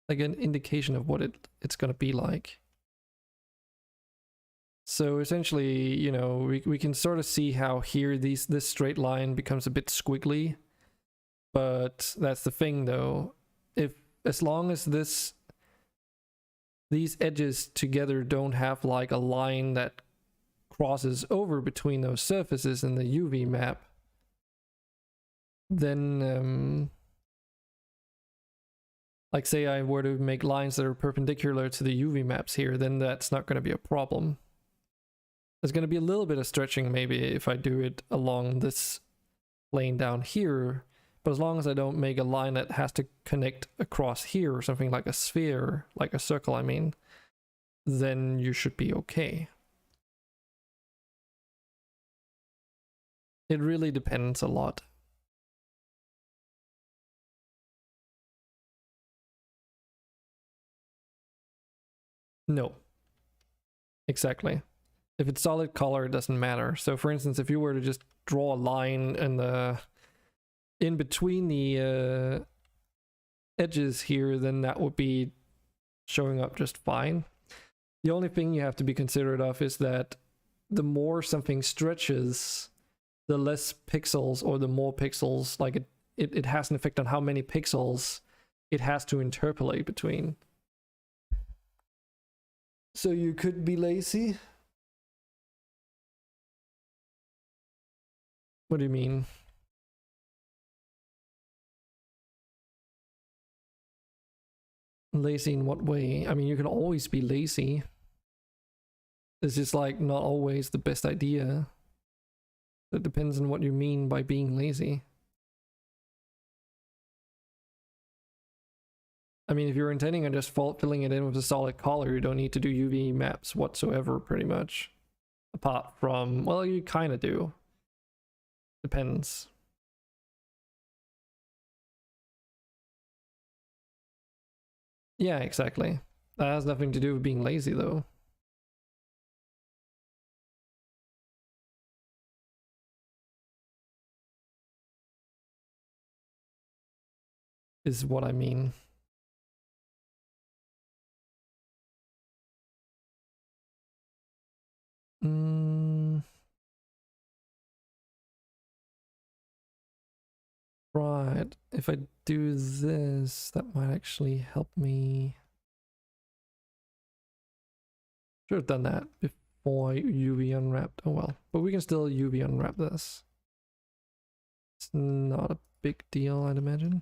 like an indication of what it's going to be like. So essentially, you know, we can sort of see how here this straight line becomes a bit squiggly. But that's the thing though. As long as these edges together don't have like a line that crosses over between those surfaces in the UV map, then like say I were to make lines that are perpendicular to the UV maps here, then that's not going to be a problem. There's going to be a little bit of stretching maybe if I do it along this plane down here, but as long as I don't make a line that has to connect across here or something like a sphere, like a circle I mean, then you should be okay. It really depends a lot. No. Exactly. If it's solid color, it doesn't matter. So for instance, if you were to just draw a line in between the edges here, then that would be showing up just fine. The only thing you have to be considerate of is that the more something stretches, the less pixels or the more pixels, like it has an effect on how many pixels it has to interpolate between. So you could be lazy. What do you mean? Lazy in what way? I mean, you can always be lazy. It's just like not always the best idea. It depends on what you mean by being lazy. I mean, if you're intending on just filling it in with a solid color, you don't need to do UV maps whatsoever, pretty much. Apart from, well, you kind of do. Depends. Yeah, exactly. That has nothing to do with being lazy, though. Is what I mean. Right. If I do this, that might actually help me. Should have done that before UV unwrapped. Oh well, but we can still UV unwrap this. It's not a big deal, I'd imagine.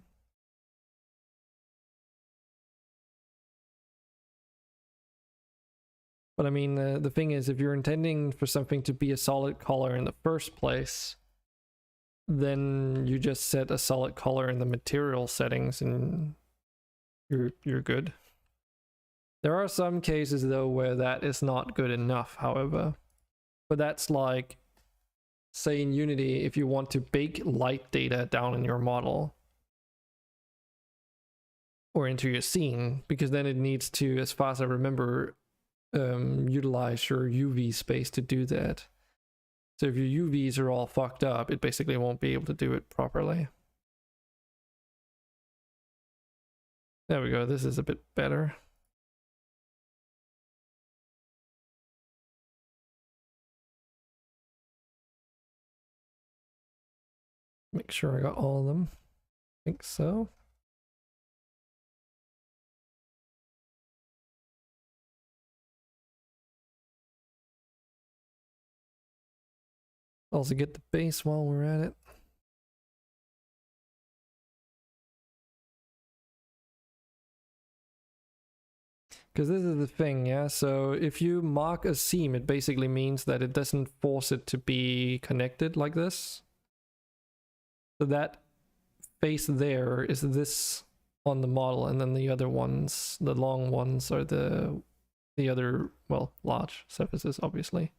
But I mean, the thing is, if you're intending for something to be a solid color in the first place, then you just set a solid color in the material settings and you're good. There are some cases though where that is not good enough, however. But that's like, say in Unity, if you want to bake light data down in your model or into your scene, because then it needs to, as far as I remember, utilize your UV space to do that. So if your UVs are all fucked up, it basically won't be able to do it properly. There we go, this is a bit better. Make sure I got all of them. I think so. Also get the base while we're at it. Because this is the thing, yeah? So if you mark a seam, it basically means that it doesn't force it to be connected like this. So that face there is this on the model, and then the other ones, the long ones, are the other, well, large surfaces, obviously.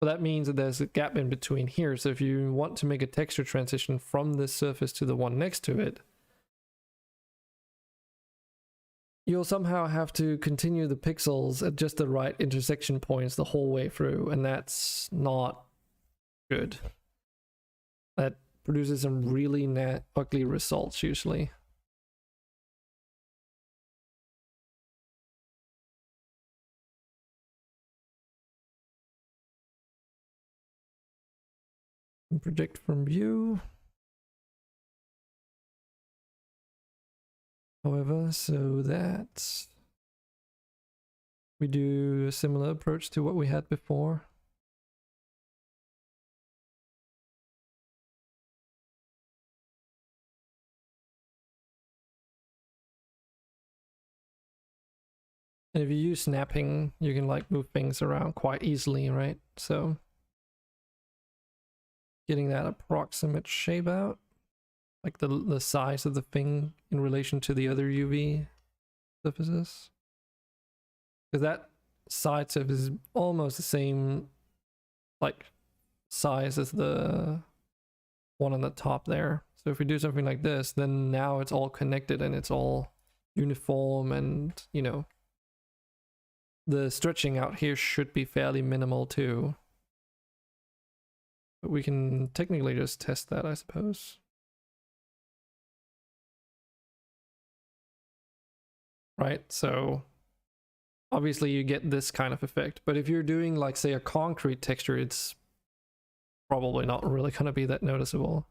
But that means that there's a gap in between here. So if you want to make a texture transition from this surface to the one next to it, you'll somehow have to continue the pixels at just the right intersection points the whole way through, and that's not good. That produces some really ugly results usually. Project from view. However, so that we do a similar approach to what we had before. And if you use snapping, you can like move things around quite easily, right? So getting that approximate shape out, like the size of the thing in relation to the other UV surfaces. Because that side surface is almost the same like size as the one on the top there. So if we do something like this, then now it's all connected and it's all uniform, and you know, the stretching out here should be fairly minimal too. But we can technically just test that, I suppose. Right, so obviously you get this kind of effect, but if you're doing like, say, a concrete texture, it's probably not really going to be that noticeable.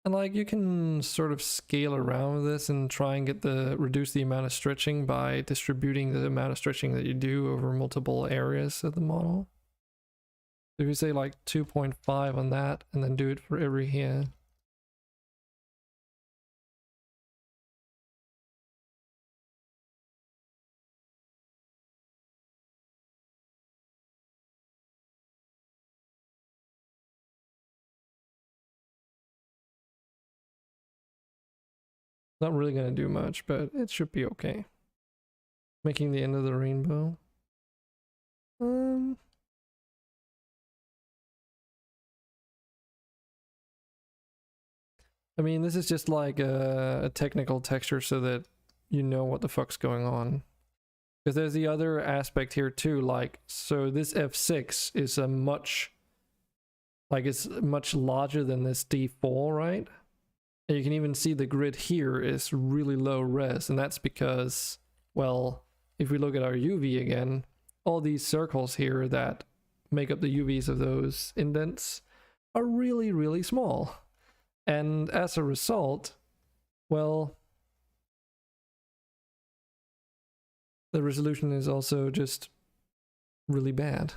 And like, you can sort of scale around with this and try and reduce the amount of stretching by distributing the amount of stretching that you do over multiple areas of the model. If you say like 2.5 on that and then do it for every here. Not really gonna do much, but it should be okay. Making the end of the rainbow. I mean, this is just like a technical texture so that you know what the fuck's going on. Because there's the other aspect here too, like, so this F6 is a much, like, it's much larger than this D4, right? And you can even see the grid here is really low res, and that's because, well, if we look at our UV again, all these circles here that make up the UVs of those indents are really, really small. And as a result, well, the resolution is also just really bad.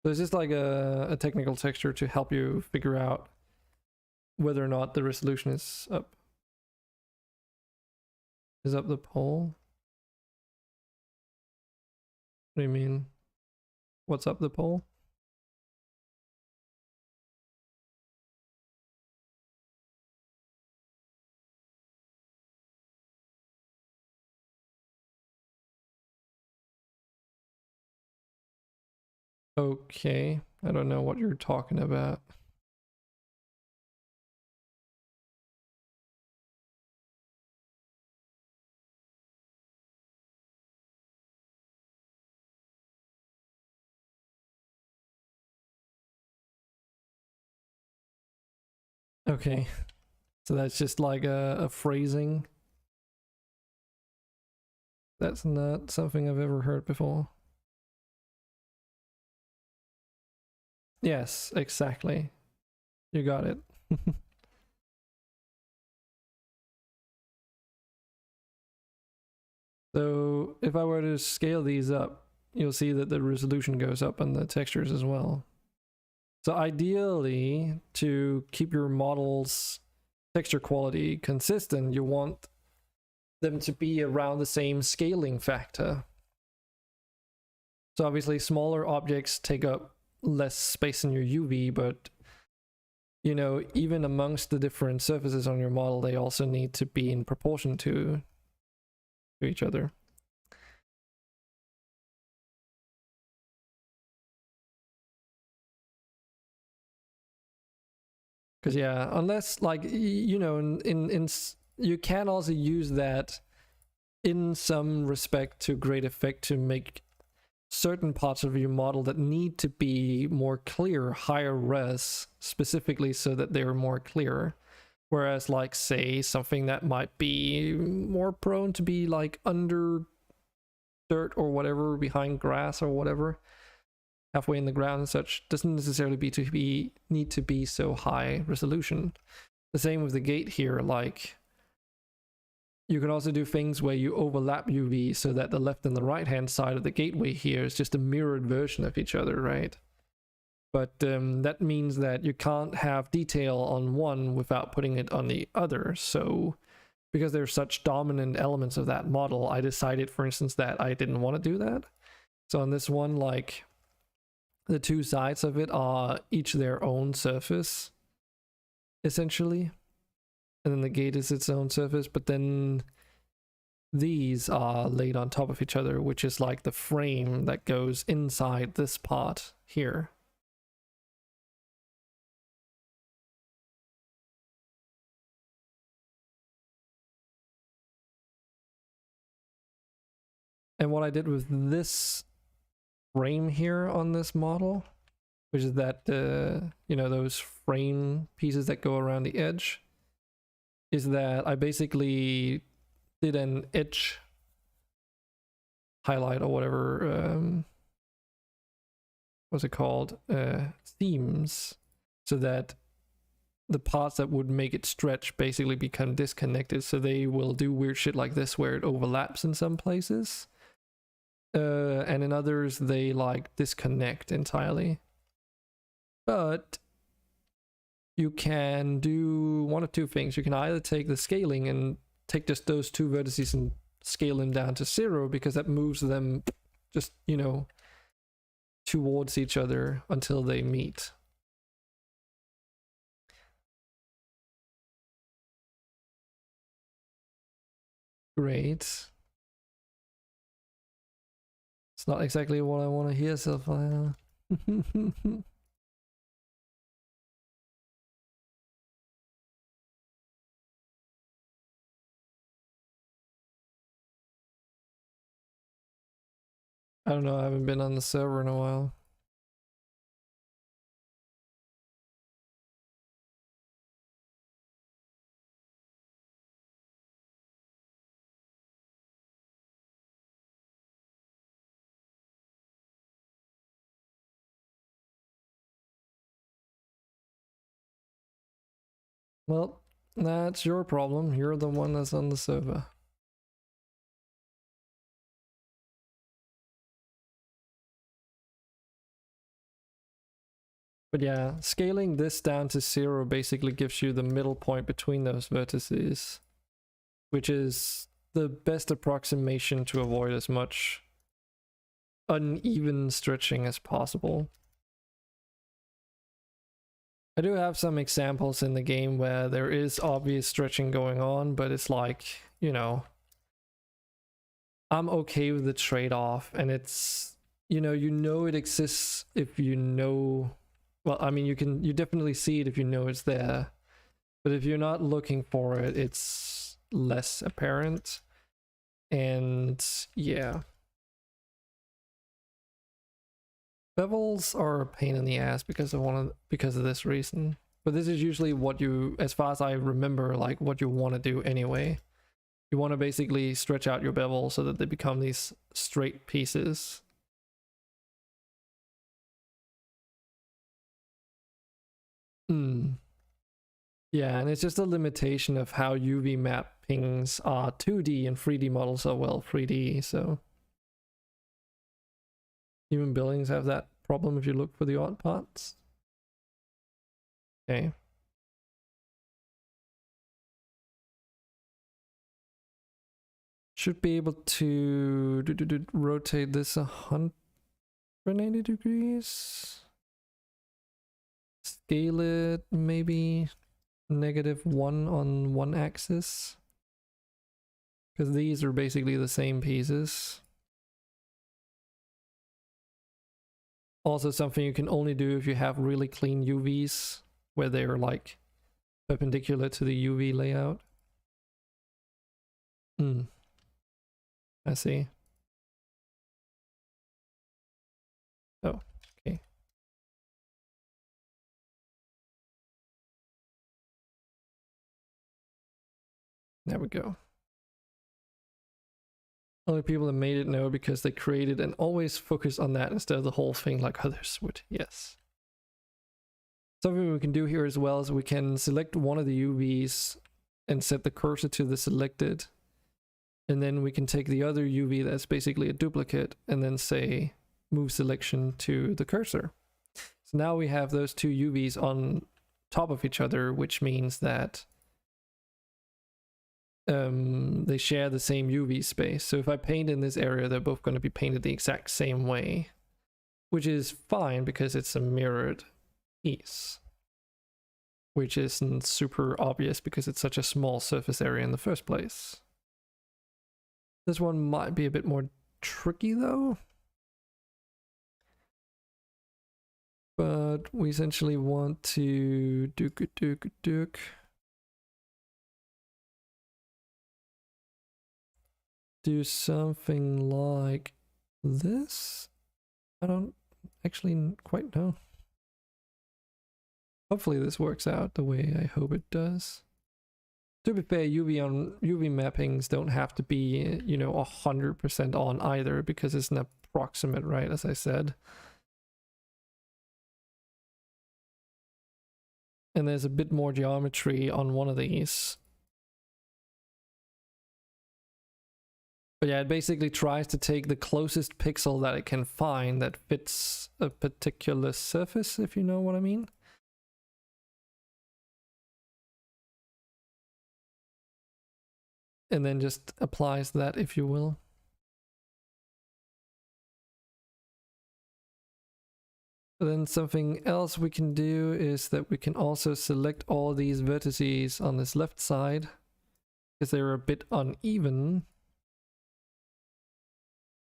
So it's just like a technical texture to help you figure out whether or not the resolution is up. Is up the pole? What do you mean? What's up the pole? Okay, I don't know what you're talking about. Okay, so that's just like a phrasing. That's not something I've ever heard before. Yes, exactly. You got it. So if I were to scale these up, you'll see that the resolution goes up and the textures as well. So ideally, to keep your model's texture quality consistent, you want them to be around the same scaling factor. So obviously smaller objects take up less space in your UV, but you know, even amongst the different surfaces on your model, they also need to be in proportion to each other. Because yeah, unless like you know, in you can also use that in some respect to great effect to make certain parts of your model that need to be more clear, higher res, specifically so that they're more clear. Whereas like say something that might be more prone to be like under dirt or whatever, behind grass or whatever, halfway in the ground and such, doesn't necessarily need to be so high resolution. The same with the gate here, like you can also do things where you overlap UV so that the left and the right hand side of the gateway here is just a mirrored version of each other, right? But that means that you can't have detail on one without putting it on the other. So because there's such dominant elements of that model, I decided, for instance, that I didn't want to do that. So on this one, like the two sides of it are each their own surface, essentially. And then the gate is its own surface, but then these are laid on top of each other, which is like the frame that goes inside this part here. And what I did with this frame here on this model, which is that, you know, those frame pieces that go around the edge, is that I basically did an edge highlight or whatever, what's it called, themes, so that the parts that would make it stretch basically become disconnected, so they will do weird shit like this where it overlaps in some places. And in others they like disconnect entirely. But you can do one of two things. You can either take the scaling and take just those two vertices and scale them down to 0, because that moves them just, you know, towards each other until they meet. Great. It's not exactly what I want to hear, Sapphire. I don't know, I haven't been on the server in a while. Well, that's your problem. You're the one that's on the server. But yeah, scaling this down to 0 basically gives you the middle point between those vertices, which is the best approximation to avoid as much uneven stretching as possible. I do have some examples in the game where there is obvious stretching going on, but it's like, you know, I'm okay with the trade-off, and it's, you know it exists if you know. Well, I mean, you definitely see it if you know it's there, but if you're not looking for it, it's less apparent. And yeah, bevels are a pain in the ass because of this reason. But this is usually what you, as far as I remember, like what you want to do anyway. You want to basically stretch out your bevel so that they become these straight pieces. Yeah, and it's just a limitation of how UV mappings are 2D and 3D models are, well, 3D, so human buildings have that problem if you look for the odd parts. Okay. Should be able to rotate this 180 degrees. Scale it maybe -1 on one axis, because these are basically the same pieces. Also something you can only do if you have really clean UVs where they're like perpendicular to the UV layout. I see. Oh, okay. There we go. Only people that made it know because they created and always focus on that instead of the whole thing like others would. Yes. Something we can do here as well is we can select one of the UVs and set the cursor to the selected. And then we can take the other UV that's basically a duplicate and then say move selection to the cursor. So now we have those two UVs on top of each other, which means that they share the same UV space. So if I paint in this area, they're both going to be painted the exact same way, which is fine because it's a mirrored piece, which isn't super obvious because it's such a small surface area in the first place. This one might be a bit more tricky though, but we essentially want to do something like this. I don't actually quite know. Hopefully this works out the way I hope it does. To be fair, UV mappings don't have to be, you know, 100% on either, because it's an approximate, right, as I said. And there's a bit more geometry on one of these. But yeah, it basically tries to take the closest pixel that it can find that fits a particular surface, if you know what I mean. And then just applies that, if you will. But then something else we can do is that we can also select all these vertices on this left side, because they're a bit uneven,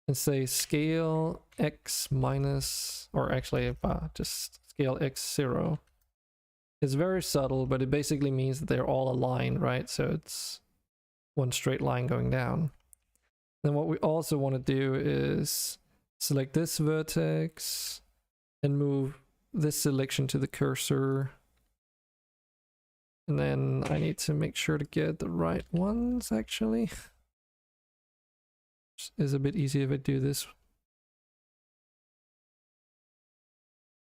and say scale x minus, or actually just scale x 0. It's very subtle, but it basically means that they're all aligned, right? So it's one straight line going down. Then what we also want to do is select this vertex and move this selection to the cursor. And then I need to make sure to get the right ones, actually. Is a bit easier if I do this.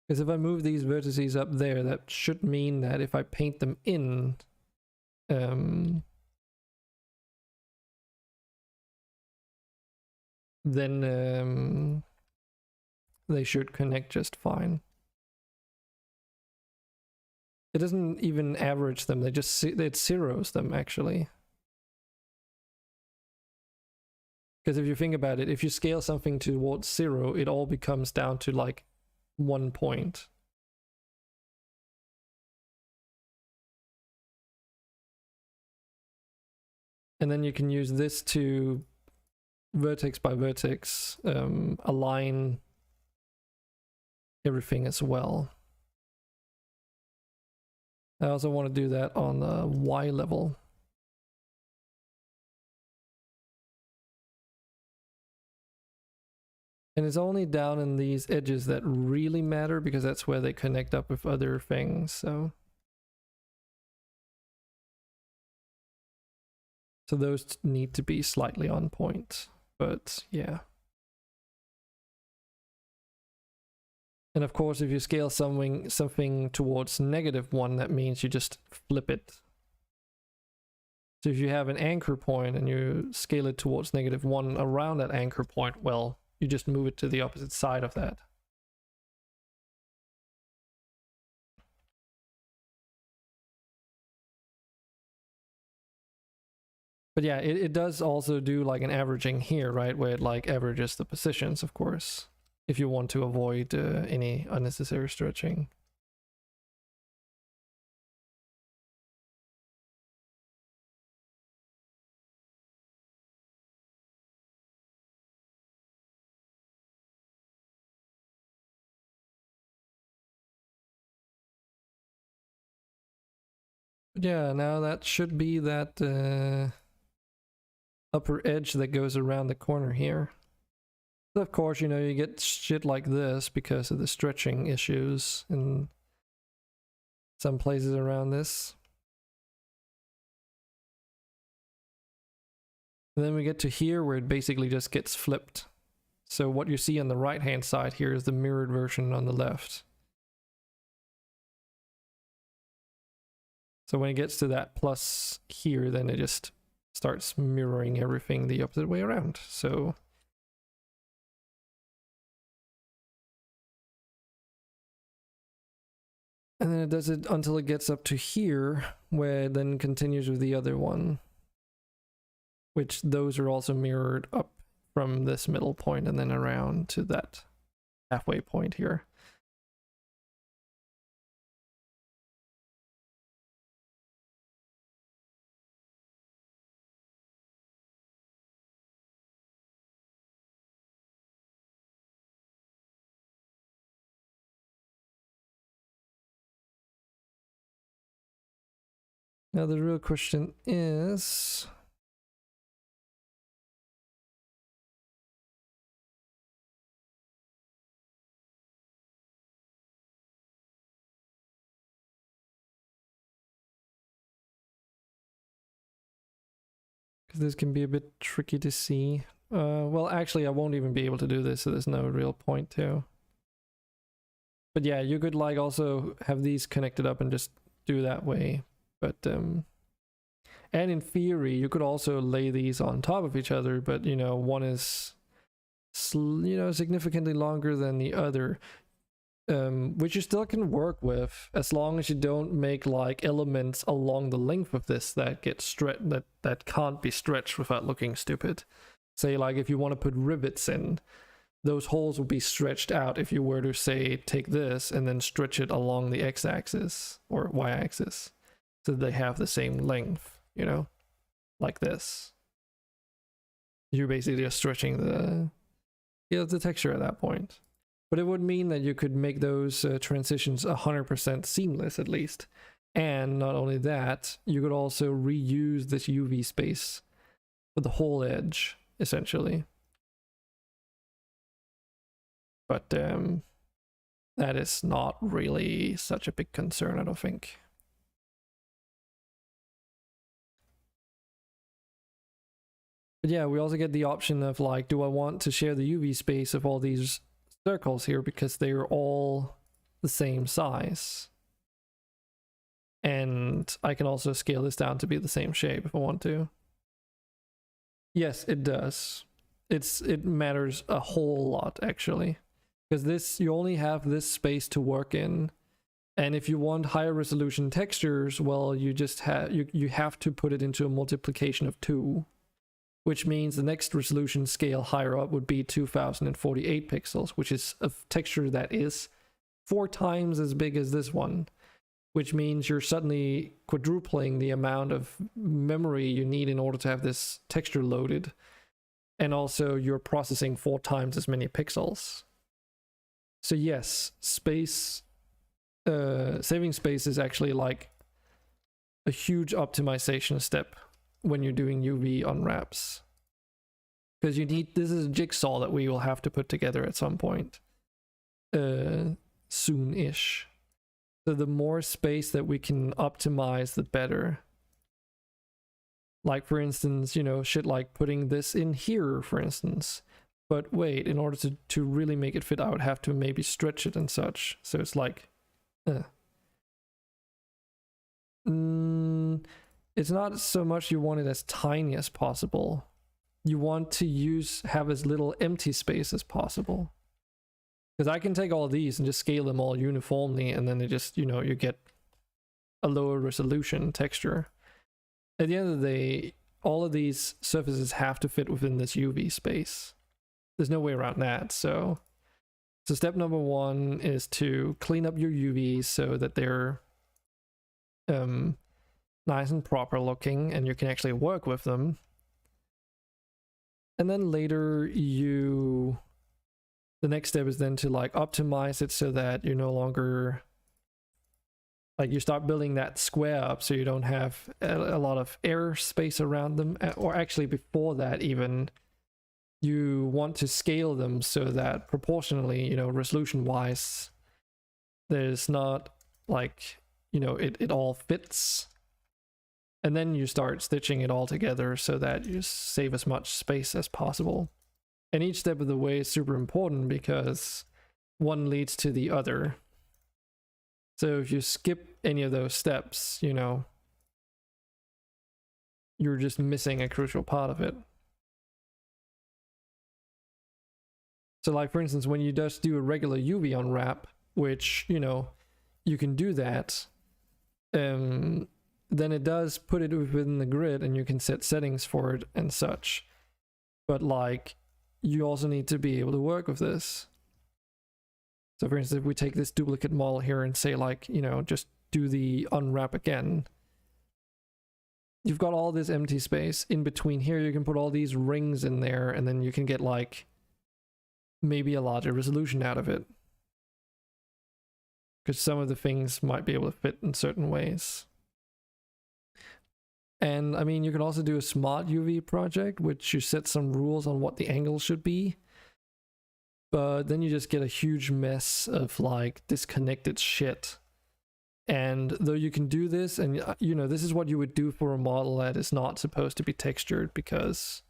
Because if I move these vertices up there, that should mean that if I paint them in, then they should connect just fine. It doesn't even average them, it zeros them actually. Because if you think about it, if you scale something towards 0, it all becomes down to like 1 point. And then you can use this to vertex by vertex align everything as well. I also want to do that on the Y level. And it's only down in these edges that really matter because that's where they connect up with other things, so those need to be slightly on point, but yeah. And of course, if you scale something towards -1, that means you just flip it. So if you have an anchor point and you scale it towards -1 around that anchor point, well, you just move it to the opposite side of that. But yeah, it does also do like an averaging here, right? Where it like averages the positions, of course, if you want to avoid any unnecessary stretching. But yeah, now that should be that upper edge that goes around the corner here. So of course, you know, you get shit like this because of the stretching issues in some places around this. And then we get to here where it basically just gets flipped. So what you see on the right hand side here is the mirrored version on the left. So when it gets to that plus here, then it just starts mirroring everything the opposite way around. So and then it does it until it gets up to here, where it then continues with the other one, which those are also mirrored up from this middle point and then around to that halfway point here. Now the real question is, because this can be a bit tricky to see. Well, actually, I won't even be able to do this, so there's no real point to. But yeah, you could like also have these connected up and just do that way. But and in theory, you could also lay these on top of each other, but you know, one is significantly longer than the other, which you still can work with as long as you don't make like elements along the length of this that get that can't be stretched without looking stupid. Say like if you want to put rivets in, those holes will be stretched out if you were to say take this and then stretch it along the x-axis or y-axis so they have the same length, you know, like this. You're basically just stretching the texture at that point. But it would mean that you could make those transitions 100% seamless at least. And not only that, you could also reuse this UV space for the whole edge, essentially. But that is not really such a big concern, I don't think. But yeah, we also get the option of like, do I want to share the UV space of all these circles here because they are all the same size? And and I can also scale this down to be the same shape if I want to. Yes, it does. It matters a whole lot, actually, because this, you only have this space to work in, and if you want higher resolution textures, well, you just you have to put it into a multiplication of 2, which means the next resolution scale higher up would be 2048 pixels, which is a texture that is 4 times as big as this one, which means you're suddenly quadrupling the amount of memory you need in order to have this texture loaded. And also you're processing 4 times as many pixels. So yes, space, saving space is actually like a huge optimization step when you're doing UV unwraps. Because you need, this is a jigsaw that we will have to put together at some point. Soon-ish. So the more space that we can optimize, the better. Like, for instance, you know, shit like putting this in here, for instance. But wait, in order to really make it fit, I would have to maybe stretch it and such. So it's like, it's not so much you want it as tiny as possible. You want to have as little empty space as possible. Because I can take all these and just scale them all uniformly, and then they just, you know, you get a lower resolution texture. At the end of the day, all of these surfaces have to fit within this UV space. There's no way around that. So step number 1 is to clean up your UVs so that they're nice and proper looking and you can actually work with them. And then later the next step is then to like optimize it so that you're no longer, like, you start building that square up so you don't have a lot of air space around them. Or actually before that even, you want to scale them so that proportionally, you know, resolution wise, there's not like, you know, it all fits. And then you start stitching it all together so that you save as much space as possible. And each step of the way is super important because one leads to the other. So if you skip any of those steps, you know, you're just missing a crucial part of it. So like, for instance, when you just do a regular UV unwrap, which, you know, you can do that, then it does put it within the grid and you can set settings for it and such. But like, you also need to be able to work with this. So for instance, if we take this duplicate model here and say, like, you know, just do the unwrap again, you've got all this empty space in between here. You can put all these rings in there and then you can get like maybe a larger resolution out of it, because some of the things might be able to fit in certain ways. And I mean, you can also do a smart UV project, which you set some rules on what the angle should be. But then you just get a huge mess of like disconnected shit. And though you can do this, and you know, this is what you would do for a model that is not supposed to be textured, because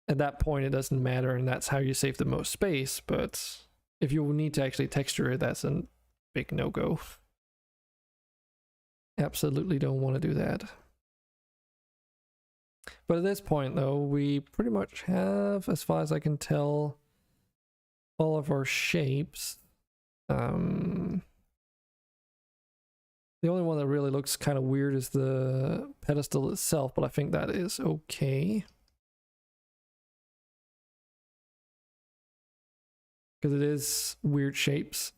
at that point it doesn't matter and that's how you save the most space. But if you need to actually texture it, that's a big no-go. Absolutely don't want to do that. But at this point though, we pretty much have, as far as I can tell, all of our shapes. The only one that really looks kind of weird is the pedestal itself, but I think that is okay. Because it is weird shapes.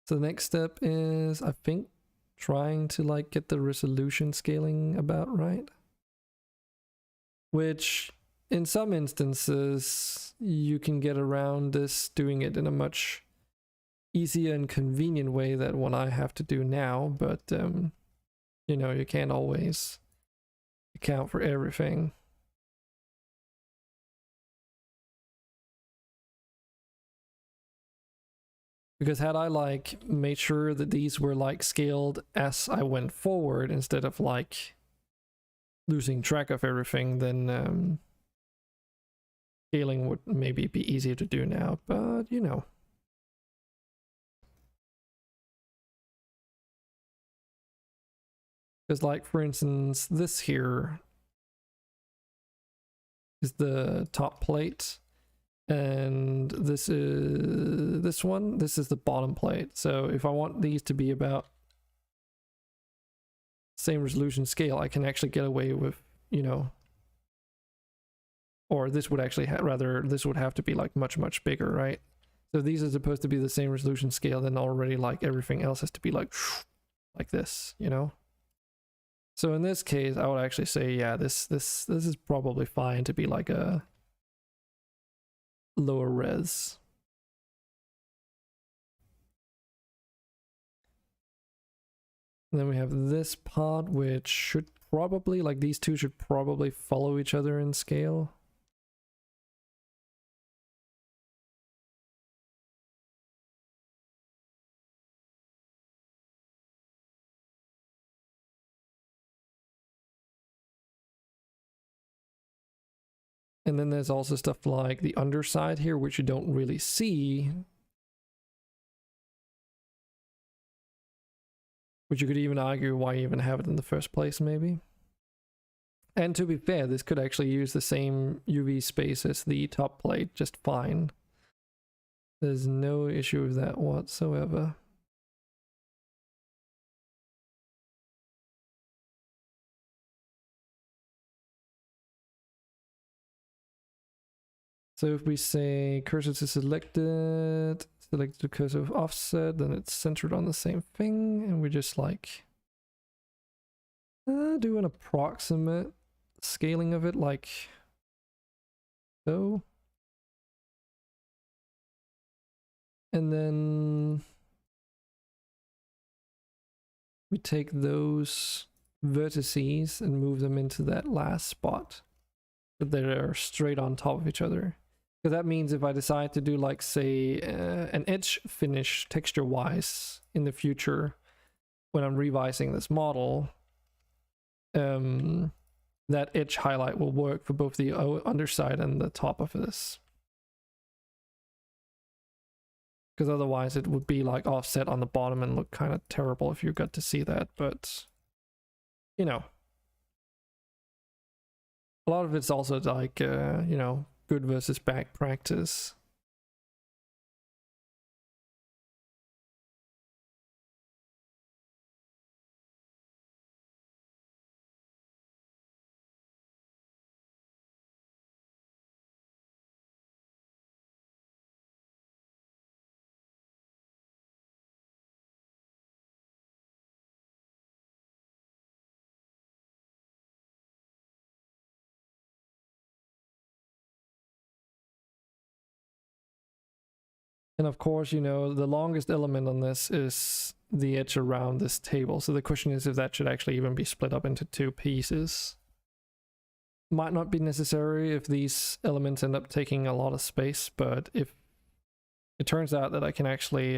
So the next step is, I think, trying to like get the resolution scaling about right. Which in some instances you can get around this doing it in a much easier and convenient way than what I have to do now, but you know, you can't always account for everything. Because had I like made sure that these were like scaled as I went forward instead of like losing track of everything, then scaling would maybe be easier to do now, but you know. Because like, for instance, this here is the top plate, and this is this is the bottom plate. So if I want these to be about same resolution scale, I can actually get away with, you know, or this would actually rather this would have to be like much bigger, right? So these are supposed to be the same resolution scale, then already like everything else has to be like this, you know. So in this case, I would actually say, yeah, this is probably fine to be like a lower res. And then we have this part, which should probably, like, these two should probably follow each other in scale. And then there's also stuff like the underside here, which you don't really see, which you could even argue why you even have it in the first place, maybe. And to be fair, this could actually use the same UV space as the top plate just fine. There's no issue with that whatsoever. So if we say cursor to selected, select the cursor of offset, then it's centered on the same thing, and we just like do an approximate scaling of it, like so. And then we take those vertices and move them into that last spot, but they're straight on top of each other. Because that means if I decide to do, like, say, an edge finish texture-wise in the future, when I'm revising this model, that edge highlight will work for both the underside and the top of this. Because otherwise it would be like offset on the bottom and look kind of terrible if you got to see that, but, you know. A lot of it's also like, you know, good versus bad practice. And of course, you know, the longest element on this is the edge around this table. So the question is if that should actually even be split up into two pieces. Might not be necessary if these elements end up taking a lot of space, but if it turns out that I can actually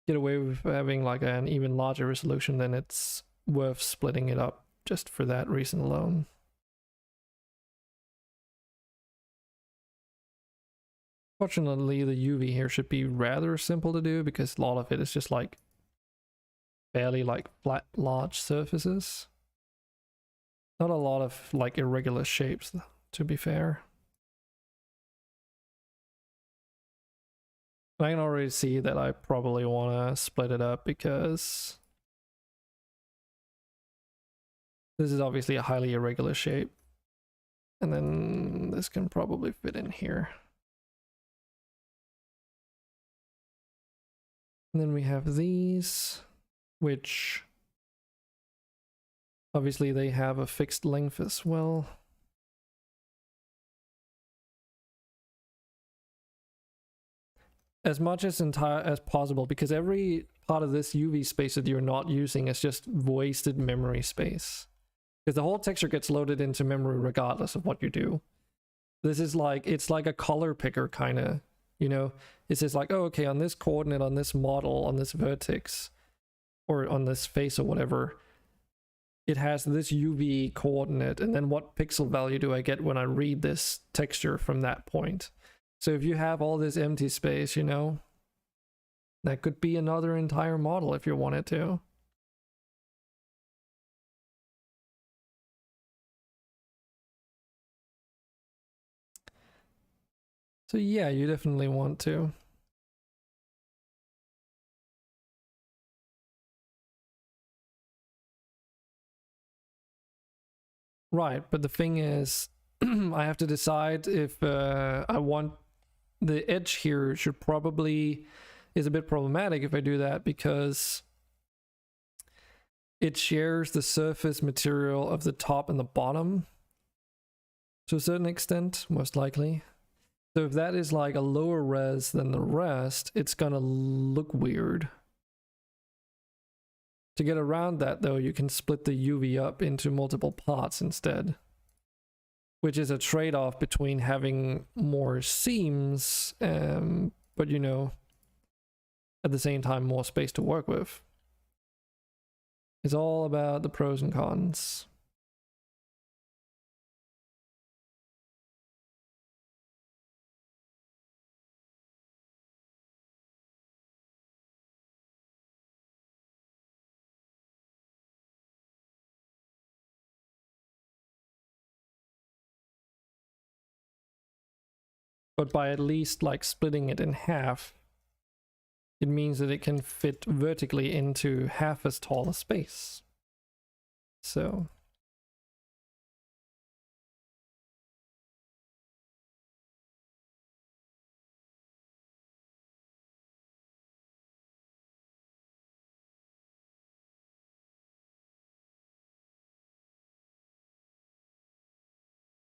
get away with having like an even larger resolution, then it's worth splitting it up just for that reason alone. Fortunately, the UV here should be rather simple to do because a lot of it is just like fairly like flat, large surfaces. Not a lot of like irregular shapes, to be fair. I can already see that I probably want to split it up because this is obviously a highly irregular shape. And then this can probably fit in here. And then we have these, which obviously they have a fixed length as well. As much as possible, because every part of this UV space that you're not using is just wasted memory space. Because the whole texture gets loaded into memory regardless of what you do. This is like, it's like a color picker kind of. You know, it's just like, oh, okay, on this coordinate, on this model, on this vertex, or on this face or whatever, it has this UV coordinate, and then what pixel value do I get when I read this texture from that point? So if you have all this empty space, you know, that could be another entire model if you wanted to. So yeah, you definitely want to. Right, but the thing is, I have to decide if I want the edge here should probably is a bit problematic if I do that, because it shares the surface material of the top and the bottom to a certain extent, most likely. So if that is like a lower res than the rest, it's gonna look weird. To get around that though, you can split the UV up into multiple parts instead, which is a trade-off between having more seams, but you know, at the same time more space to work with. It's all about the pros and cons. But by at least like splitting it in half, it means that it can fit vertically into half as tall a space. So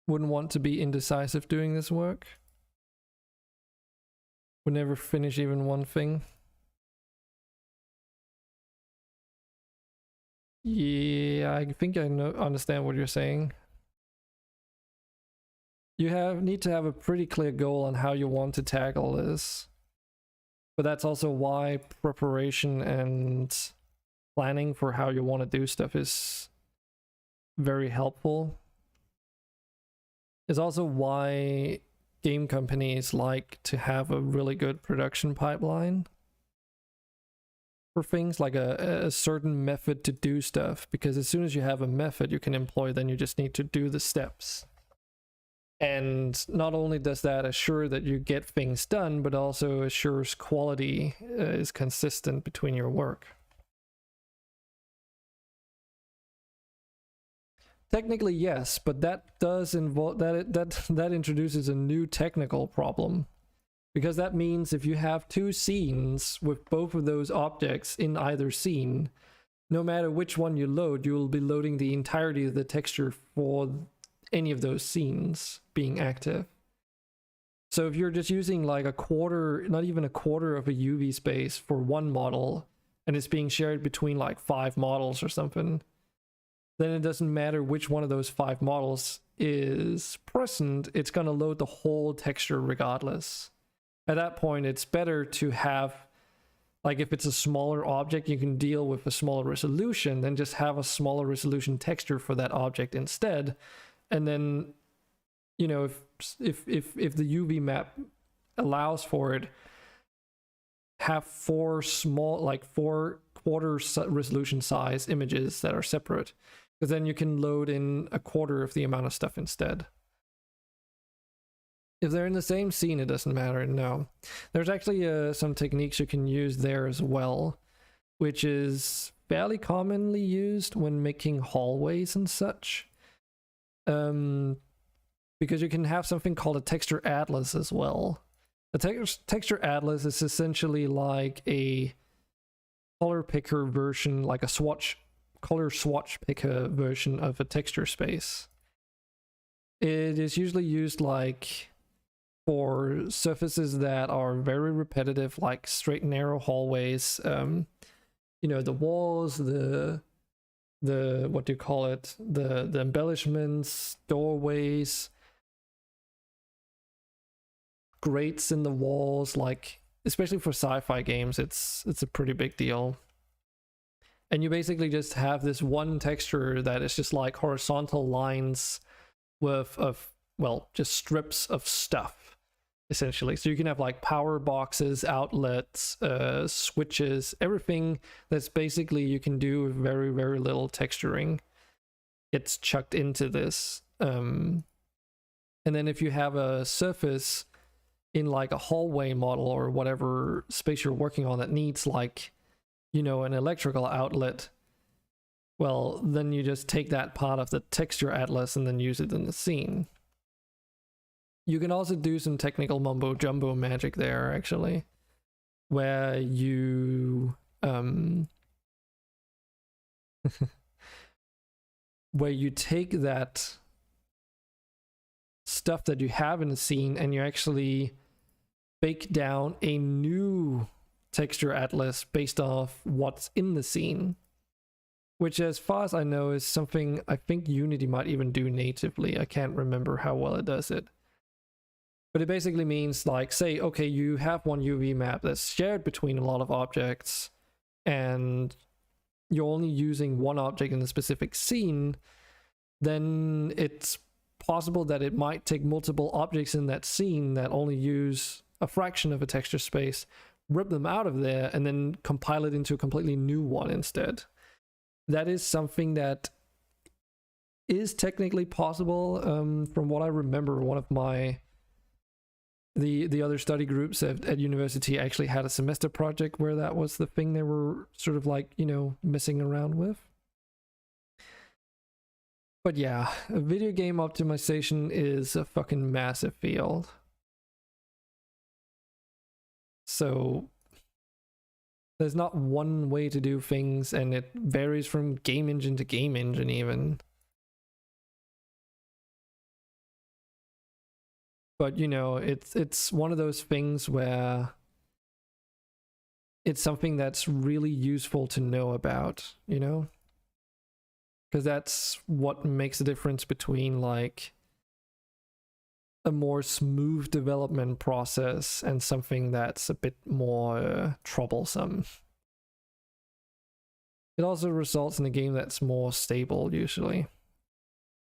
wouldn't want to be indecisive doing this work. Would never finish even one thing. Yeah, I think I understand what you're saying. You need to have a pretty clear goal on how you want to tackle this. But that's also why preparation and planning for how you want to do stuff is very helpful. It's also why game companies like to have a really good production pipeline for things, like a certain method to do stuff, because as soon as you have a method you can employ, then you just need to do the steps. And not only does that assure that you get things done, but also assures quality is consistent between your work. Technically, yes, but that does involve that introduces a new technical problem, because that means if you have two scenes with both of those objects in either scene, no matter which one you load, you will be loading the entirety of the texture for any of those scenes being active. So if you're just using like a quarter, not even a quarter of a UV space for one model, and it's being shared between like 5 models or something, then it doesn't matter which one of those 5 models is present, it's going to load the whole texture regardless. At that point, it's better to have, like if it's a smaller object, you can deal with a smaller resolution, then just have a smaller resolution texture for that object instead. And then, you know, if the UV map allows for it, have 4 small, like 4 quarter resolution size images that are separate, because then you can load in a quarter of the amount of stuff instead. If they're in the same scene, it doesn't matter. No, there's actually some techniques you can use there as well, which is fairly commonly used when making hallways and such. Because you can have something called a texture atlas as well. A texture atlas is essentially like a color picker version, like a color swatch picker version of a texture space. It is usually used like for surfaces that are very repetitive, like straight and narrow hallways. You know, the walls, the what do you call it, the embellishments, doorways, grates in the walls, like especially for sci-fi games, it's a pretty big deal. And you basically just have this one texture that is just like horizontal lines with well, just strips of stuff essentially. So you can have like power boxes, outlets, switches, everything that's basically you can do with very, very little texturing gets chucked into this. And then if you have a surface in like a hallway model or whatever space you're working on that needs like, you know, an electrical outlet, well, then you just take that part of the texture atlas and then use it in the scene. You can also do some technical mumbo jumbo magic there, actually, where you where you take that stuff that you have in the scene and you actually bake down a new texture atlas based off what's in the scene, which as far as I know is something I think Unity might even do natively. I can't remember how well it does it. But it basically means like, say, okay, you have one UV map that's shared between a lot of objects and you're only using one object in a specific scene, then it's possible that it might take multiple objects in that scene that only use a fraction of a texture space, rip them out of there, and then compile it into a completely new one instead. That is something that is technically possible. From what I remember, one of my the other study groups at university actually had a semester project where that was the thing they were sort of like, you know, messing around with. But yeah, video game optimization is a fucking massive field. So there's not one way to do things, and it varies from game engine to game engine even. But you know, it's one of those things where it's something that's really useful to know about, you know? Because that's what makes the difference between like a more smooth development process and something that's a bit more troublesome. It also results in a game that's more stable usually.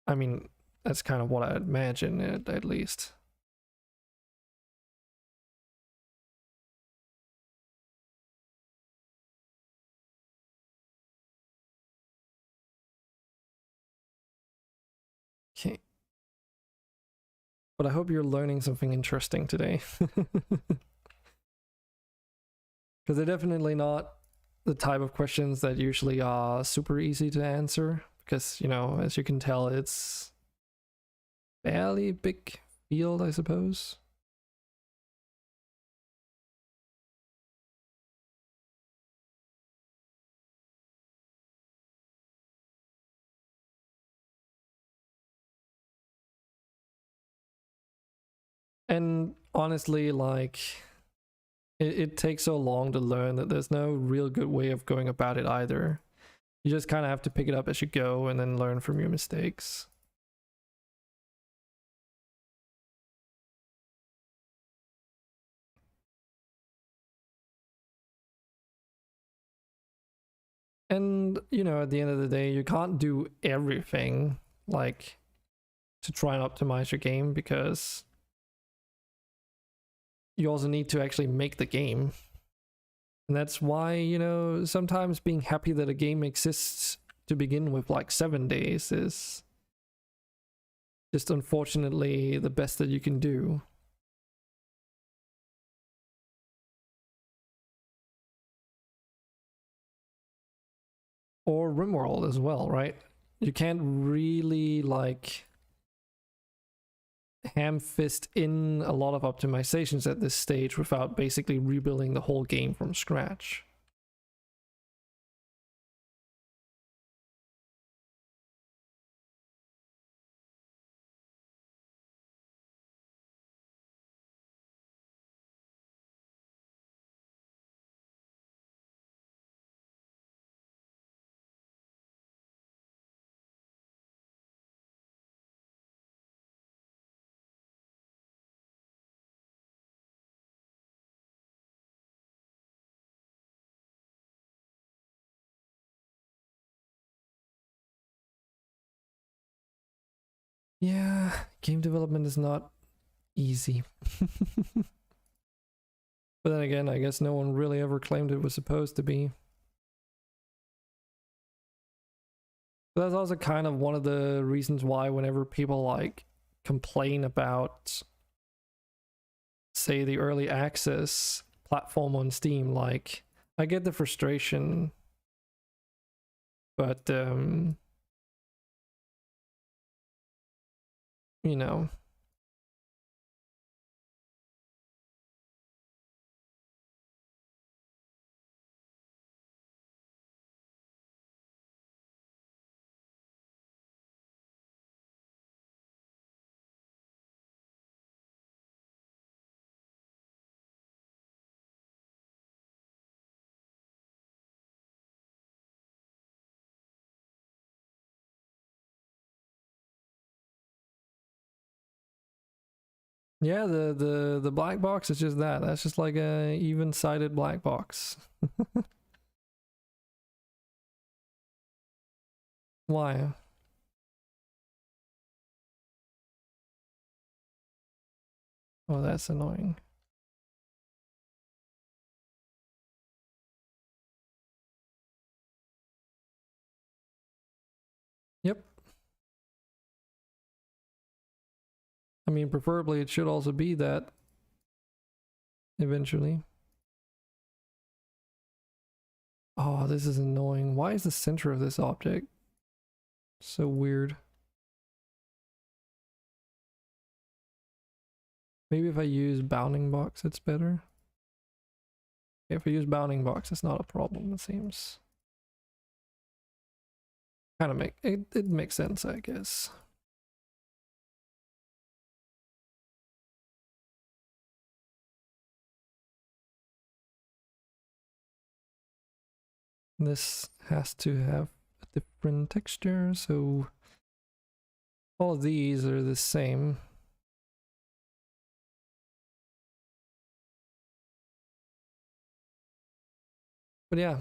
I mean, that's kind of what I imagine, at least. Okay. But I hope you're learning something interesting today. Because they're definitely not the type of questions that usually are super easy to answer. Because, you know, as you can tell, it's fairly big field, I suppose. And honestly, like, it takes so long to learn that there's no real good way of going about it either. You just kind of have to pick it up as you go and then learn from your mistakes. And, you know, at the end of the day, you can't do everything, like, to try and optimize your game, because you also need to actually make the game. And that's why, you know, sometimes being happy that a game exists to begin with, like 7 days, is just unfortunately the best that you can do. Or RimWorld as well, right? You can't really like ham-fist in a lot of optimizations at this stage without basically rebuilding the whole game from scratch. Yeah, game development is not easy. But then again, I guess no one really ever claimed it was supposed to be. But that's also kind of one of the reasons why whenever people like complain about say, the early access platform on Steam. Like, I get the frustration, but you know. Yeah, the black box is just that. That's just like a even-sided black box. Why? Oh, that's annoying. Yep. I mean, preferably it should also be that eventually. Oh, this is annoying. Why is the center of this object so weird? Maybe if I use bounding box, it's better. If I use bounding box, it's not a problem, it seems. Kind of it makes sense, I guess. This has to have a different texture, so all of these are the same. But yeah,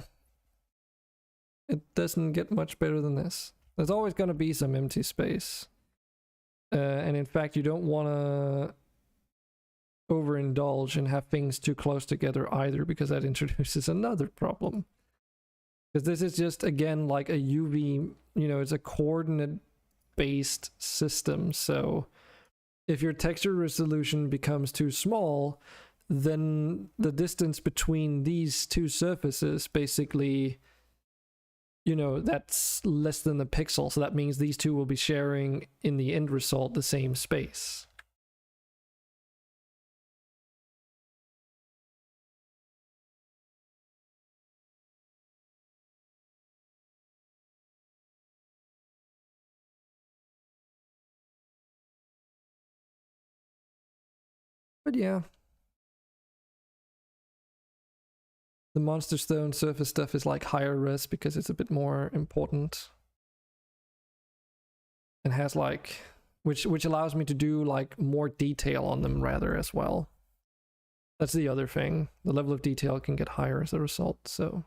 it doesn't get much better than this. There's always going to be some empty space. And in fact, you don't want to overindulge and have things too close together either, because that introduces another problem. Because this is just, again, like a UV, you know, it's a coordinate-based system. So if your texture resolution becomes too small, then the distance between these two surfaces basically, you know, that's less than a pixel. So that means these two will be sharing in the end result the same space. But yeah, the MonsterStone surface stuff is like higher res because it's a bit more important. And has like, which allows me to do like more detail on them rather as well. That's the other thing. The level of detail can get higher as a result, so.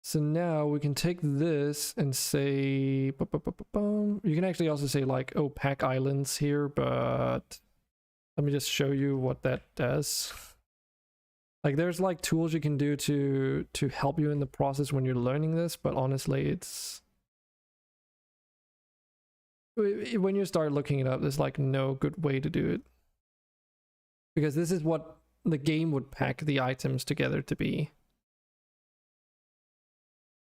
So now we can take this and say, you can actually also say like opaque islands here, but let me just show you what that does. Like there's like tools you can do to help you in the process when you're learning this, but honestly it's, when you start looking it up, there's like no good way to do it. Because this is what the game would pack the items together to be.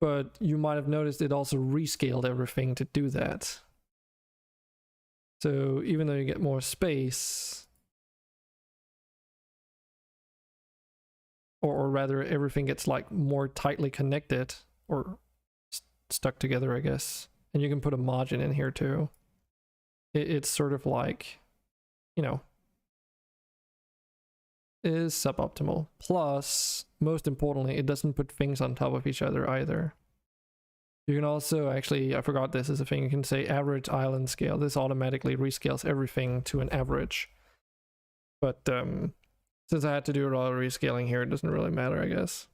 But you might have noticed it also rescaled everything to do that. So even though you get more space, or rather everything gets like more tightly connected, or stuck together, I guess. And you can put a margin in here too. It's sort of like, you know, is suboptimal. Plus, most importantly, it doesn't put things on top of each other either. You can also actually, I forgot this is a thing, you can say average island scale. This automatically rescales everything to an average. But since I had to do a lot of rescaling here, it doesn't really matter, I guess.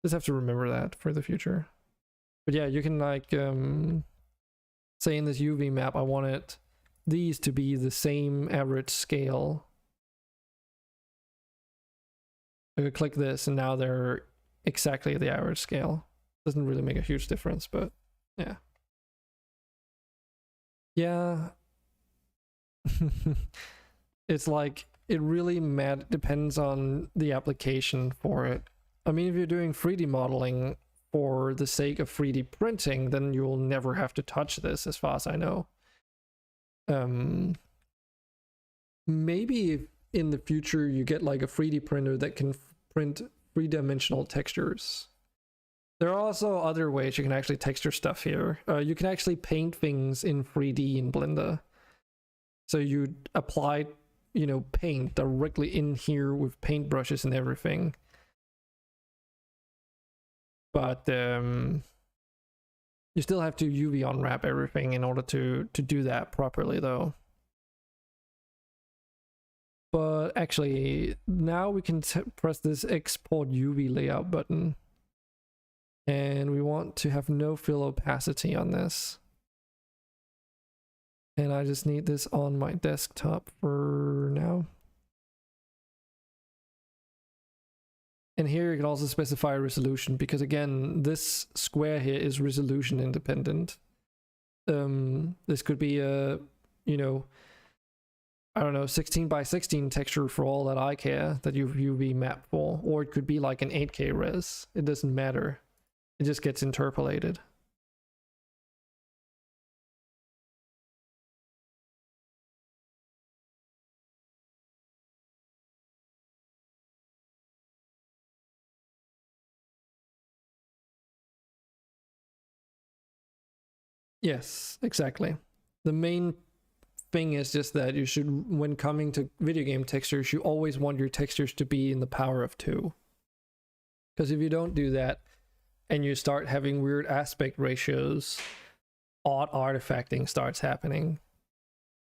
Just have to remember that for the future. But yeah, you can like, say in this UV map, I wanted these to be the same average scale. I could click this and now they're exactly the average scale. Doesn't really make a huge difference, but yeah. Yeah. It's like, it really depends on the application for it. I mean, if you're doing 3D modeling for the sake of 3D printing, then you will never have to touch this, as far as I know. Maybe if in the future you get like a 3D printer that can print three-dimensional textures. There are also other ways you can actually texture stuff here. You can actually paint things in 3D in Blender. So you apply, you know, paint directly in here with paintbrushes and everything. But you still have to UV unwrap everything in order to do that properly, though. But actually, now we can press this export UV layout button. And we want to have no fill opacity on this. And I just need this on my desktop for now. And here you can also specify resolution, because again, this square here is resolution independent. This could be a, you know, I don't know, 16 by 16 texture for all that I care that you've UV mapped for, or it could be like an 8K res. It doesn't matter. It just gets interpolated. Yes, exactly. The main thing is just that you should, when coming to video game textures, you always want your textures to be in the power of 2. Because if you don't do that, and you start having weird aspect ratios, odd artifacting starts happening.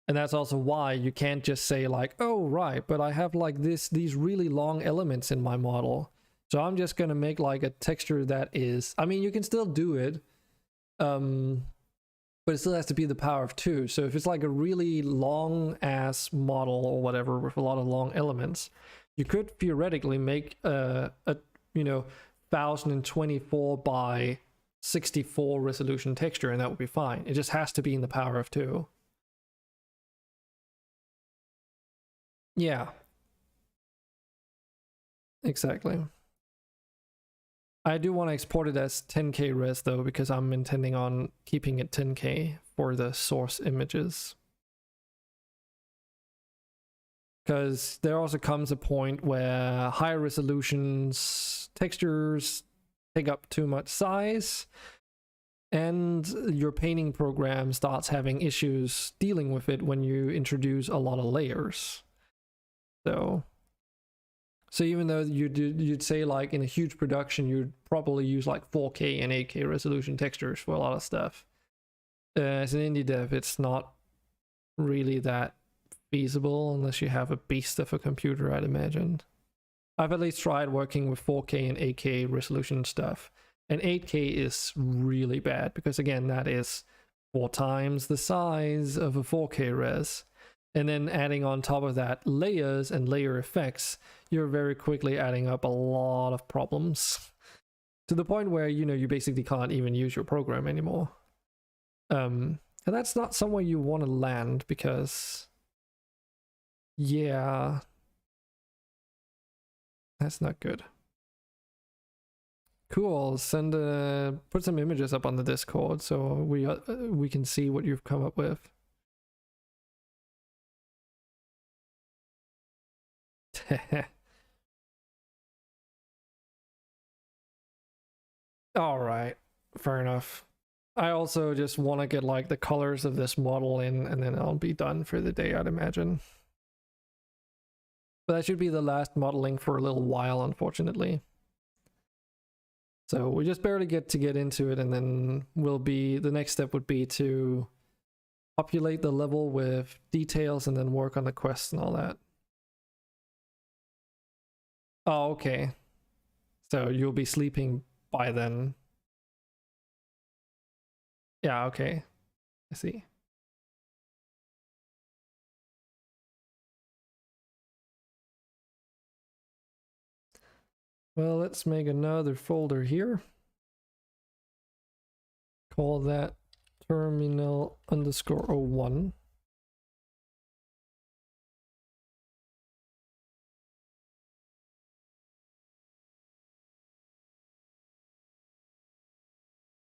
And that's also why you can't just say like, oh right, but I have like these really long elements in my model, so I'm just gonna make like a texture that is, I mean, you can still do it, but it still has to be the power of 2. So if it's like a really long ass model or whatever with a lot of long elements, you could theoretically make a you know, 1024 by 64 resolution texture, and that would be fine. It just has to be in the power of 2. Yeah, exactly. I do want to export it as 10K res though, because I'm intending on keeping it 10K for the source images. Because there also comes a point where higher resolutions textures take up too much size, and your painting program starts having issues dealing with it when you introduce a lot of layers. So even though you'd say like in a huge production you'd probably use like 4K and 8K resolution textures for a lot of stuff, as an indie dev it's not really that feasible unless you have a beast of a computer, I'd imagine. I've at least tried working with 4K and 8K resolution stuff, and 8K is really bad because again that is 4 times the size of a 4K res. And then adding on top of that layers and layer effects, you're very quickly adding up a lot of problems to the point where, you know, you basically can't even use your program anymore. And that's not somewhere you want to land because, yeah, that's not good. Cool. Send put some images up on the Discord so we can see what you've come up with. All right, fair enough. I also just want to get like the colors of this model in, and then I'll be done for the day, I'd imagine. But that should be the last modeling for a little while, unfortunately. So we just barely get into it, and then the next step would be to populate the level with details and then work on the quests and all that. Oh, okay. So you'll be sleeping by then. Yeah, okay. I see. Well, let's make another folder here. Call that terminal_01.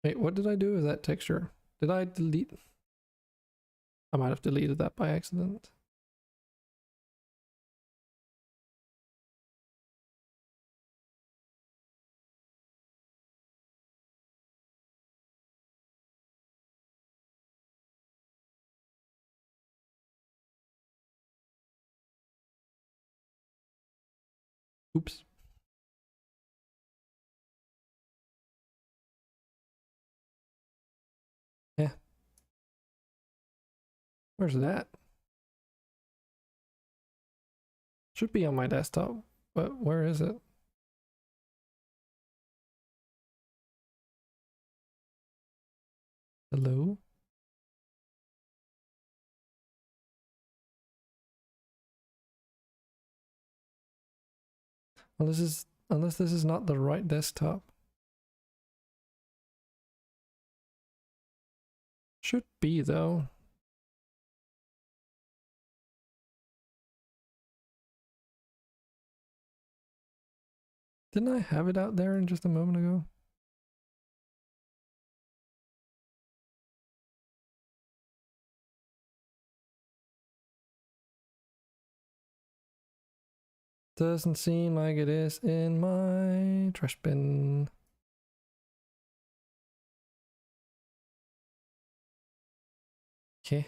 Wait, what did I do with that texture? Did I delete? I might have deleted that by accident. Oops. Yeah. Where's that? Should be on my desktop, but where is it? Hello? Unless this is not the right desktop. Should be though. Didn't I have it out there in just a moment ago? Doesn't seem like it is in my trash bin. Okay.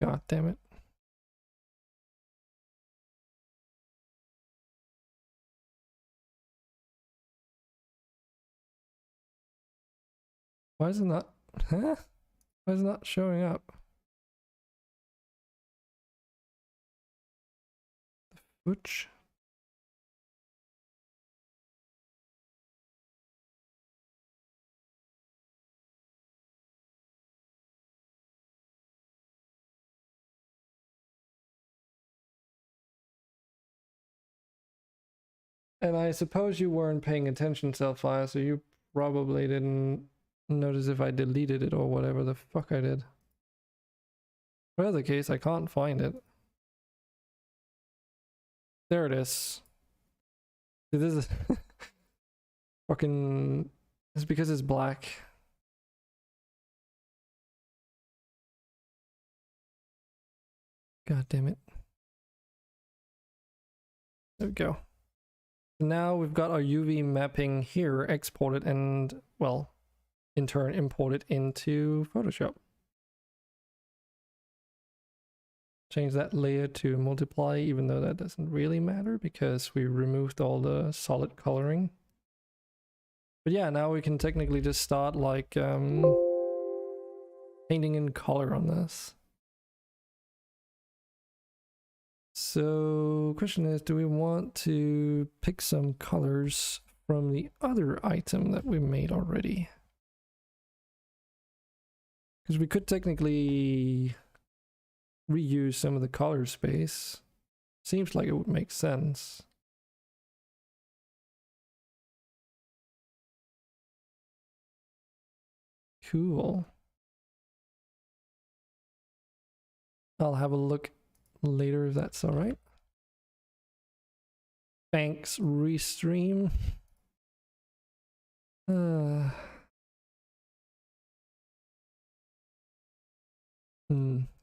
God damn it. Why is it not? Huh? Why is it not showing up? Which? And I suppose you weren't paying attention, Selfire, so you probably didn't notice if I deleted it or whatever the fuck I did. For the case, I can't find it. There it is. See, this is fucking. It's because it's black. God damn it. There we go. Now we've got our UV mapping here exported and, well, in turn imported into Photoshop. Change that layer to multiply, even though that doesn't really matter because we removed all the solid coloring. But yeah, now we can technically just start like painting in color on this. So question is, do we want to pick some colors from the other item that we made already? Because we could technically reuse some of the color space. Seems like it would make sense. Cool. I'll have a look later if that's all right. Thanks, Restream.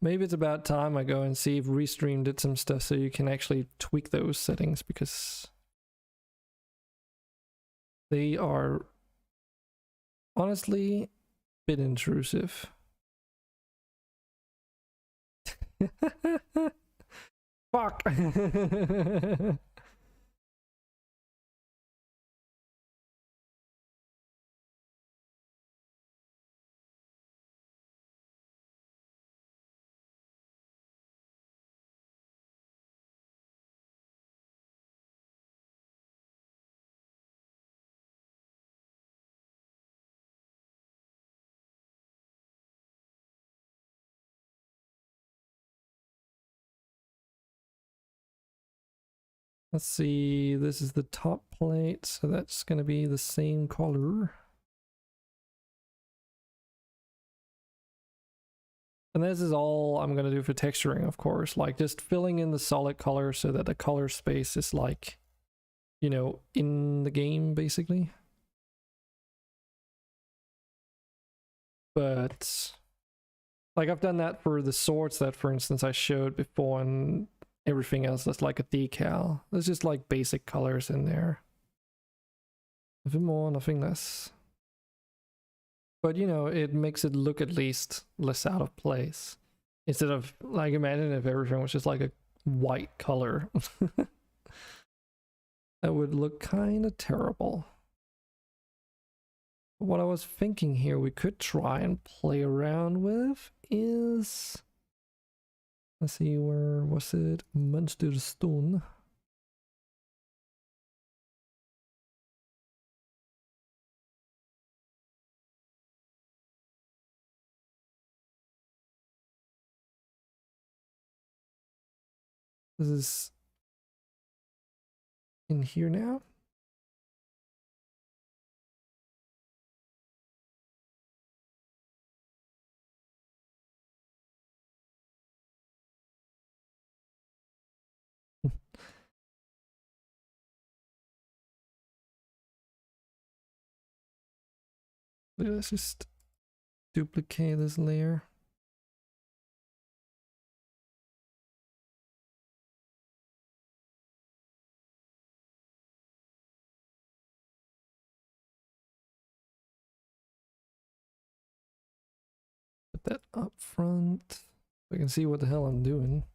Maybe it's about time I go and see if Restream did some stuff so you can actually tweak those settings, because they are honestly a bit intrusive. Fuck. Let's see, this is the top plate, so that's going to be the same color. And this is all I'm going to do for texturing, of course, like just filling in the solid color so that the color space is like, you know, in the game basically. But like I've done that for the swords that, for instance, I showed before, and everything else that's like a decal. There's just like basic colors in there. Nothing more, nothing less. But you know, it makes it look at least less out of place. Instead of, like, imagine if everything was just like a white color. That would look kind of terrible. What I was thinking here we could try and play around with is, let's see, where was it? MonsterStone. This is in here now. Let's just duplicate this layer. Put that up front so I can see what the hell I'm doing.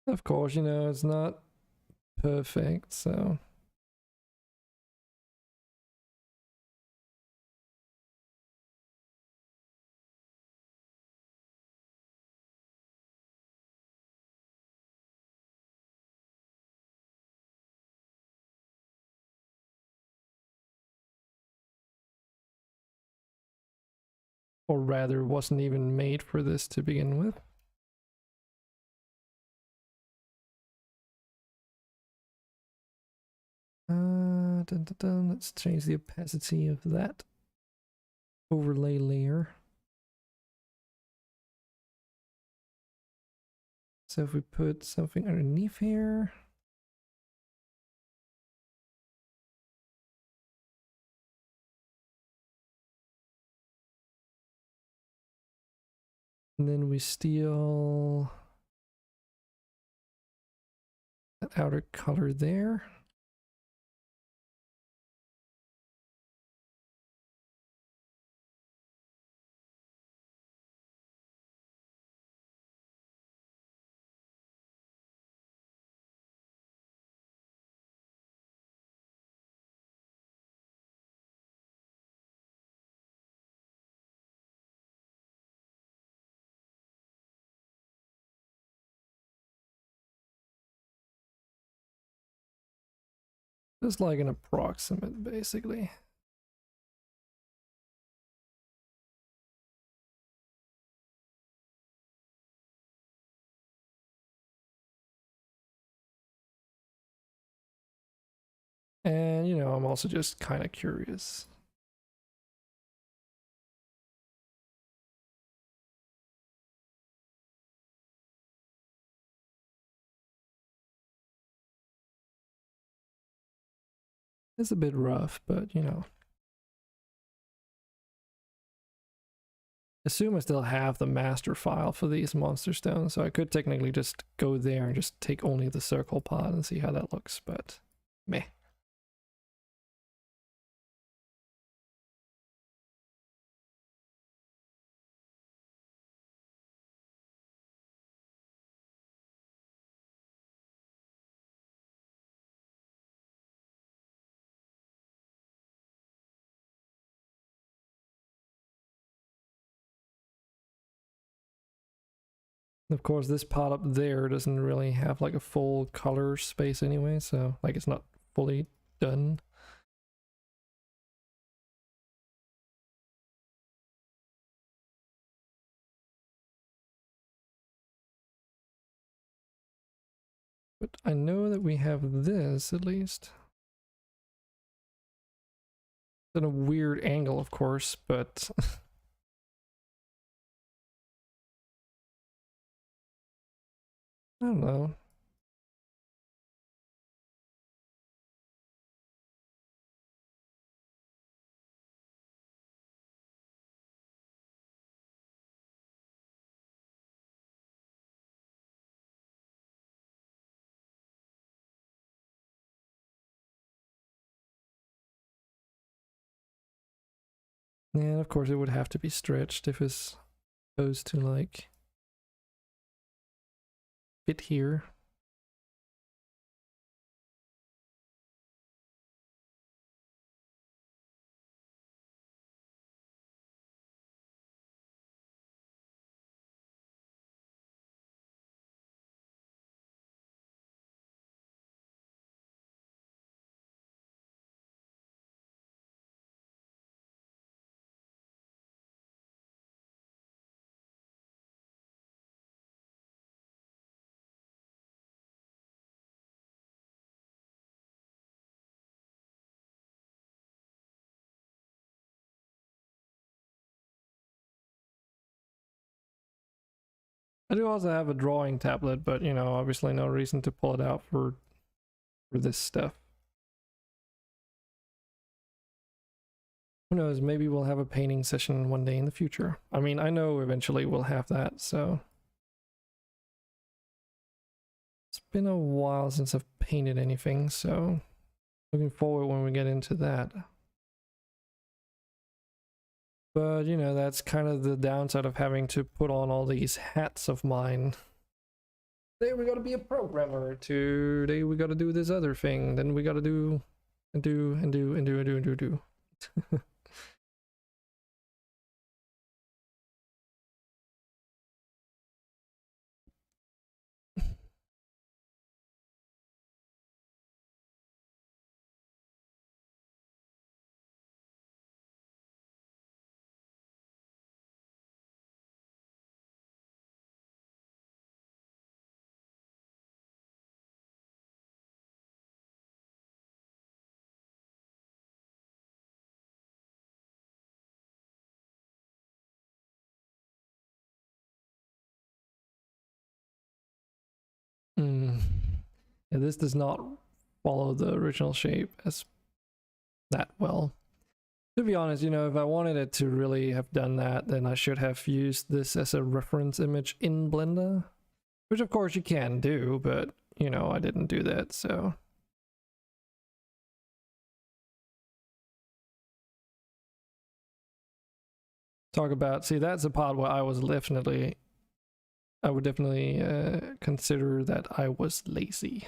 Of course, you know, it's not perfect, so. Or rather, wasn't even made for this to begin with. Let's change the opacity of that overlay layer. So if we put something underneath here, and then we steal that outer color there. Just like an approximate, basically. And, you know, I'm also just kind of curious. It's a bit rough, but, you know. Assume I still have the master file for these MonsterStones, so I could technically just go there and just take only the circle part and see how that looks, but meh. Of course, this part up there doesn't really have like a full color space anyway, so like it's not fully done. But I know that we have this at least. It's in a weird angle, of course, but I don't know. And of course it would have to be stretched if it's supposed to like fit here. I do also have a drawing tablet, but you know, obviously no reason to pull it out for this stuff. Who knows, maybe we'll have a painting session one day in the future. I mean, I know eventually we'll have that, so. It's been a while since I've painted anything, so looking forward when we get into that. But, you know, that's kind of the downside of having to put on all these hats of mine. Today we gotta be a programmer, today we gotta do this other thing, then we gotta do and do and do and do and do and do and do. Yeah, this does not follow the original shape as that well. To be honest, you know, if I wanted it to really have done that, then I should have used this as a reference image in Blender. Which of course you can do, but, you know, I didn't do that, so. Talk about, see, that's the part where I would definitely consider that I was lazy.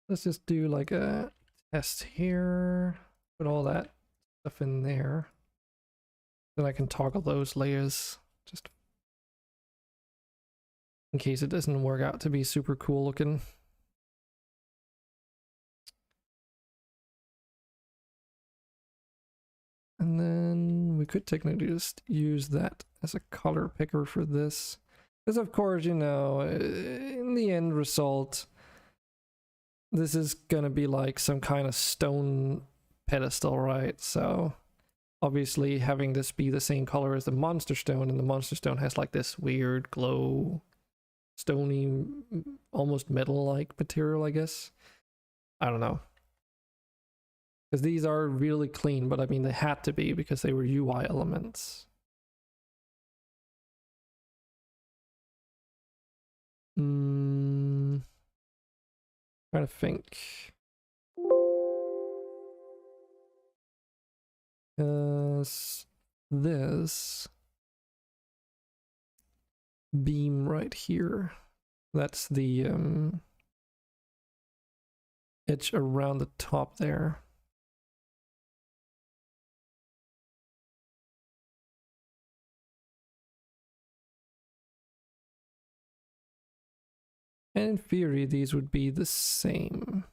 Let's just do like a test here, put all that stuff in there. Then I can toggle those layers just in case it doesn't work out to be super cool looking. And then we could technically just use that as a color picker for this. Because of course, you know, in the end result, this is gonna be like some kind of stone pedestal, right? So obviously having this be the same color as the MonsterStone, and the MonsterStone has like this weird glow stony, almost metal-like material, I guess. I don't know. Because these are really clean, but I mean, they had to be because they were UI elements. Trying to think. This beam right here, that's the edge around the top there. And in theory, these would be the same,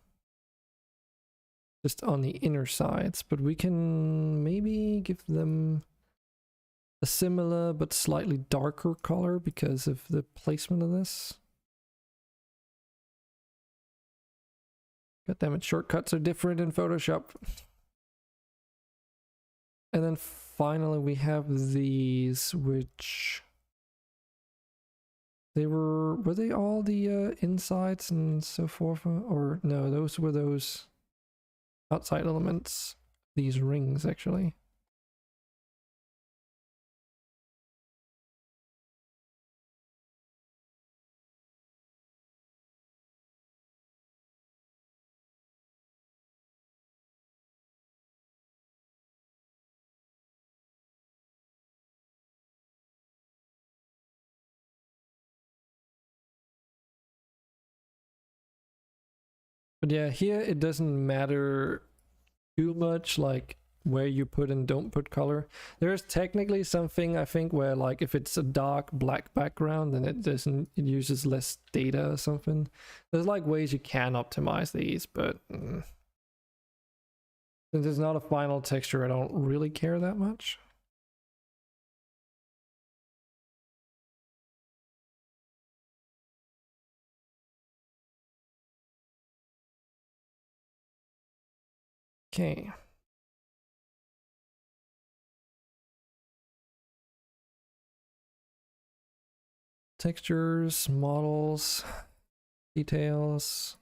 just on the inner sides, but we can maybe give them a similar but slightly darker color because of the placement of this. God damn it, shortcuts are different in Photoshop. And then finally we have these, which were they all the insides and so forth? Or no, those were those outside elements. These rings, actually. But yeah, here it doesn't matter too much, like where you put and don't put color. There's technically something, I think, where like if it's a dark black background, then it uses less data or something. There's like ways you can optimize these, but since it's not a final texture, I don't really care that much. Okay. Textures, models, details.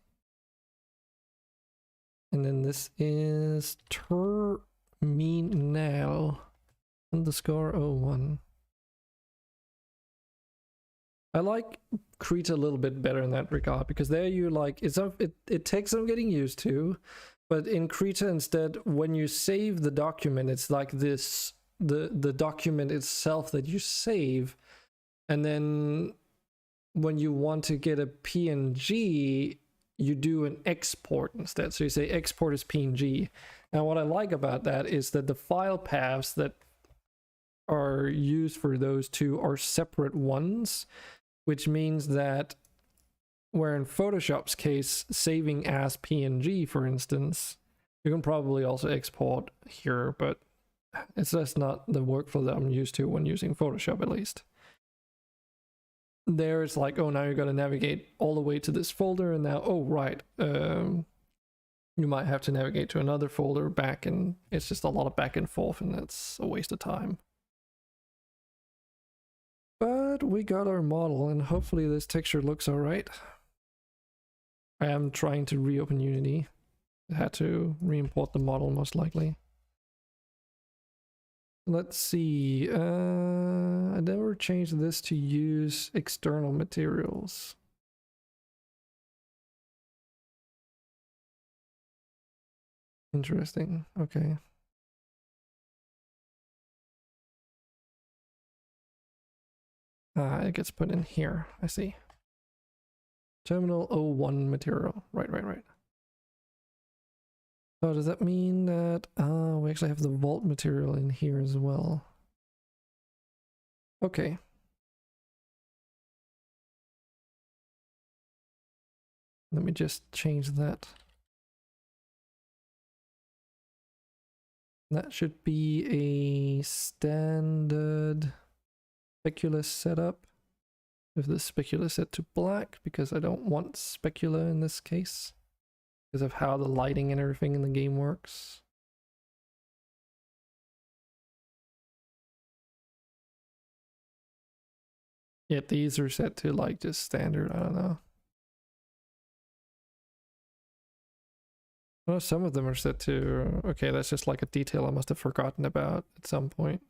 And then this is terminal _01. I like Krita a little bit better in that regard, because there you like, it takes some getting used to, but in Krita instead, when you save the document, it's like this, the document itself that you save, and then when you want to get a PNG, you do an export instead. So you say export as PNG. And what I like about that is that the file paths that are used for those two are separate ones, which means that where in Photoshop's case, saving as PNG, for instance, you can probably also export here, but it's just not the workflow that I'm used to when using Photoshop, at least. There it's like, oh, now you got to navigate all the way to this folder, and now, oh, right, you might have to navigate to another folder back, and it's just a lot of back and forth, and it's a waste of time. But we got our model, and hopefully this texture looks all right. I am trying to reopen Unity. I had to re-import the model, most likely. Let's see, I never changed this to use external materials. Interesting, okay. It gets put in here, I see. Terminal 01 material, right. So does that mean that we actually have the vault material in here as well? Okay. Let me just change that. That should be a standard specular setup. With the specular set to black, because I don't want specular in this case, because of how the lighting and everything in the game works. Yet these are set to like just standard, I don't know. Well, some of them are set to, okay, that's just like a detail I must have forgotten about at some point.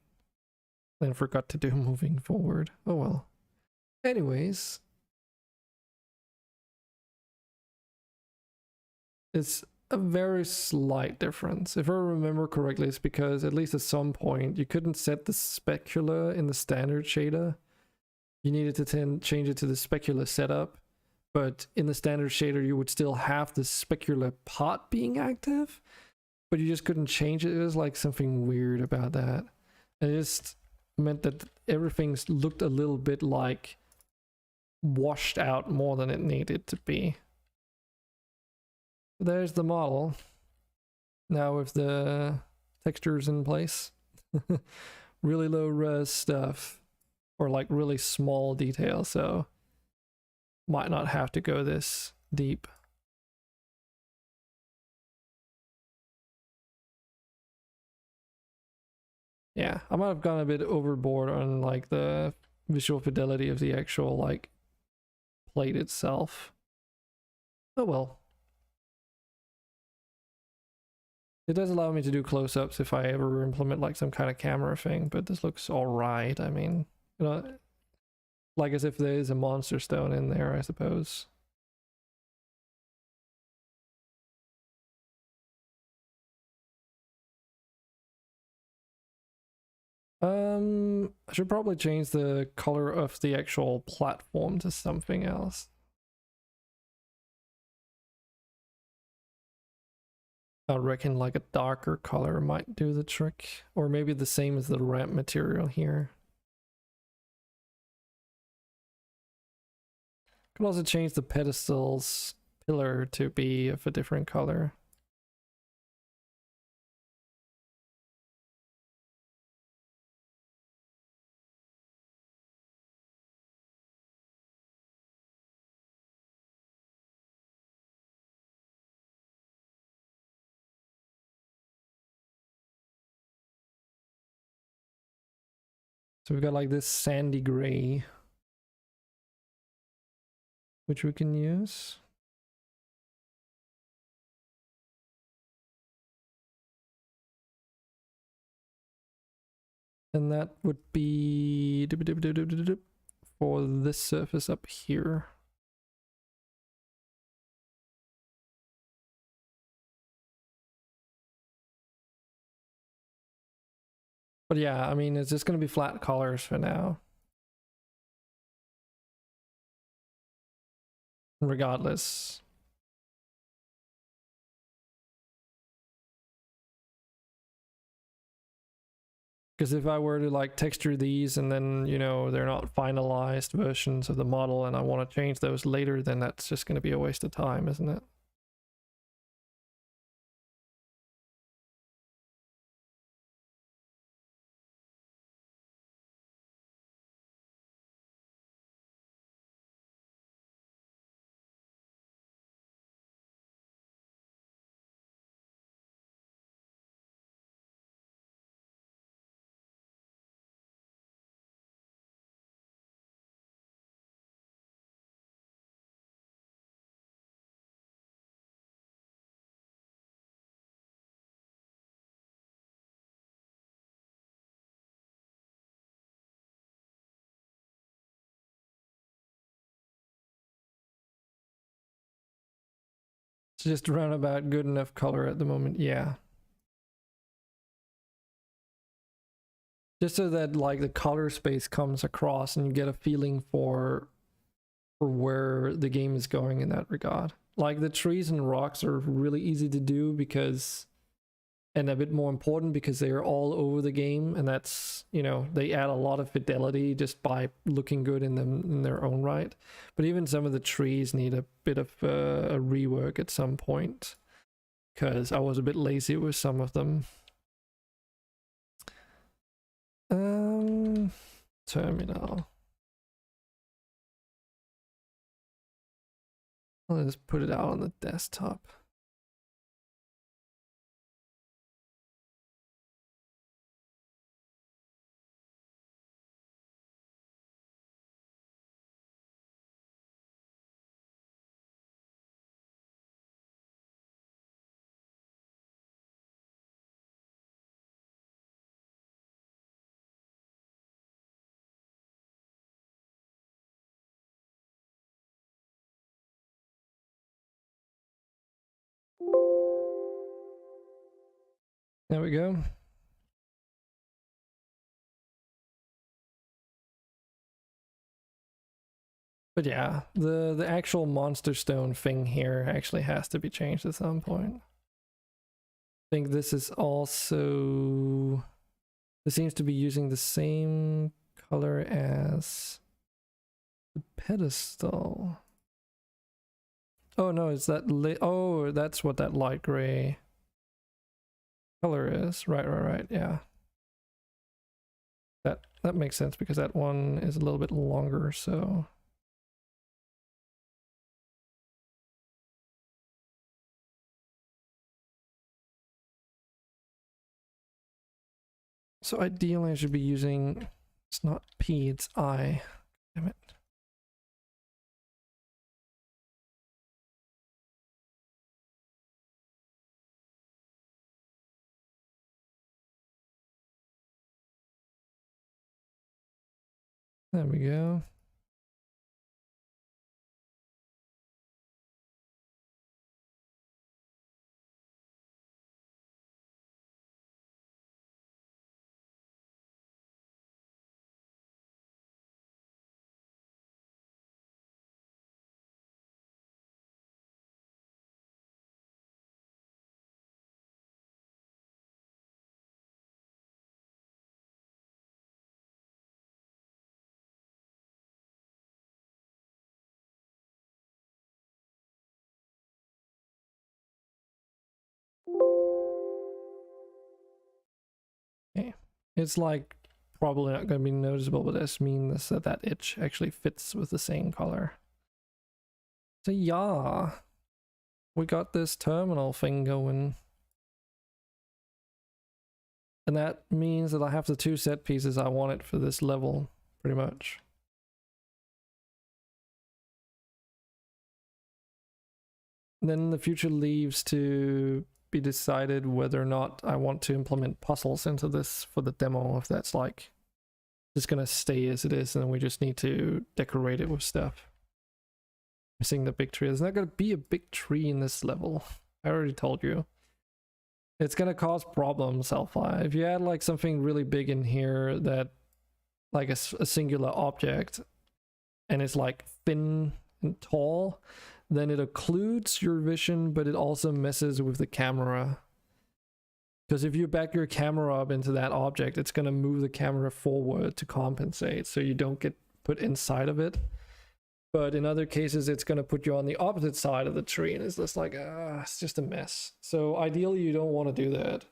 Then forgot to do moving forward. Oh well. Anyways. It's a very slight difference. If I remember correctly, it's because at least at some point you couldn't set the specular in the standard shader. You needed to change it to the specular setup. But in the standard shader, you would still have the specular part being active, but you just couldn't change it. It was like something weird about that. And it just meant that everything looked a little bit like washed out more than it needed to be. There's the model. Now with the textures in place. Really low res stuff. Or like really small detail, so might not have to go this deep. Yeah, I might have gone a bit overboard on like the visual fidelity of the actual like plate itself. Oh well. It does allow me to do close-ups if I ever implement like some kind of camera thing, but this looks alright. I mean, you know, like as if there is a MonsterStone in there, I suppose. I should probably change the color of the actual platform to something else. I reckon like a darker color might do the trick, or maybe the same as the ramp material here. Could also change the pedestal's pillar to be of a different color. So we've got like this sandy gray, which we can use. And that would be for this surface up here. But yeah, I mean, it's just going to be flat colors for now. Regardless. Because if I were to like texture these and then, you know, they're not finalized versions of the model and I want to change those later, then that's just going to be a waste of time, isn't it? It's just around about good enough color at the moment, yeah. Just so that like the color space comes across and you get a feeling for where the game is going in that regard. Like the trees and rocks are really easy to do because, and a bit more important because they are all over the game, and that's, you know, they add a lot of fidelity just by looking good in them in their own right. But even some of the trees need a bit of a rework at some point because I was a bit lazy with some of them. Terminal. Let's put it out on the desktop. There we go. But yeah, the actual MonsterStone thing here actually has to be changed at some point. I think this is also... This seems to be using the same color as the pedestal. Oh no, is that oh, that's what that light gray color is. Right, yeah. That makes sense because that one is a little bit longer, so... So ideally I should be using, it's not P, it's I. Damn it. There we go. Okay. It's like probably not going to be noticeable, but this means that that itch actually fits with the same color. So yeah, we got this terminal thing going. And that means that I have the 2 set pieces I wanted for this level, pretty much. And then the future leaves to be decided whether or not I want to implement puzzles into this for the demo, if that's like just gonna stay as it is and we just need to decorate it with stuff. Missing the big tree. There's not gonna be a big tree in this level. I already told you. It's gonna cause problems, Alpha. If you add like something really big in here that like a singular object and it's like thin and tall, then it occludes your vision, but it also messes with the camera. Because if you back your camera up into that object, it's going to move the camera forward to compensate, so you don't get put inside of it. But in other cases, it's going to put you on the opposite side of the tree, and it's just like, it's just a mess. So ideally, you don't want to do that.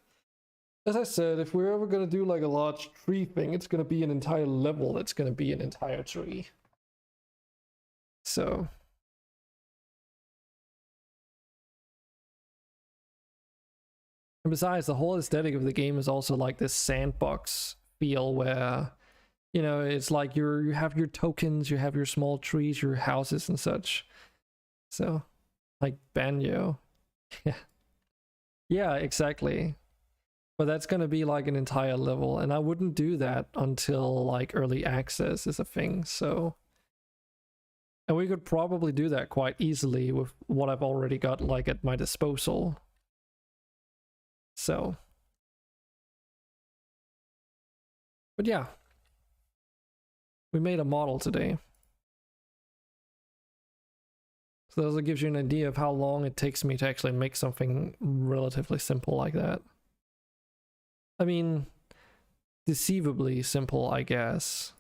As I said, if we're ever going to do like a large tree thing, it's going to be an entire level that's going to be an entire tree. So... And besides, the whole aesthetic of the game is also like this sandbox feel where, you know, it's like you have your tokens, you have your small trees, your houses and such. So, like Banjo. Yeah. Yeah, exactly. But that's going to be like an entire level, and I wouldn't do that until like early access is a thing, so... And we could probably do that quite easily with what I've already got like at my disposal. So, but yeah, we made a model today. So that also gives you an idea of how long it takes me to actually make something relatively simple like that. I mean, deceivably simple, I guess.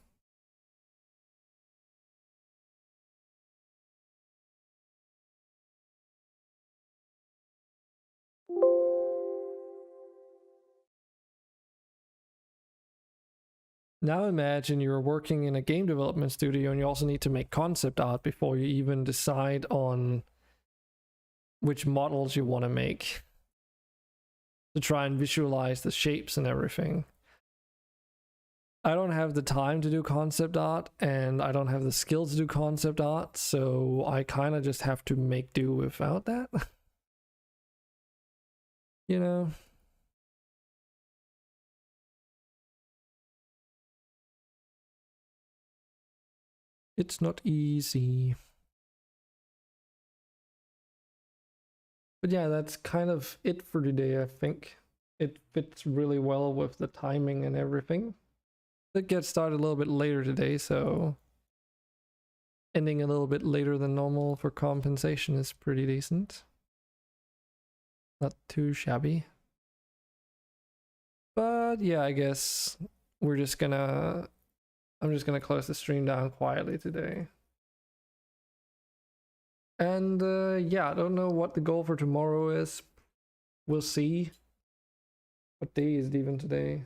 Now imagine you're working in a game development studio and you also need to make concept art before you even decide on which models you want to make, to try and visualize the shapes and everything. I don't have the time to do concept art, and I don't have the skills to do concept art, so I kind of just have to make do without that. You know? It's not easy. But yeah, that's kind of it for today, I think. it fits really well with the timing and everything. It gets started a little bit later today, so ending a little bit later than normal for compensation is pretty decent. Not too shabby. But yeah, I guess I'm just gonna close the stream down quietly today. And yeah, I don't know what the goal for tomorrow is. We'll see. What day is it even today?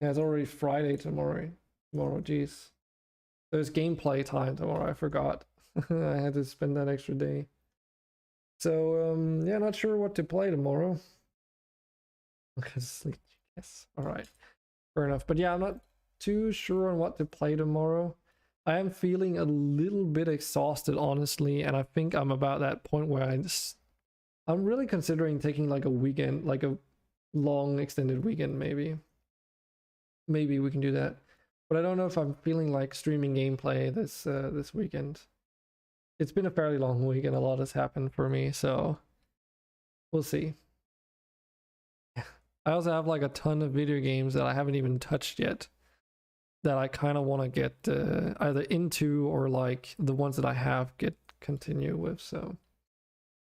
Yeah, it's already Friday tomorrow. Jeez. There's gameplay time tomorrow, I forgot. I had to spend that extra day. So, yeah, not sure what to play tomorrow. Because, yes, alright. Fair enough. But yeah, I'm not too sure on what to play tomorrow. I am feeling a little bit exhausted, honestly, and I think I'm about that point where I'm really considering taking like a weekend, like a long extended weekend, maybe. Maybe we can do that. But I don't know if I'm feeling like streaming gameplay this weekend. It's been a fairly long week and a lot has happened for me, so we'll see. I also have like a ton of video games that I haven't even touched yet that I kind of want to get either into or like the ones that I have continue with. So,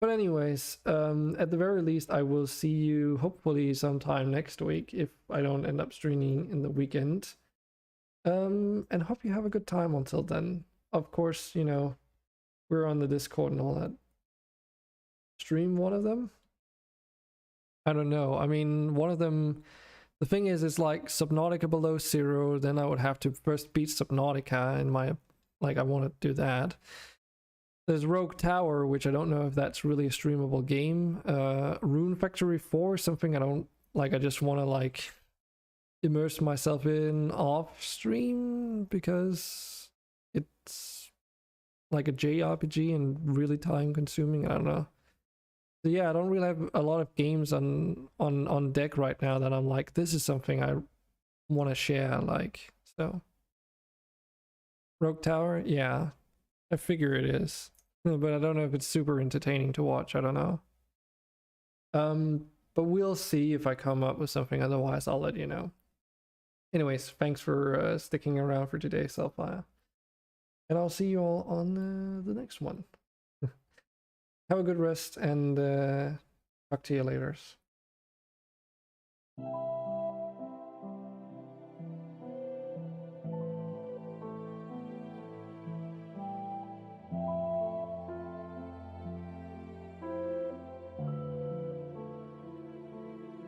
but anyways, at the very least, I will see you hopefully sometime next week if I don't end up streaming in the weekend. And hope you have a good time until then. Of course, you know, we're on the Discord and all that. Stream one of them? I don't know. I mean, one of them, the thing is, it's like Subnautica Below Zero, then I would have to first beat Subnautica in my, like, I want to do that. There's Rogue Tower, which I don't know if that's really a streamable game. Rune Factory 4, something I don't, like, I just want to, like, immerse myself in off stream because it's like a JRPG and really time consuming. I don't know. So yeah, I don't really have a lot of games on deck right now that I'm like, this is something I want to share, like, so. Rogue Tower, yeah, I figure it is, but I don't know if it's super entertaining to watch. I don't know. But we'll see if I come up with something. Otherwise, I'll let you know. Anyways, thanks for sticking around for today's Selfire, and I'll see you all on the next one. Have a good rest, and talk to you later.